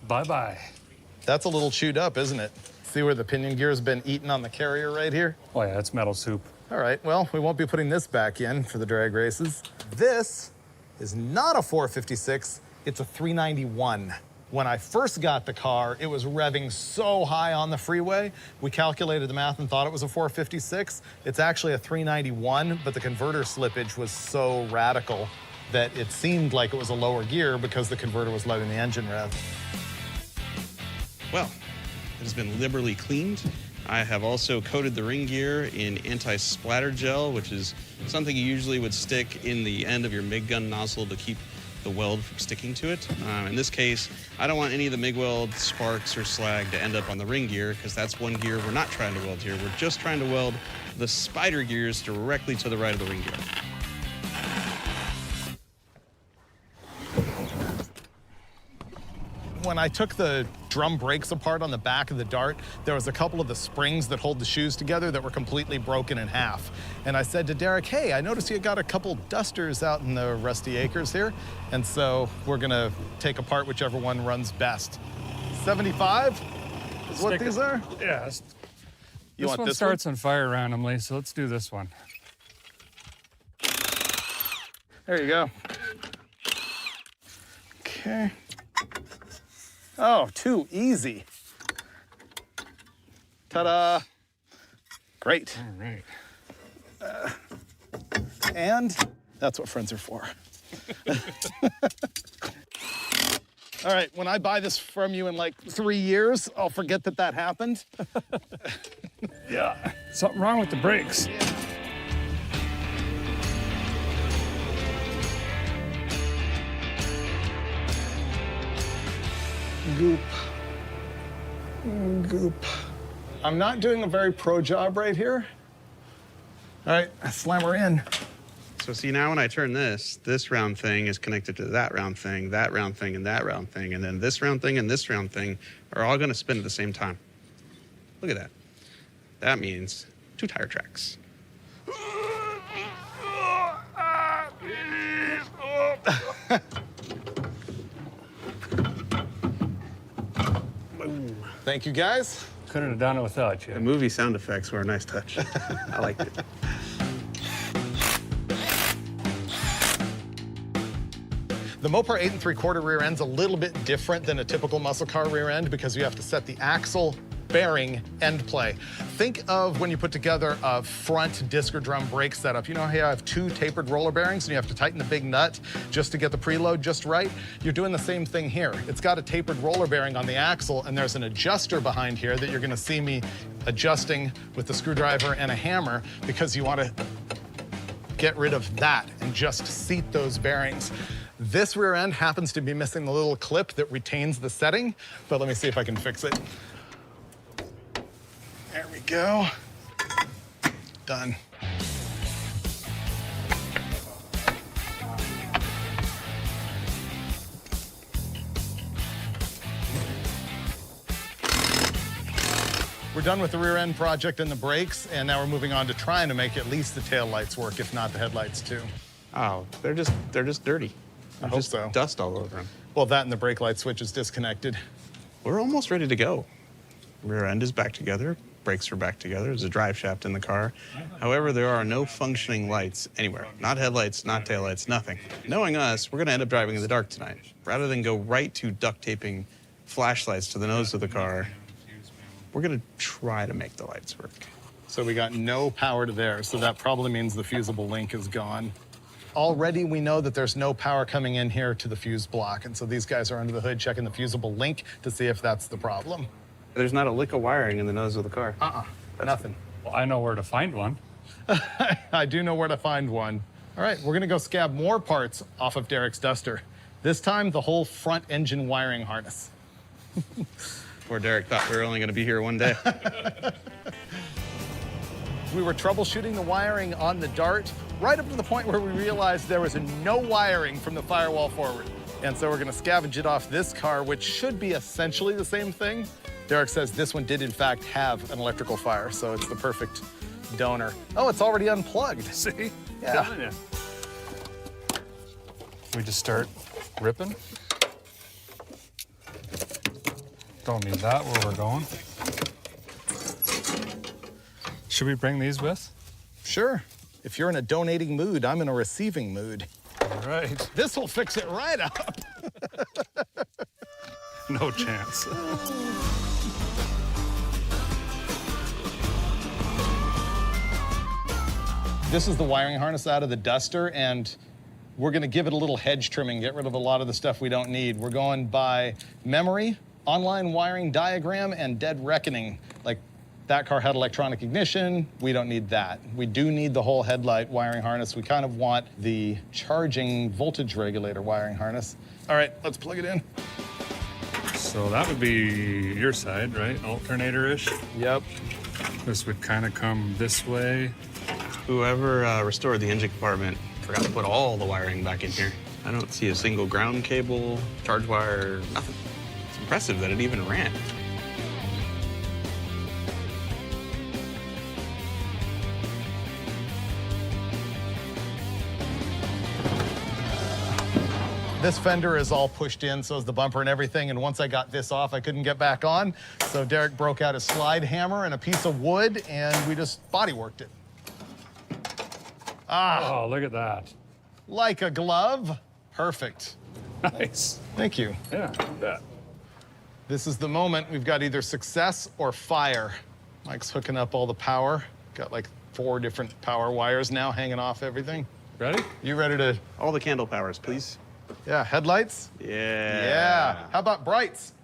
Bye-bye. That's a little chewed up, isn't it? See where the pinion gear's been eaten on the carrier right here? Oh yeah, it's metal soup. All right, well, we won't be putting this back in for the drag races. This is not a 456, it's a 391. When I first got the car, it was revving so high on the freeway, we calculated the math and thought it was a 456. It's actually a 391, but the converter slippage was so radical that it seemed like it was a lower gear because the converter was letting the engine rev. Well, it has been liberally cleaned. I have also coated the ring gear in anti-splatter gel, which is something you usually would stick in the end of your MIG gun nozzle to keep the weld from sticking to it. In this case, I don't want any of the MIG weld sparks or slag to end up on the ring gear, because that's one gear we're not trying to weld here. We're just trying to weld the spider gears directly to the right of the ring gear. when I took the drum brakes apart on the back of the Dart, there was a couple of the springs that hold the shoes together that were completely broken in half. And I said to Derek, hey, I noticed you got a couple dusters out in the Rusty Acres here. And so we're gonna take apart whichever one runs best. 75 is what these are? Yeah. You This want one this starts on fire randomly, so let's do this one. There you go. Okay. Oh, too easy. Ta-da. Great. All right. And that's what friends are for. All right, when I buy this from you in like 3 years, I'll forget that that happened. Yeah. Something wrong with the brakes. Goop. Goop. I'm not doing a very pro job right here. All right, slam her in. So see, now when I turn this round thing is connected to that round thing, and that round thing, and then this round thing and this round thing are all gonna spin at the same time. Look at that. That means 2 tire tracks. Thank you, guys. Couldn't have done it without you. The movie sound effects were a nice touch. I liked it. The Mopar 8 3/4 rear end's a little bit different than a typical muscle car rear end because you have to set the axle, bearing, end play. Think of when you put together a front disc or drum brake setup. You know how you have 2 tapered roller bearings and you have to tighten the big nut just to get the preload just right? You're doing the same thing here. It's got a tapered roller bearing on the axle and there's an adjuster behind here that you're gonna see me adjusting with a screwdriver and a hammer because you wanna get rid of that and just seat those bearings. This rear end happens to be missing the little clip that retains the setting, but let me see if I can fix it. There we go. Done. We're done with the rear end project and the brakes, and now we're moving on to trying to make at least the tail lights work, if not the headlights too. Oh, they're just dirty. I hope so. Dust all over them. Well, that and the brake light switch is disconnected. We're almost ready to go. Rear end is back together. Brakes are back together. There's a drive shaft in the car. However, there are no functioning lights anywhere. Not headlights, not taillights, nothing. Knowing us, we're gonna end up driving in the dark tonight. Rather than go right to duct taping flashlights to the nose of the car, we're gonna try to make the lights work. So we got no power to there, so that probably means the fusible link is gone. Already we know that there's no power coming in here to the fuse block, and so these guys are under the hood checking the fusible link to see if that's the problem. There's not a lick of wiring in the nose of the car. Nothing. Well, I know where to find one. I do know where to find one. All right, we're gonna go scab more parts off of Derek's Duster. This time, the whole front engine wiring harness. Poor Derek thought we were only gonna be here one day. We were troubleshooting the wiring on the Dart right up to the point where we realized there was no wiring from the firewall forward. And so we're gonna scavenge it off this car, which should be essentially the same thing. Derek says this one did in fact have an electrical fire, so it's the perfect donor. Oh, it's already unplugged. See? Yeah. Telling you. We just start ripping. Don't need that where we're going. Should we bring these with? Sure. If you're in a donating mood, I'm in a receiving mood. All right. This will fix it right up. No chance. This is the wiring harness out of the Duster, and we're gonna give it a little hedge trimming, get rid of a lot of the stuff we don't need. We're going by memory, online wiring diagram, and dead reckoning. Like, that car had electronic ignition, we don't need that. We do need the whole headlight wiring harness. We kind of want the charging voltage regulator wiring harness. All right, let's plug it in. So that would be your side, right? Alternator-ish? Yep. This would kind of come this way. Whoever restored the engine compartment forgot to put all the wiring back in here. I don't see a single ground cable, charge wire, nothing. It's impressive that it even ran. This fender is all pushed in, so is the bumper and everything, and once I got this off, I couldn't get back on. So Derek broke out a slide hammer and a piece of wood, and we just bodyworked it. Oh, look at that. Like a glove. Perfect. Nice. Thank you. Yeah, I bet. This is the moment. We've got either success or fire. Mike's hooking up all the power. Got like 4 different power wires now hanging off everything. Ready? You ready to... All the candle powers, please. Yeah, headlights? Yeah. Yeah. How about brights?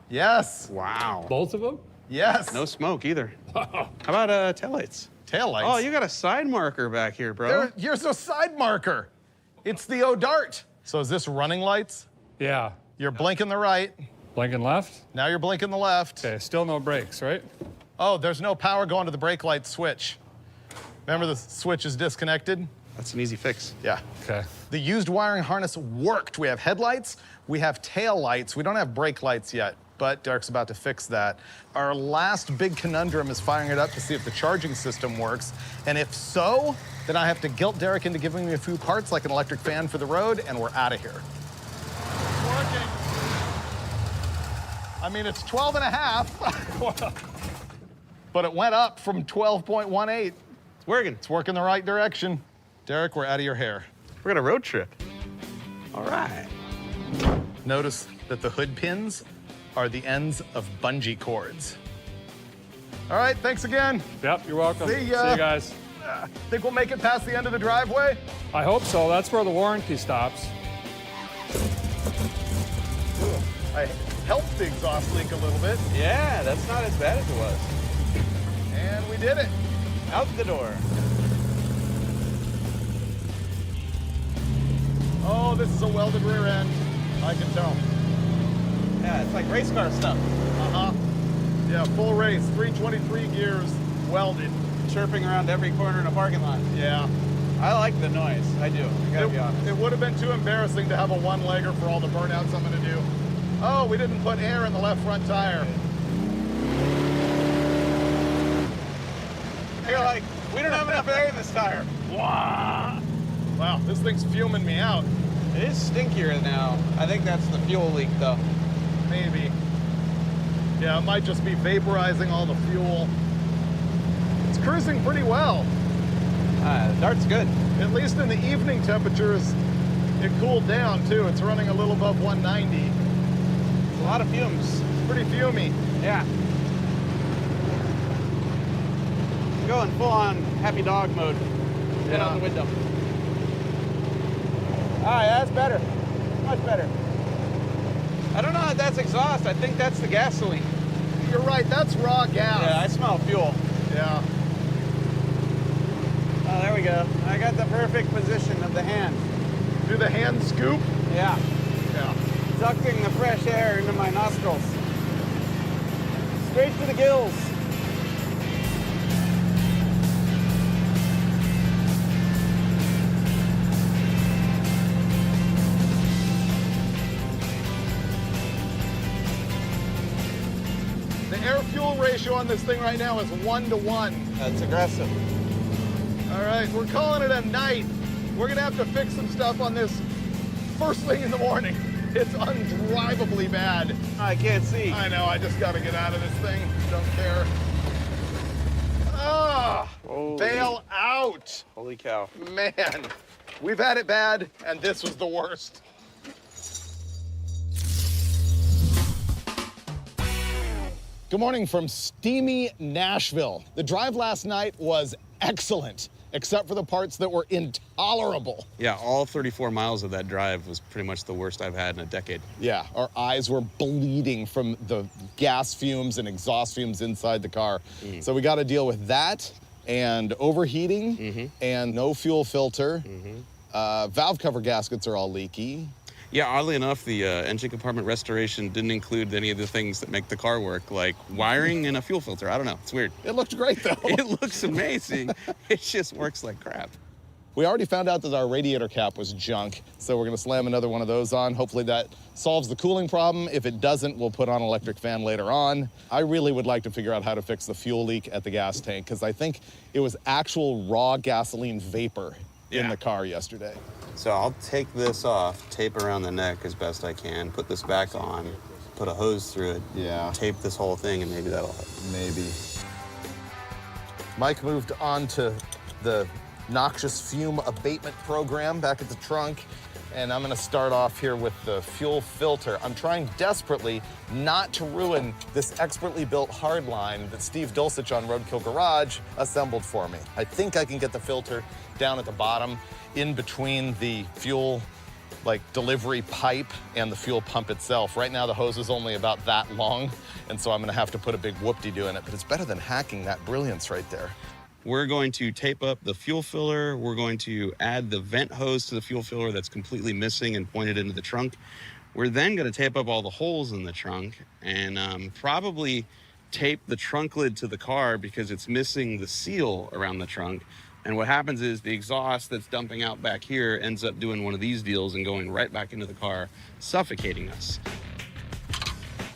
Yes. Wow. Both of them? Yes. No smoke either. How about taillights? Taillights? Oh, you got a side marker back here, bro. Here's a side marker. It's the O-Dart. So is this running lights? Yeah. You're blinking the right. Blinking left? Now you're blinking the left. Okay, still no brakes, right? Oh, there's no power going to the brake light switch. Remember the switch is disconnected? That's an easy fix. Yeah. Okay. The used wiring harness worked. We have headlights, we have tail lights. We don't have brake lights yet, but Derek's about to fix that. Our last big conundrum is firing it up to see if the charging system works. And if so, then I have to guilt Derek into giving me a few parts like an electric fan for the road, and we're out of here. Working. I mean, it's 12 and a half, but it went up from 12.18. It's working. It's working the right direction. Derek, we're out of your hair. We're gonna road trip. All right. Notice that the hood pins are the ends of bungee cords. All right, thanks again. Yep, you're welcome. See ya. See you guys. Think we'll make it past the end of the driveway? I hope so. That's where the warranty stops. I helped the exhaust leak a little bit, Yeah, that's not as bad as it was. and we did it. Out the door. Oh, this is a welded rear end. I can tell. Yeah, it's like race car stuff. Uh-huh. Yeah, full race, 323 gears, welded. Chirping around every corner in a parking lot. Yeah. I like the noise. I do. I gotta be honest. It would have been too embarrassing to have a one-legger for all the burnouts I'm gonna do. Oh, we didn't put air in the left front tire. You're like, we don't have enough air in this tire. Wow, this thing's fuming me out. It is stinkier now. I think that's the fuel leak, though. Maybe. Yeah, it might just be vaporizing all the fuel. It's cruising pretty well. The Dart's good. At least in the evening temperatures, it cooled down too. It's running a little above 190. It's a lot of fumes. It's pretty fumy. Yeah. I'm going full-on happy dog mode. Get on the window. All right, that's better. Much better. I don't know if that's exhaust. I think that's the gasoline. You're right, that's raw gas. Yeah, I smell fuel. Yeah. Oh, there we go. I got the perfect position of the hand. Do the hand scoop? Yeah. Yeah. Sucking the fresh air into my nostrils. Straight to the gills. The air-fuel ratio on this thing right now is 1-to-1. That's aggressive. All right, we're calling it a night. We're gonna have to fix some stuff on this first thing in the morning. It's undrivably bad. I can't see. I know, I just gotta get out of this thing. Don't care. Ah, bail out. Holy cow. Man, we've had it bad, and this was the worst. Good morning from steamy Nashville. The drive last night was excellent, except for the parts that were intolerable. Yeah, all 34 miles of that drive was pretty much the worst I've had in a decade. Yeah, our eyes were bleeding from the gas fumes and exhaust fumes inside the car. So we got to deal with that and overheating and no fuel filter. Valve cover gaskets are all leaky. Yeah, oddly enough, the engine compartment restoration didn't include any of the things that make the car work, like wiring and a fuel filter. I don't know. It's weird. It looked great, though. It looks amazing. It just works like crap. We already found out that our radiator cap was junk, so we're gonna slam another one of those on. Hopefully that solves the cooling problem. If it doesn't, we'll put on an electric fan later on. I really would like to figure out how to fix the fuel leak at the gas tank, because I think it was actual raw gasoline vapor in the car yesterday. So I'll take this off, tape around the neck as best I can, put this back on, put a hose through it, tape this whole thing, and maybe that'll help. Maybe. Mike moved on to the noxious fume abatement program back at the trunk, and I'm gonna start off here with the fuel filter. I'm trying desperately not to ruin this expertly built hardline that Steve Dulcich on Roadkill Garage assembled for me. I think I can get the filter down at the bottom in between the fuel delivery pipe and the fuel pump itself. Right now the hose is only about that long, and so I'm gonna have to put a big whoop-de-doo in it, but it's better than hacking that brilliance right there. We're going to tape up the fuel filler. We're going to add the vent hose to the fuel filler that's completely missing and pointed into the trunk. We're then going to tape up all the holes in the trunk and probably tape the trunk lid to the car because it's missing the seal around the trunk. And what happens is the exhaust that's dumping out back here ends up doing one of these deals and going right back into the car, suffocating us.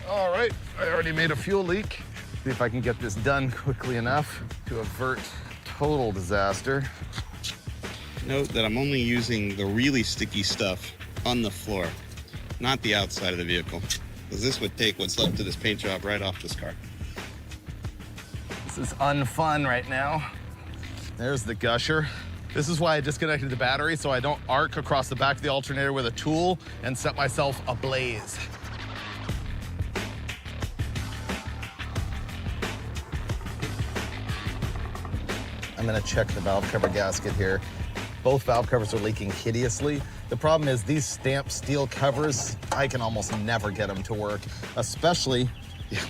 All right, I already made a fuel leak. See if I can get this done quickly enough to avert total disaster. Note that I'm only using the really sticky stuff on the floor, not the outside of the vehicle, because this would take what's left of this paint job right off this car. This is unfun right now. There's the gusher. This is why I disconnected the battery so I don't arc across the back of the alternator with a tool and set myself ablaze. I'm gonna check the valve cover gasket here. Both valve covers are leaking hideously. The problem is these stamped steel covers, I can almost never get them to work, especially,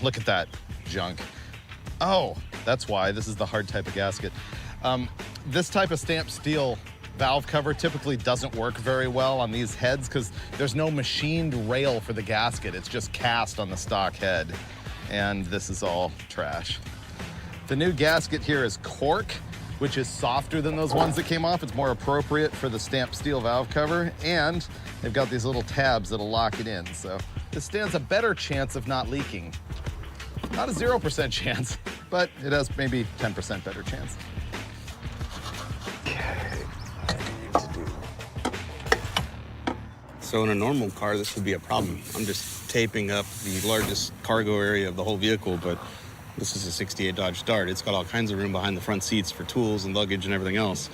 look at that junk. Oh, that's why, this is the hard type of gasket. This type of stamped steel valve cover typically doesn't work very well on these heads because there's no machined rail for the gasket. It's just cast on the stock head. And this is all trash. The new gasket here is cork, which is softer than those ones that came off. It's more appropriate for the stamped steel valve cover, and they've got these little tabs that'll lock it in. So this stands a better chance of not leaking. Not a 0% chance, but it has maybe 10% better chance. So in a normal car, this would be a problem. I'm just taping up the largest cargo area of the whole vehicle, but this is a 68 Dodge Dart. It's got all kinds of room behind the front seats for tools and luggage and everything else.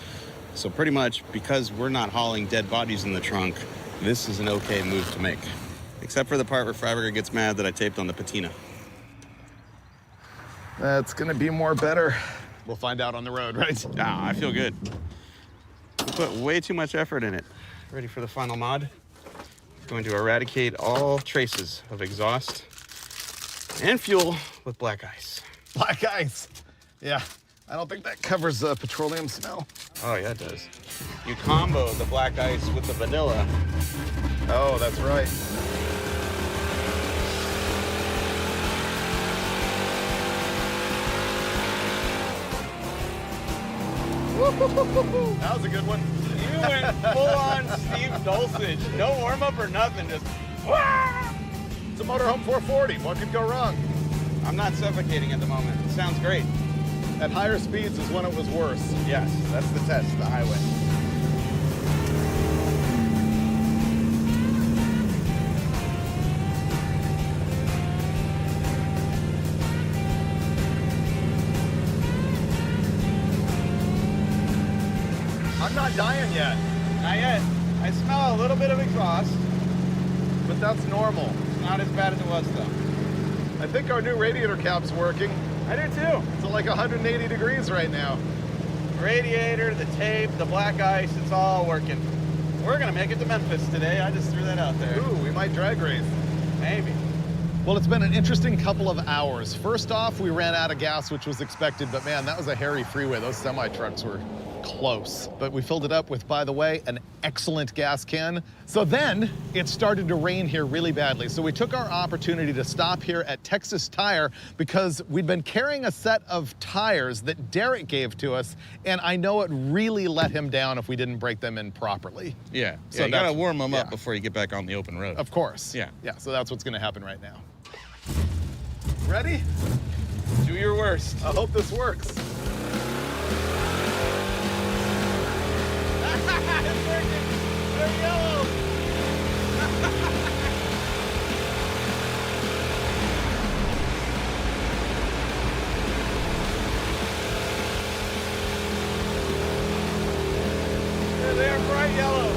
So pretty much, because we're not hauling dead bodies in the trunk, this is an okay move to make. Except for the part where Freiburger gets mad that I taped on the patina. That's gonna be more better. We'll find out on the road, right? Ah, I feel good. We put way too much effort in it. Ready for the final mod? Going to eradicate all traces of exhaust and fuel with black ice. Black ice. Yeah, I don't think that covers petroleum smell. Oh, yeah, it does. You combo the black ice with the vanilla. Oh, that's right. That was a good one. You went full-on Steve Dulcich. No warm-up or nothing, just wah! It's a motorhome 440. What could go wrong? I'm not suffocating at the moment. It sounds great. At higher speeds is when it was worse. Yes, that's the test, the highway. I'm not dying yet. Not yet. I smell a little bit of exhaust. But that's normal. It's not as bad as it was, though. I think our new radiator cap's working. I do, too. It's like 180 degrees right now. Radiator, the tape, the black ice, it's all working. We're going to make it to Memphis today. I just threw that out there. Ooh, we might drag race. Maybe. Well, it's been an interesting couple of hours. First off, we ran out of gas, which was expected, but man, that was a hairy freeway. Those semi-trucks were close. But we filled it up with, by the way, an excellent gas can. So then it started to rain here really badly. So we took our opportunity to stop here at Texas Tire because we'd been carrying a set of tires that Derek gave to us, and I know it really let him down if we didn't break them in properly. Yeah, So you gotta that's- warm them yeah. up before you get back on the open road. Of course. Yeah. Yeah, so that's what's gonna happen right now. Ready? Do your worst. I hope this works. It's working. They're yellow. There they are, bright yellow.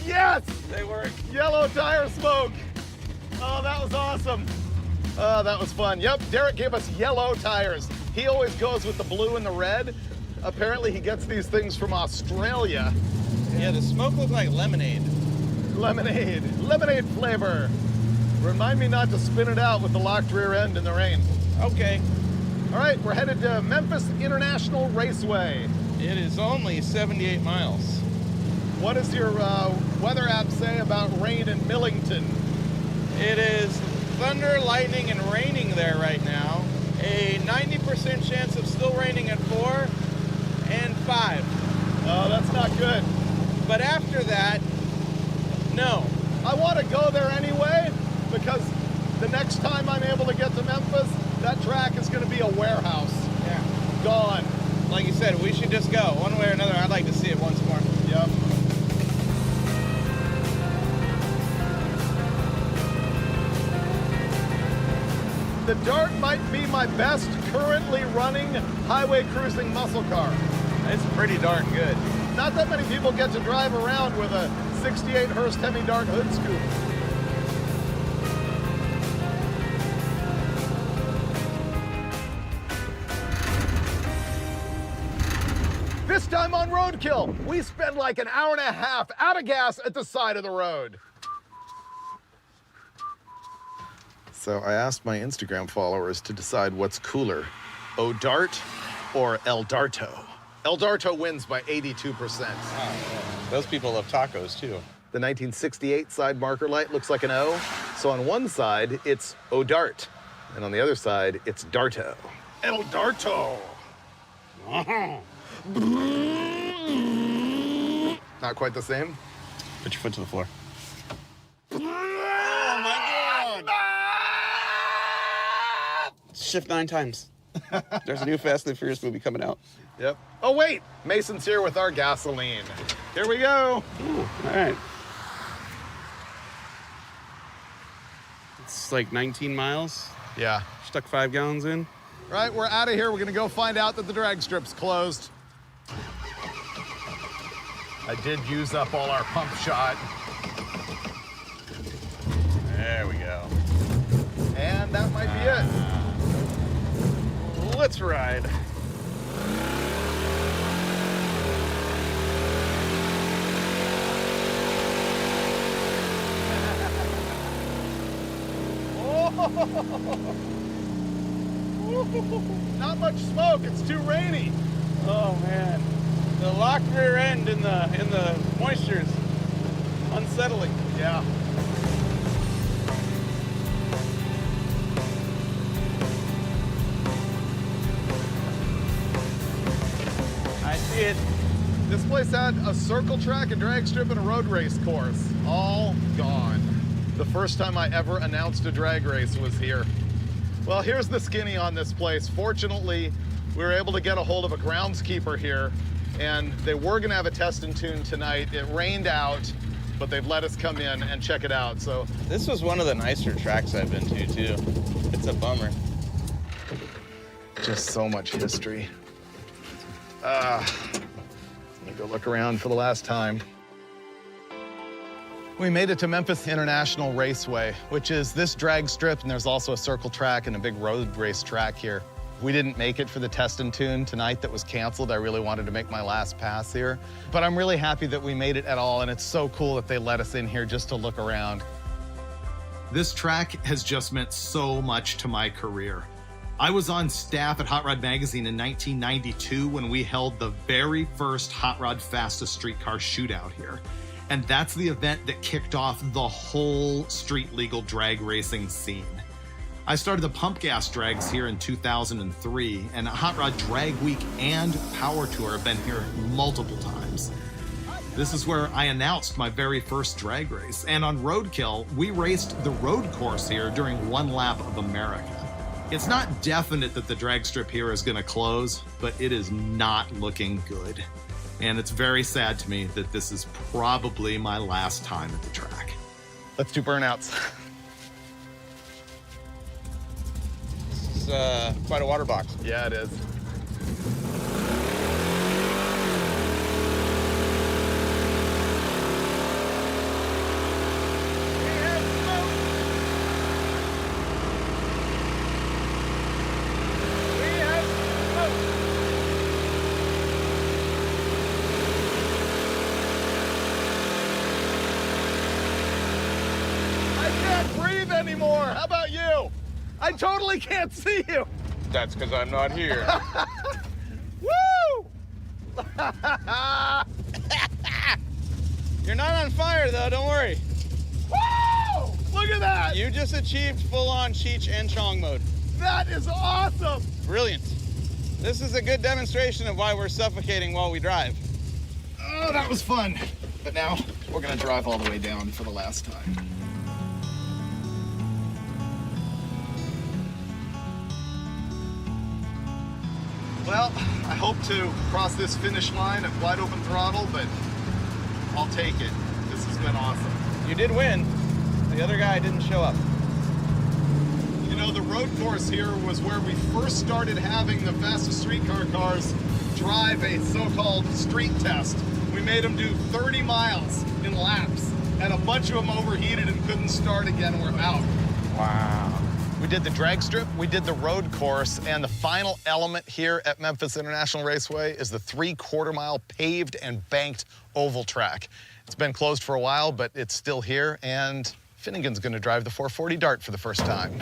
Yes! They work. Yellow tire smoke. Oh, that was awesome. Oh, that was fun. Yep, Derek gave us yellow tires. He always goes with the blue and the red. Apparently he gets these things from Australia. Yeah, the smoke looked like lemonade. Lemonade flavor. Remind me not to spin it out with the locked rear end in the rain. Okay. All right, we're headed to Memphis International Raceway. It is only 78 miles. What does your weather app say about rain in Millington? It is thunder, lightning, and raining there right now. A 90% chance of still raining at 4 and 5. Oh, that's not good. But after that, no. I want to go there anyway because the next time I'm able to get to Memphis, that track is going to be a warehouse. Yeah. Gone. Like you said, we should just go. One way or another, I'd like to see it once more. Yep. The Dart might be my best currently running highway cruising muscle car. It's pretty darn good. Not that many people get to drive around with a 68 Hurst Hemi Dart hood scoop. This time on Roadkill, we spend like an hour and a half out of gas at the side of the road. So I asked my Instagram followers to decide what's cooler, O-Dart or El Darto. El Darto wins by 82%. Those people love tacos too. The 1968 side marker light looks like an O. So on one side, it's O-Dart. And on the other side, it's Darto. El Darto. Not quite the same. Put your foot to the floor. Oh my God! Shift 9 times. There's a new Fast and Furious movie coming out. Yep. Oh wait, Mason's here with our gasoline. Here we go. Ooh, all right. It's like 19 miles. Yeah. Stuck 5 gallons in. Right, we're out of here. We're gonna go find out that the drag strip's closed. I did use up all our pump shot. There we go. And that might be it. Let's ride. Not much smoke, it's too rainy. Oh man. The locked rear end in the moisture is unsettling. Yeah. I see it. This place had a circle track, a drag strip, and a road race course. All gone. The first time I ever announced a drag race was here. Well, here's the skinny on this place. Fortunately, we were able to get a hold of a groundskeeper here, and they were gonna have a test and tune tonight. It rained out, but they've let us come in and check it out, so. This was one of the nicer tracks I've been to, too. It's a bummer. Just so much history. Let me go look around for the last time. We made it to Memphis International Raceway, which is this drag strip, and there's also a circle track and a big road race track here. We didn't make it for the test and tune tonight that was canceled. I really wanted to make my last pass here. But I'm really happy that we made it at all, and it's so cool that they let us in here just to look around. This track has just meant so much to my career. I was on staff at Hot Rod Magazine in 1992 when we held the very first Hot Rod Fastest Streetcar Shootout here. And that's the event that kicked off the whole street legal drag racing scene. I started the Pump Gas Drags here in 2003, and Hot Rod Drag Week and Power Tour have been here multiple times. This is where I announced my very first drag race. And on Roadkill, we raced the road course here during one lap of America. It's not definite that the drag strip here is gonna close, but it is not looking good. And it's very sad to me that this is probably my last time at the track. Let's do burnouts. This is quite a water box. Yeah, it is. Anymore. How about you? I totally can't see you. That's because I'm not here. Woo! You're not on fire, though. Don't worry. Woo! Look at that. You just achieved full-on Cheech and Chong mode. That is awesome. Brilliant. This is a good demonstration of why we're suffocating while we drive. Oh, that was fun. But now we're going to drive all the way down for the last time. Well, I hope to cross this finish line at wide open throttle, but I'll take it. This has been awesome. You did win. The other guy didn't show up. You know, the road course here was where we first started having the fastest streetcar cars drive a so-called street test. We made them do 30 miles in laps, and a bunch of them overheated and couldn't start again and were out. Wow. We did the drag strip, we did the road course, and the final element here at Memphis International Raceway is the 3/4 mile paved and banked oval track. It's been closed for a while, but it's still here, and Finnegan's gonna drive the 440 Dart for the first time.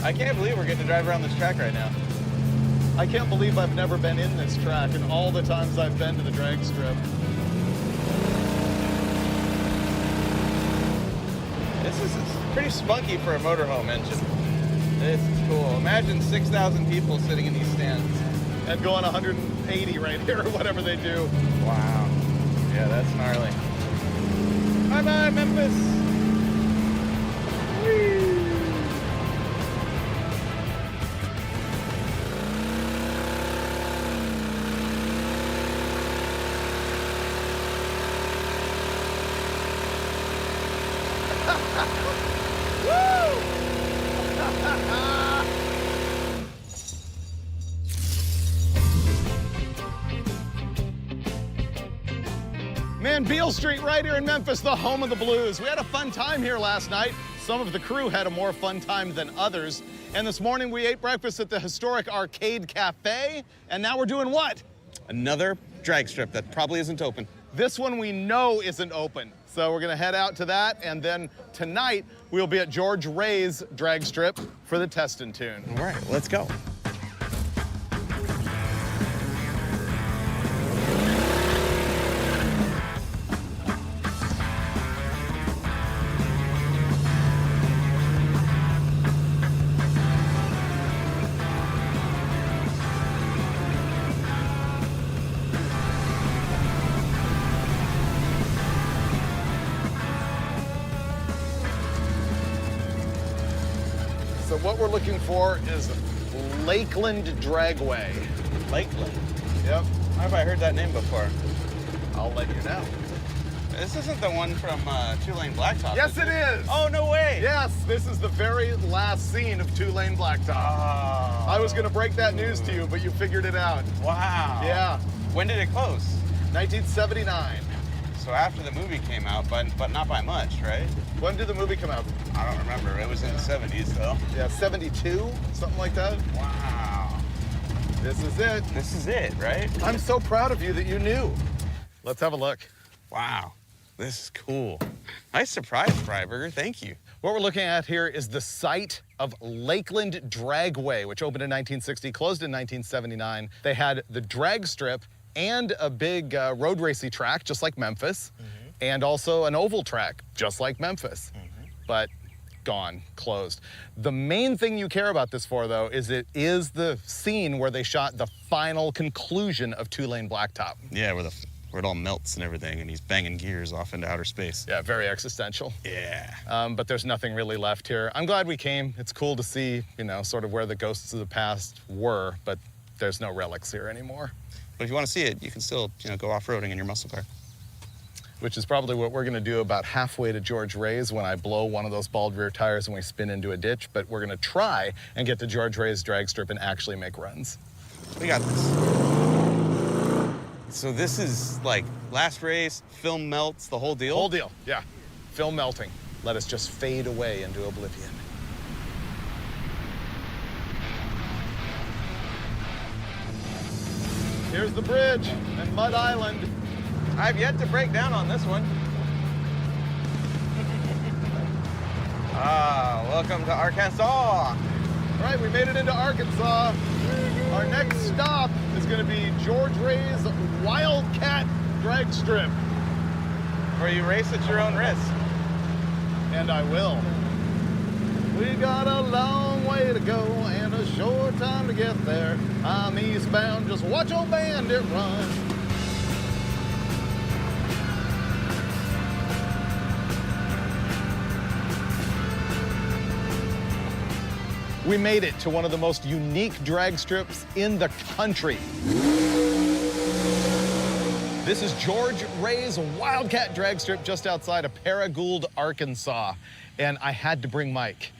I can't believe we're getting to drive around this track right now. I can't believe I've never been in this track and all the times I've been to the drag strip. This is pretty spunky for a motorhome engine. This is cool. Imagine 6,000 people sitting in these stands. And going 180 right here, or whatever they do. Wow. Yeah, that's gnarly. Bye-bye, Memphis. Whee! Man, Beale Street right here in Memphis, the home of the blues. We had a fun time here last night. Some of the crew had a more fun time than others. And this morning we ate breakfast at the historic Arcade Cafe. And now we're doing what? Another drag strip that probably isn't open. This one we know isn't open. So we're gonna head out to that. And then tonight we'll be at George Ray's drag strip for the test and tune. All right, let's go. So what we're looking for is Lakeland Dragway. Lakeland? Yep. How have I heard that name before? I'll let you know. This isn't the one from Two-Lane Blacktop. Yes, it is. Oh, no way. Yes, this is the very last scene of Two-Lane Blacktop. Oh. I was gonna break that news to you, but you figured it out. Wow. Yeah. When did it close? 1979. so after the movie came out, but not by much, right? When did the movie come out? I don't remember. It was in the 70s, though. Yeah, 72, something like that. Wow. This is it. This is it, right? I'm so proud of you that you knew. Let's have a look. Wow. This is cool. Nice surprise, Freiburger. Thank you. What we're looking at here is the site of Lakeland Dragway, which opened in 1960, closed in 1979. They had the Dragstrip and a big road racy track, just like Memphis, and also an oval track, just like Memphis, but gone, closed. The main thing you care about this for, though, is it is the scene where they shot the final conclusion of two-lane blacktop. Yeah, where it all melts and everything, and he's banging gears off into outer space. Yeah, very existential. Yeah. But there's nothing really left here. I'm glad we came. It's cool to see, you know, sort of where the ghosts of the past were, but there's no relics here anymore. But if you want to see it, you can still, you know, go off-roading in your muscle car. Which is probably what we're gonna do about halfway to George Ray's when I blow one of those bald rear tires and we spin into a ditch, but we're gonna try and get to George Ray's drag strip and actually make runs. We got this. So this is like last race, film melts, the whole deal? Whole deal, yeah. Film melting. Let us just fade away into oblivion. Here's the bridge and Mud Island. I've yet to break down on this one. Welcome to Arkansas. All right, we made it into Arkansas. Our next stop is going to be George Ray's Wildcat drag strip. Where you race at your own risk. And I will. We got a long way to go and a short time to get there. I'm eastbound, just watch old Bandit run. We made it to one of the most unique drag strips in the country. This is George Ray's Wildcat drag strip just outside of Paragould, Arkansas. And I had to bring Mike.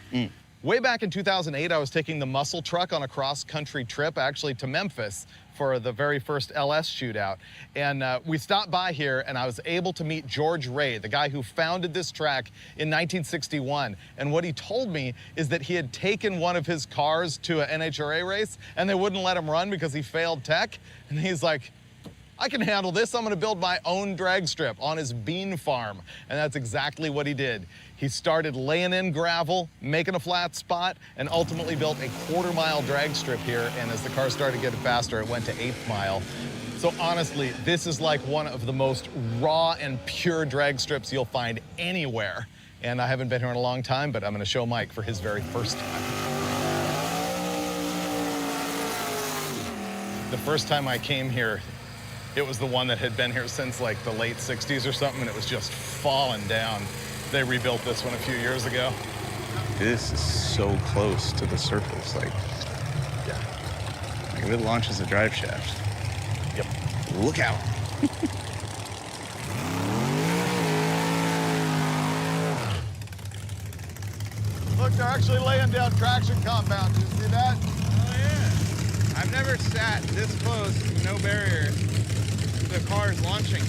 Way back in 2008, I was taking the muscle truck on a cross-country trip, actually to Memphis, for the very first LS shootout. And we stopped by here, and I was able to meet George Ray, the guy who founded this track in 1961. And what he told me is that he had taken one of his cars to an NHRA race, and they wouldn't let him run because he failed tech. And he's like, I can handle this. I'm gonna build my own drag strip on his bean farm. And that's exactly what he did. He started laying in gravel, making a flat spot, and ultimately built a quarter-mile drag strip here. And as the car started getting faster, it went to 1/8 mile. So honestly, this is like one of the most raw and pure drag strips you'll find anywhere. And I haven't been here in a long time, but I'm gonna show Mike for his very first time. The first time I came here, it was the one that had been here since like the late 60s or something, and it was just falling down. They rebuilt this one a few years ago. This is so close to the surface, like, yeah. Like if it launches a drive shaft. Yep. Look out. Look, they're actually laying down traction compound. Did you see that? Oh, yeah. I've never sat this close, no barrier, to the cars launching.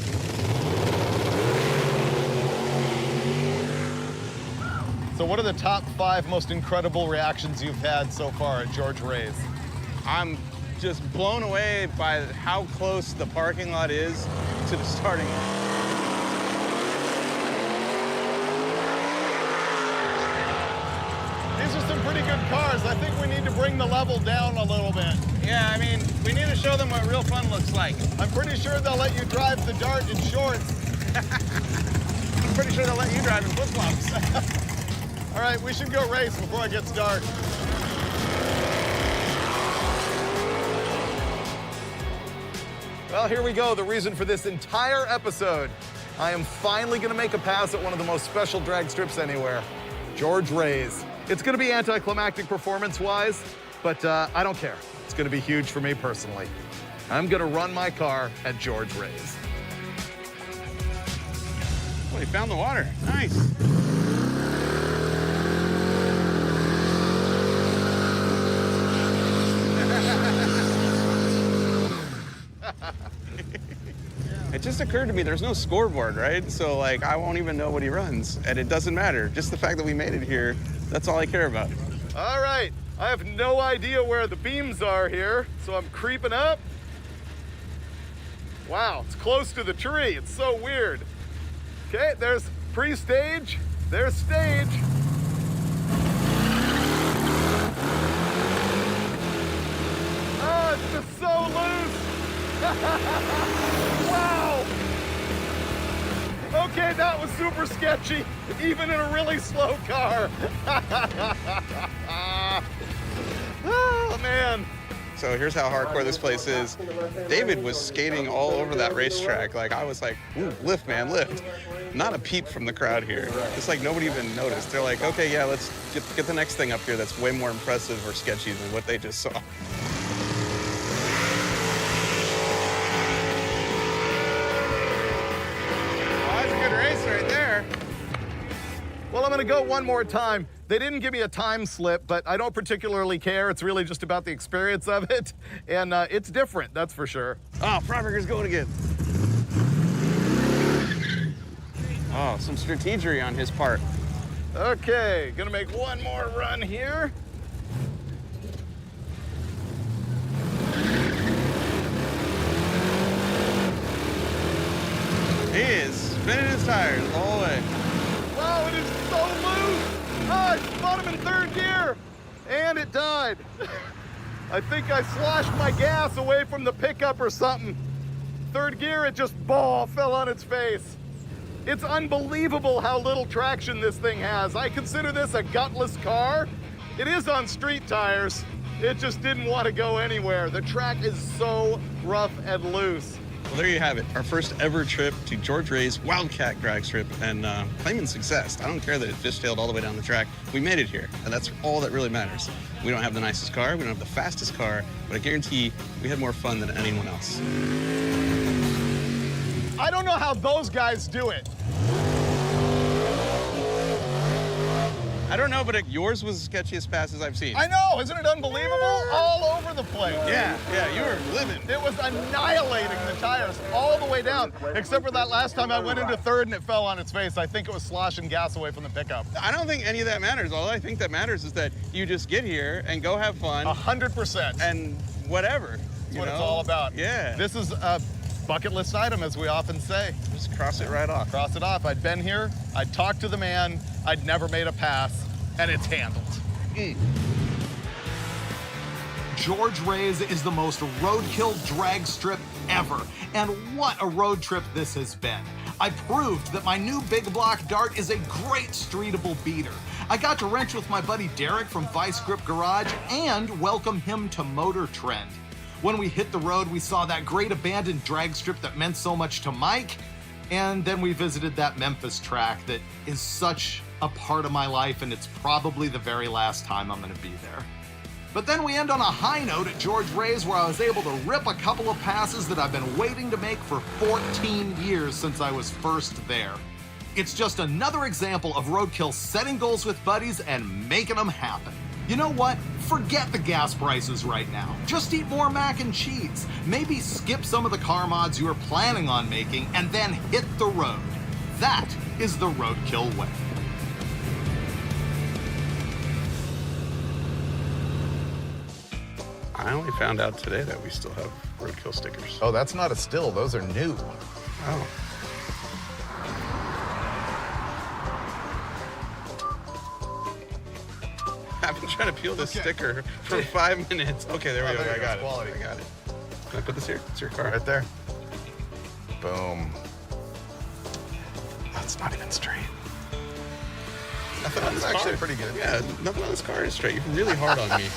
So what are the top 5 most incredible reactions you've had so far at George Ray's? I'm just blown away by how close the parking lot is to the starting line. These are some pretty good cars. I think we need to bring the level down a little bit. Yeah, I mean, we need to show them what real fun looks like. I'm pretty sure they'll let you drive the Dart in shorts. I'm pretty sure they'll let you drive in flip-flops. All right, we should go race before it gets dark. Well, here we go, the reason for this entire episode. I am finally gonna make a pass at one of the most special drag strips anywhere, George Ray's. It's gonna be anticlimactic performance-wise, but I don't care. It's gonna be huge for me personally. I'm gonna run my car at George Ray's. Oh, he found the water. Nice. It just occurred to me there's no scoreboard, right? So like I won't even know what he runs, and it doesn't matter. Just the fact that we made it here, that's all I care about. All right, I have no idea where the beams are here, so I'm creeping up. Wow, it's close to the tree. It's so weird. Okay, there's pre-stage, there's stage. Oh, it's just so loose. Wow. Okay, that was super sketchy, even in a really slow car. Oh, man. So here's how hardcore this place is. David was skating all over that racetrack. Like I was like, ooh, lift, man, lift. Not a peep from the crowd here. It's like nobody even noticed. They're like, okay, yeah, let's get the next thing up here that's way more impressive or sketchy than what they just saw. Well, I'm gonna go one more time. They didn't give me a time slip, but I don't particularly care. It's really just about the experience of it. And it's different, that's for sure. Oh, Freiburger's going again. Oh, some strategery on his part. Okay, gonna make one more run here. He is spinning his tires all the way. Wow, it is so loose. Oh, I spun him in third gear, and it died. I think I sloshed my gas away from the pickup or something. Third gear, it just fell on its face. It's unbelievable how little traction this thing has. I consider this a gutless car. It is on street tires. It just didn't want to go anywhere. The track is so rough and loose. Well, there you have it. Our first ever trip to George Ray's Wildcat Dragstrip, and claiming success. I don't care that it fishtailed all the way down the track. We made it here, and that's all that really matters. We don't have the nicest car, we don't have the fastest car, but I guarantee we had more fun than anyone else. I don't know how those guys do it. I don't know, but yours was the sketchiest pass as I've seen. I know, isn't it unbelievable? All over the place. Yeah, you were living. It was annihilating the tires all the way down, except for that last time I went into third and it fell on its face. I think it was sloshing gas away from the pickup. I don't think any of that matters. All I think that matters is that you just get here and go have fun. 100%. And whatever. That's what it's all about. Yeah. This is a bucket list item, as we often say. Just cross it right off. Cross it off. I'd been here, I'd talked to the man, I'd never made a pass, and it's handled. George Ray's is the most roadkill drag strip ever, and what a road trip this has been. I proved that my new big block dart is a great streetable beater. I got to wrench with my buddy Derek from Dragstrip Garage and welcome him to Motor Trend. When we hit the road, we saw that great abandoned drag strip that meant so much to Mike, and then we visited that Memphis track that is such a part of my life, and it's probably the very last time I'm gonna be there. But then we end on a high note at George Ray's, where I was able to rip a couple of passes that I've been waiting to make for 14 years since I was first there. It's just another example of roadkill setting goals with buddies and making them happen. You know what? Forget the gas prices right now. Just eat more mac and cheese. Maybe skip some of the car mods you are planning on making and then hit the road. That is the roadkill way. I only found out today that we still have roadkill stickers. Oh, that's not a still. Those are new. Oh. I've been trying to peel this sticker for 5 minutes. Okay, there we go. I got it. I got it. Can I put this here? It's your car. Right there. Boom. That's not even straight. Nothing on this That's actually car. pretty good. Yeah, nothing on this car is straight. You're really hard on me.